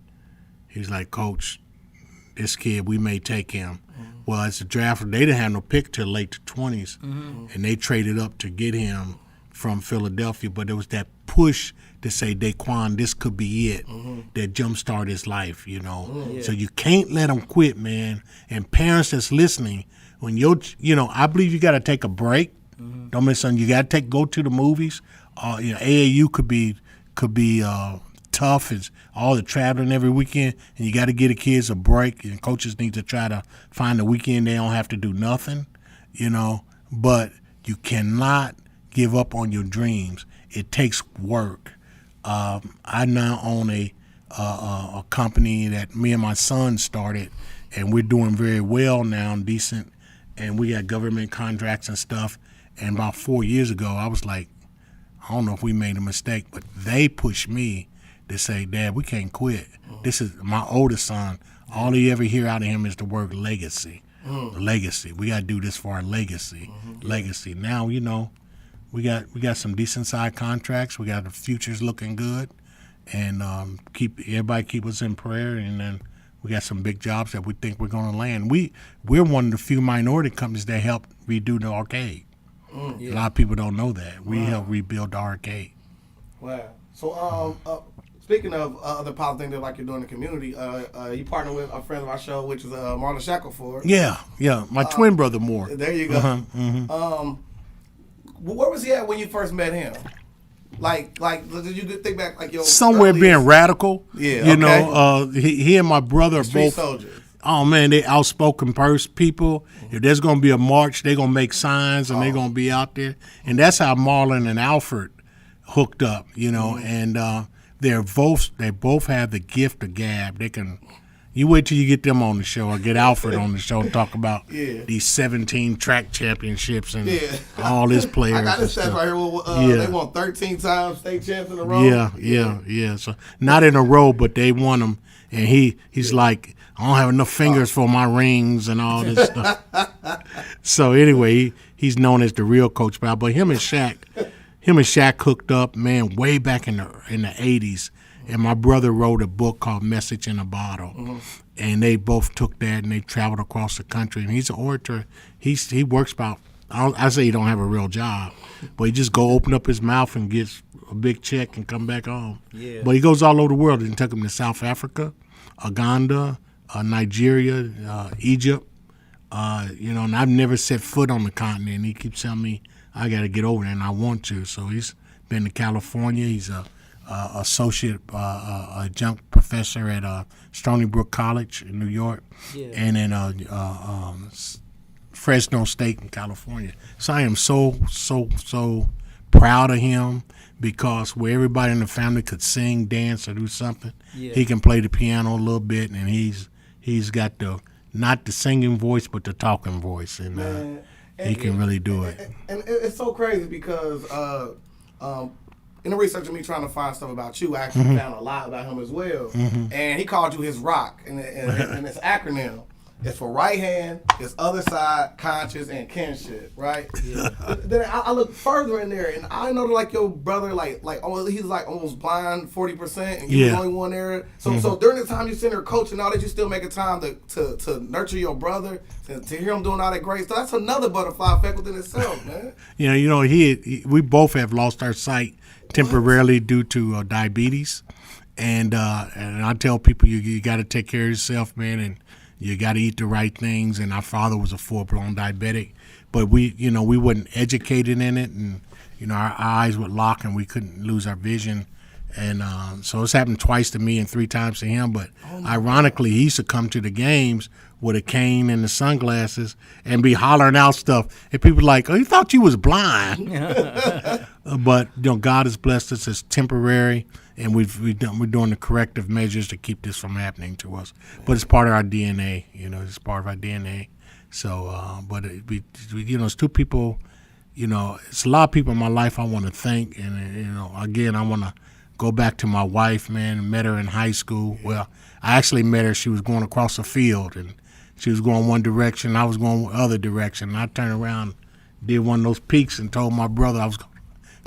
He was like, Coach, this kid, we may take him. Well, it's a draft. They didn't have no pick till late 20s, and they traded up to get him from Philadelphia. But there was that push to say, Daquan, this could be it, that jumpstart his life, you know. So you can't let him quit, man. And parents that's listening, when I believe you got to take a break. Don't miss something. You got to go to the movies. AAU could be tough. It's all the traveling every weekend, and you got to give the kids a break. And coaches need to try to find a weekend they don't have to do nothing, you know. But you cannot give up on your dreams. It takes work. I now own a company that me and my son started, and we're doing very well now, decent, and we got government contracts and stuff. And about 4 years ago, I was like, I don't know if we made a mistake, but they pushed me to say, Dad, we can't quit. This is my oldest son. All he ever hear out of him is the word legacy. Legacy. We got to do this for our legacy. Legacy. Now, you know, we got some decent side contracts. We got the futures looking good. and keep us in prayer, and then we got some big jobs that we think we're going to land. We're one of the few minority companies that helped redo the arcade. A lot of people don't know that. We helped rebuild the arcade. Wow. So, speaking of other positive things that like you're doing in the community, you partner with a friend of our show, which is Marlon Shackelford. Yeah. My twin brother Moore. There you go. Where was he at when you first met him? Like, did you think back like your Somewhere earliest- being radical. Yeah, You okay. know, he and my brother are Street both. soldiers. Oh man, they outspoken people. If there's gonna be a march, they're gonna make signs and they're gonna be out there. And that's how Marlon and Alfred hooked up, you know. And they both have the gift of gab. They can. You wait till you get them on the show or get Alfred on the show and talk about these 17 track championships and all his players. I got and this stats stuff. right here. Well, They won 13 times state champs in a row. Yeah. So not in a row, but they won them. And he's like, I don't have enough fingers for my rings and all this stuff. So anyway, he's known as the real Coach Powell. But him and Shaq hooked up, man, way back in the 80s. And my brother wrote a book called Message in a Bottle. And they both took that and they traveled across the country. And he's an orator. He works about, I say he don't have a real job, but he just go open up his mouth and gets a big check and come back home. Yeah. But he goes all over the world. And took him to South Africa, Uganda, Nigeria, Egypt. And I've never set foot on the continent. He keeps telling me I got to get over there, and I want to. So he's been to California. He's a associate adjunct professor at Stony Brook College in New York, and in Fresno State in California. So I am so proud of him because where everybody in the family could sing, dance, or do something, he can play the piano a little bit, and he's got not the singing voice but the talking voice, and he can really do it. And it's so crazy because in the research of me trying to find stuff about you, I actually found a lot about him as well. And he called you his rock, and it's acronym. It's for right hand, his other side, conscious, and kinship, right? Yeah. Then I look further in there, and I know that like your brother, he's like almost blind 40%, and you're the only one there. So during the time you sitting there coaching all that, you still making time to nurture your brother, to hear him doing all that great stuff. That's another butterfly effect within itself, man. We both have lost our sight temporarily due to diabetes, and I tell people you got to take care of yourself, man, and you got to eat the right things. And our father was a full-blown diabetic, but we wasn't educated in it, and our eyes would lock and we couldn't lose our vision. And so it's happened twice to me and 3 times to him. But ironically, he used to come to the games with a cane and the sunglasses and be hollering out stuff. And people like, oh, you thought you was blind. But God has blessed us. It's temporary, and we're doing the corrective measures to keep this from happening to us. But it's part of our DNA. It's part of our DNA. So, but it's 2 people. It's a lot of people in my life I want to thank, and again, I want to go back to my wife, man. Met her in high school. Well, I actually met her. She was going across the field, and she was going one direction. I was going the other direction. And I turned around, did one of those peeks, and told my brother I was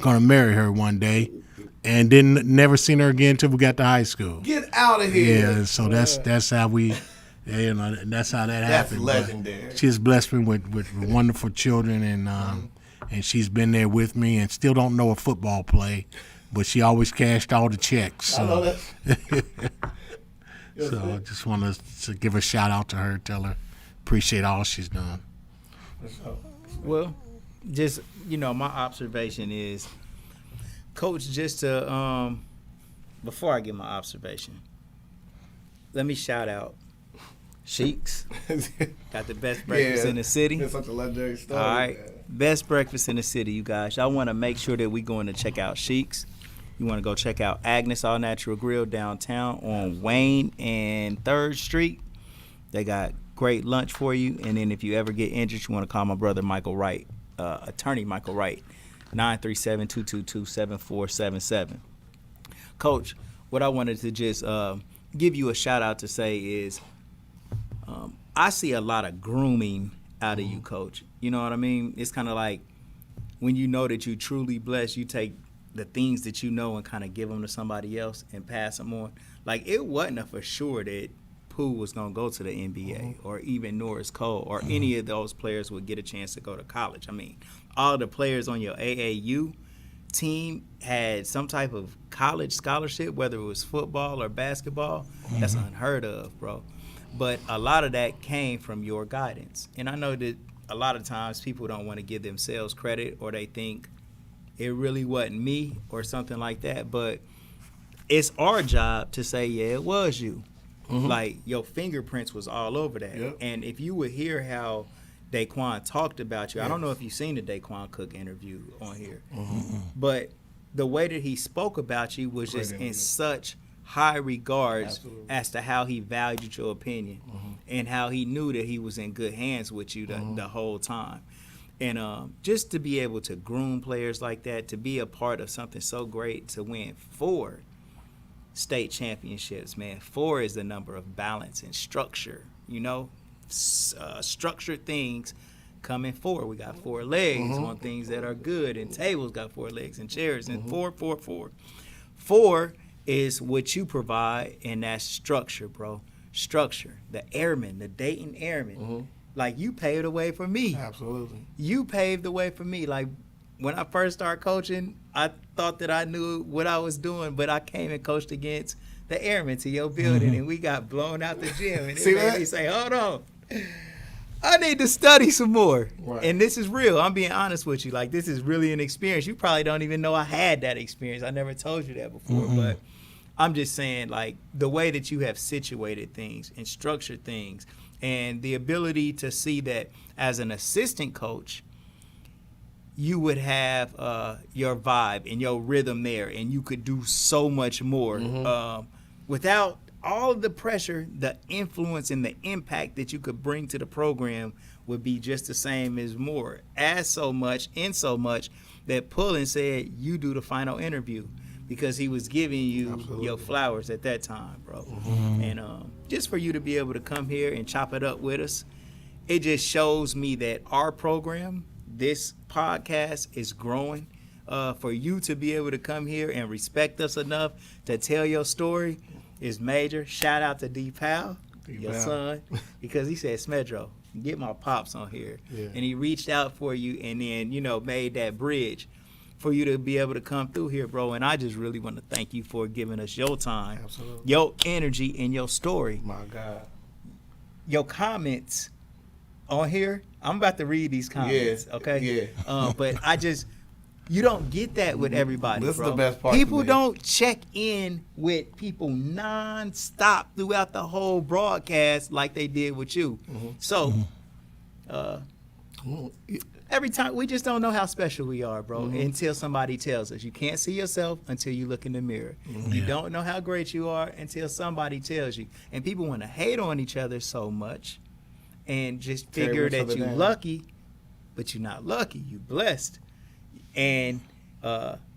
going to marry her one day, and never seen her again until we got to high school. Get out of here! Yeah, so that's how we, that's how that happened. That's legendary. But she's blessed me with wonderful children, and she's been there with me, and still don't know a football play, but she always cashed all the checks. So. I know that. So I just want to give a shout out to her, tell her appreciate all she's done. Well, just my observation is, Coach, just to before I give my observation, let me shout out Sheik's. Got the best breakfast in the city. It's such a legendary story. All right, man. best breakfast in the city, you guys. I want to make sure that we going to check out Sheik's. You want to go check out Agnes All Natural Grill downtown on Wayne and 3rd Street. They got great lunch for you. And then if you ever get injured, you want to call my brother Michael Wright, attorney Michael Wright, 937-222-7477. Coach, what I wanted to just give you a shout out to say is I see a lot of grooming out of you, Coach. You know what I mean? It's kind of like when you know that you truly blessed, you take the things that you know and kind of give them to somebody else and pass them on. Like, it wasn't a for sure that Pooh was going to go to the NBA or even Norris Cole or any of those players would get a chance to go to college. I mean, all the players on your AAU team had some type of college scholarship, whether it was football or basketball. That's unheard of, bro. But a lot of that came from your guidance. And I know that a lot of times people don't want to give themselves credit, or they think it really wasn't me or something like that. But it's our job to say, yeah, it was you. Like, your fingerprints was all over that. Yep. And if you would hear how Daquan talked about you, I don't know if you've seen the Daquan Cook interview on here, but the way that he spoke about you was just in such high regards as to how he valued your opinion and how he knew that he was in good hands with you the whole time. And just to be able to groom players like that, to be a part of something so great, to win 4 state championships, man. 4 is the number of balance and structure, you know. Structured things come in 4. We got 4 legs on things that are good, and tables got 4 legs, and chairs, and 4. 4 is what you provide, and that's structure, bro. Structure. The Airmen, the Dayton Airmen. Like, you paved the way for me. Absolutely. You paved the way for me. Like, when I first started coaching, I thought that I knew what I was doing, but I came and coached against the Airmen to your building, and we got blown out the gym. And it made me say, hold on, I need to study some more. Right. And this is real. I'm being honest with you. Like, this is really an experience. You probably don't even know I had that experience. I never told you that before, but I'm just saying, like, the way that you have situated things and structured things, and the ability to see that as an assistant coach, you would have your vibe and your rhythm there, and you could do so much more without all of the pressure. The influence and the impact that you could bring to the program would be just the same as more, as so much, in so much that Pullen said you do the final interview, because he was giving you your flowers at that time, bro. And just for you to be able to come here and chop it up with us, it just shows me that our program, this podcast, is growing. For you to be able to come here and respect us enough to tell your story is major. Shout out to D. Powell, your son, because he said, Smedro, get my pops on here. And he reached out for you, and then, you know, made that bridge for you to be able to come through here, bro. And I just really want to thank you for giving us your time, your energy, and your story. My God. Your comments on here, I'm about to read these comments, okay? But you don't get that with everybody, This bro. is the best part. People don't check in with people non-stop throughout the whole broadcast like they did with you. So, every time, we just don't know how special we are, bro, until somebody tells us. You can't see yourself until you look in the mirror. You don't know how great you are until somebody tells you. And people want to hate on each other so much and just figure that you're lucky, but you're not lucky. You're blessed. And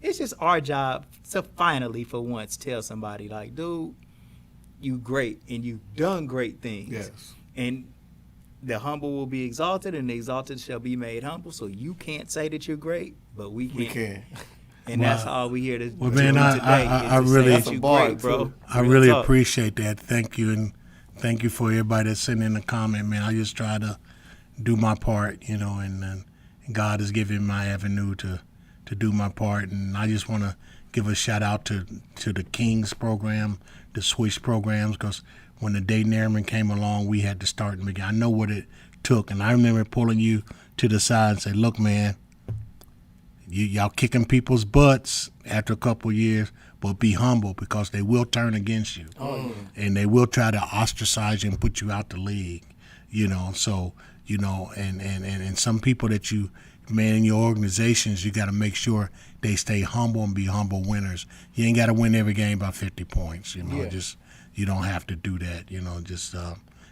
it's just our job to finally, for once, tell somebody, like, dude, you great, and you've done great things. Yes. And the humble will be exalted, and the exalted shall be made humble. So you can't say that you're great, but we can. We can. And that's all we here to Well, do man, today. I is to really- say That's that a you bar, great, bro. too. I Real really talk. appreciate that. Thank you, and thank you for everybody that sent in a comment, man. I just try to do my part, you know, and God has given my avenue to do my part, and I just want to give a shout out to the Kings program, the Swish programs, because when the Dayton Airmen came along, we had to start and begin. I know what it took, and I remember pulling you to the side and say, look, man, y'all kicking people's butts after a couple of years, but be humble, because they will turn against you. And they will try to ostracize you and put you out the league, you know. So, you know, and some people that you, man, in your organizations, you got to make sure they stay humble and be humble winners. You ain't got to win every game by 50 points, you know. Just, you don't have to do that, you know, just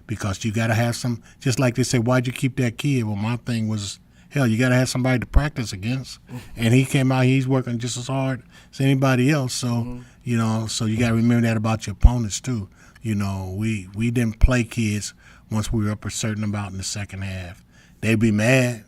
because you got to have some, just like they say, why'd you keep that kid? Well, my thing was, hell, you got to have somebody to practice against. And he came out, he's working just as hard as anybody else. So, you know, so you got to remember that about your opponents too. You know, we didn't play kids once we were up a certain amount in the second half. They'd be mad.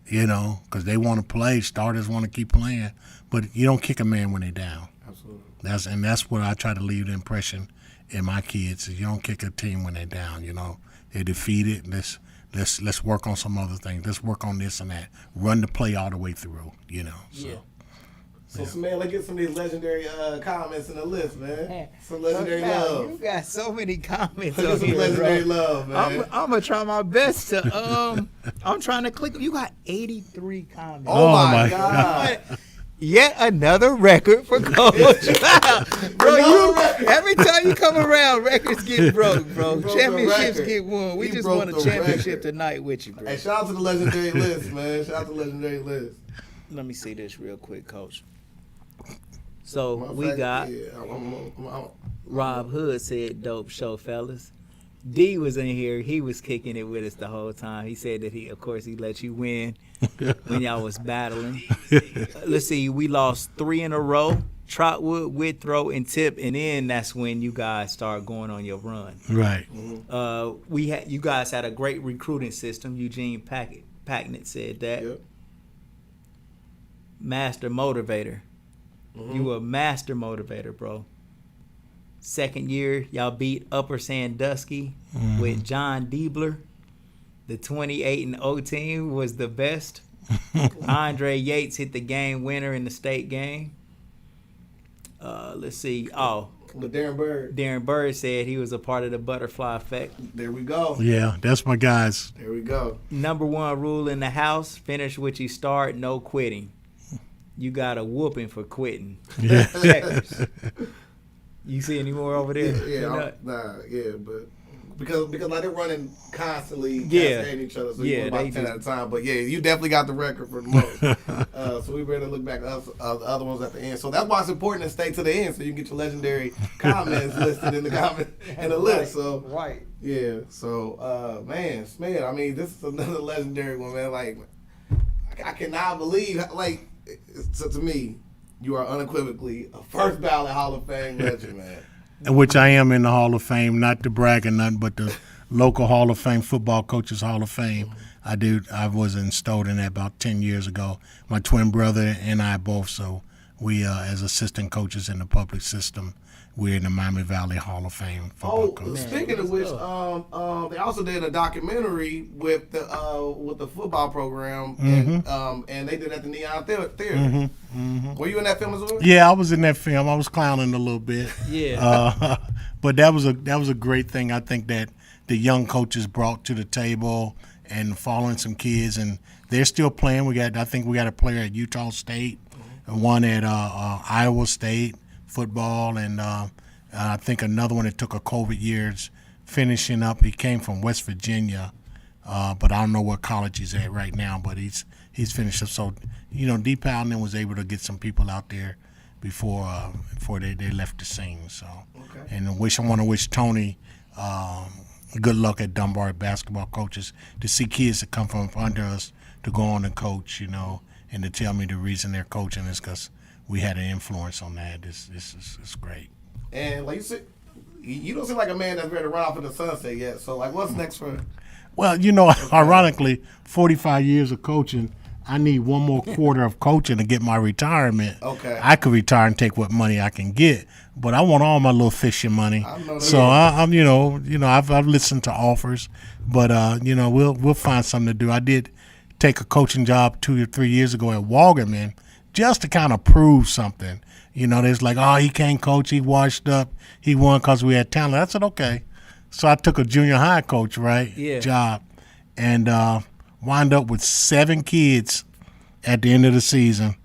you know, because they want to play. Starters want to keep playing, but you don't kick a man when they're down. Absolutely. That's what I try to leave the impression in my kids is you don't kick a team when they're down. You know, they're defeated. Let's work on some other things. Let's work on this and that. Run the play all the way through. You know. So. Yeah. So, man, let's get some of these legendary comments in the list, man. Some legendary love. You got so many comments Look at on some here, legendary bro. love, man. I'm gonna try my best to. I'm trying to click. You got 83 comments. Oh, my my God. Yet another record for Coach. Bro, every time you come around, records get broke, bro. Broke the Championships record. get won. We He just broke won a the championship record. tonight with you, bro. Hey, shout out to the legendary list, man. Shout out to the legendary list. Let me see this real quick, Coach. So Matter of we fact, got yeah, I'm- Rob Hood said, "Dope show, fellas." D was in here. He was kicking it with us the whole time. He said that of course, he let you win when y'all was battling. Let's see, we lost 3 in a row: Trotwood, Withrow, and Tip, and then that's when you guys start going on your run. Right. You guys had a great recruiting system. Eugene Packnett said that. Yep. Master motivator. You were a master motivator, bro. Second year, y'all beat Upper Sandusky with John Diebler. The 28-0 team was the best. Andre Yates hit the game winner in the state game. Let's see. Oh, With Darren Bird. Darren Bird said he was a part of the butterfly effect. There we go. Yeah, that's my guys. There we go. Number 1 rule in the house: finish what you start, no quitting. You got a whooping for quitting. Yeah. Checkers. You see any more over there? But because like they're running constantly, Yeah. cascading each other, so Yeah, you win they about 10 do. at a time. But yeah, you definitely got the record for the most. So we better look back at the other ones at the end. So that's why it's important to stay to the end, so you can get your legendary comments listed in the list. So Right. yeah, so man, I mean, this is another legendary one, man. Like I cannot believe, like, so to me, you are unequivocally a first ballot Hall of Fame legend, man. Which I am in the Hall of Fame, not to brag or nothing, but the local Hall of Fame, Football Coaches Hall of Fame. I was installed in that about 10 years ago. My twin brother and I both, so we as assistant coaches in the public system, we're in the Miami Valley Hall of Fame football coaches. Speaking of which, they also did a documentary with the football program, and they did it at the Neon Theater. Were you in that film as well? Yeah, I was in that film. I was clowning a little bit. Yeah. But that was a great thing. I think that the young coaches brought to the table and following some kids, and they're still playing. I think we got a player at Utah State, and one at Iowa State football, and I think another one that took a COVID years finishing up. He came from West Virginia, but I don't know what college he's at right now. But he's finished up. So D. Powell was able to get some people out there before they left the scene. So, and I want to wish Tony good luck at Dunbar basketball coaches, to see kids that come from under us to go on and coach, and to tell me the reason they're coaching is because we had an influence on that. This is great. And like you said, you don't seem like a man that's ready to run off in the sunset yet. So like, what's next for? Well, ironically, 45 years of coaching, I need one more quarter of coaching to get my retirement. Okay. I could retire and take what money I can get, but I want all my little fishing money. I know that. So I've listened to offers, but we'll find something to do. I did take a coaching job 2 or 3 years ago at Walgerman just to kind of prove something. There's like, oh, he can't coach. He washed up. He won because we had talent. I said, okay. So I took a junior high coach, job, and wound up with 7 kids at the end of the season,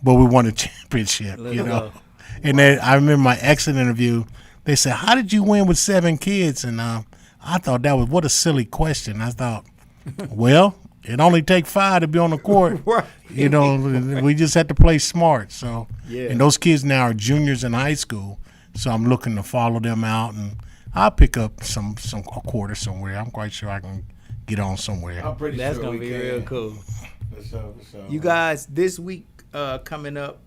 but we won a championship, go. And then I remember my exit interview. They said, how did you win with 7 kids? And I thought what a silly question. I thought, well, it only takes 5 to be on the court. Right. We just had to play smart. So, Yeah. And those kids now are juniors in high school. So I'm looking to follow them out, and I'll pick up a quarter somewhere. I'm quite sure I can get on somewhere. I'm pretty That's sure gonna we be can. real cool. For sure. You guys, this week coming up,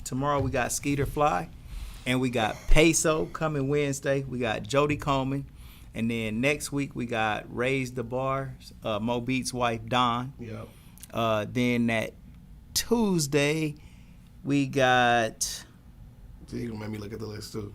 tomorrow we got Skeeter Fly, and we got Peso coming Wednesday. We got Jody Coleman, and then next week we got Raise the Bar, Mo Beats' wife Don. Yep. Then that Tuesday, we got. So you gonna make me look at the list too.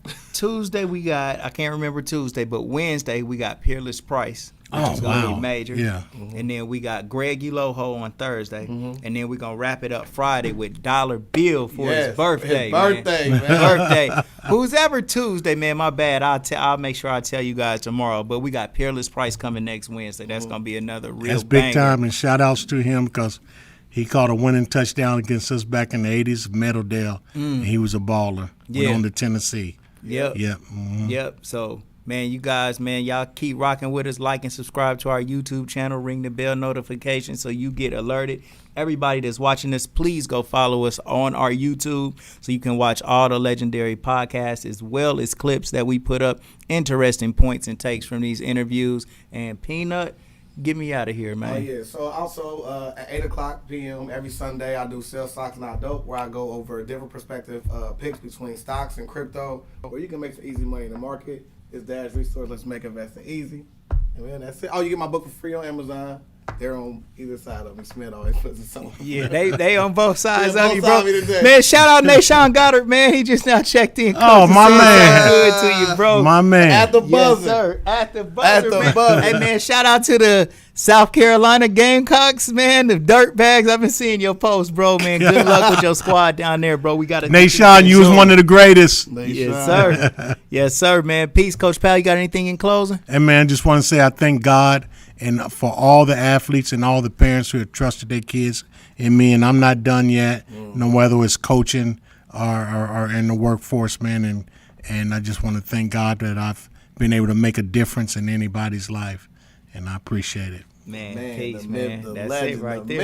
I can't remember Tuesday, but Wednesday we got Peerless Price. Which is gonna be major. Yeah. And then we got Greg Uloho on Thursday. And then we're gonna wrap it up Friday with Dollar Bill for his birthday. Man. Birthday. Who's ever Tuesday, man, my bad. I'll make sure I tell you guys tomorrow. But we got Peerless Price coming next Wednesday. That's gonna be another real That's big banger. time, and shout outs to him because he caught a winning touchdown against us back in the 80s, Meadowdale, and he was a baller. Yeah. Went on to Tennessee. Yep. Yep. Yep. So, man, you guys, man, y'all keep rocking with us. Like and subscribe to our YouTube channel. Ring the bell notification so you get alerted. Everybody that's watching this, please go follow us on our YouTube so you can watch all the legendary podcasts as well as clips that we put up. Interesting points and takes from these interviews. And Peanut, get me out of here, man. Oh, yeah. So also at 8 o'clock p.m. every Sunday, I do Sell Stocks Not Dope, where I go over a different perspective picks between stocks and crypto, where you can make some easy money in the market. It's Dad's Resource. Let's make investing easy. And then that's it. Oh, you get my book for free on Amazon. They're on either side of me. Smith always puts it somewhere. Yeah, they on both sides Yeah, of both you, sides bro. of me today. Man, shout out Nashawn Goddard, man. He just now checked in. Oh, my man. Good to you, bro. My man. At the Yes, buzzer. sir. At the buzzer, At the man. buzzer. Hey, man, shout out to the South Carolina Gamecocks, man. The dirt bags. I've been seeing your posts, bro, man. Good luck with your squad down there, bro. We got to. Nashawn, you was one of the greatest. Yes, sir. Yes, sir, man. Peace, Coach Powell. You got anything in closing? And man, just want to say I thank God and for all the athletes and all the parents who have trusted their kids in me. And I'm not done yet, no whether it's coaching or in the workforce, man. And I just want to thank God that I've been able to make a difference in anybody's life. And I appreciate it. Man, Man, peace, the man. myth, the That's legend, it right the there.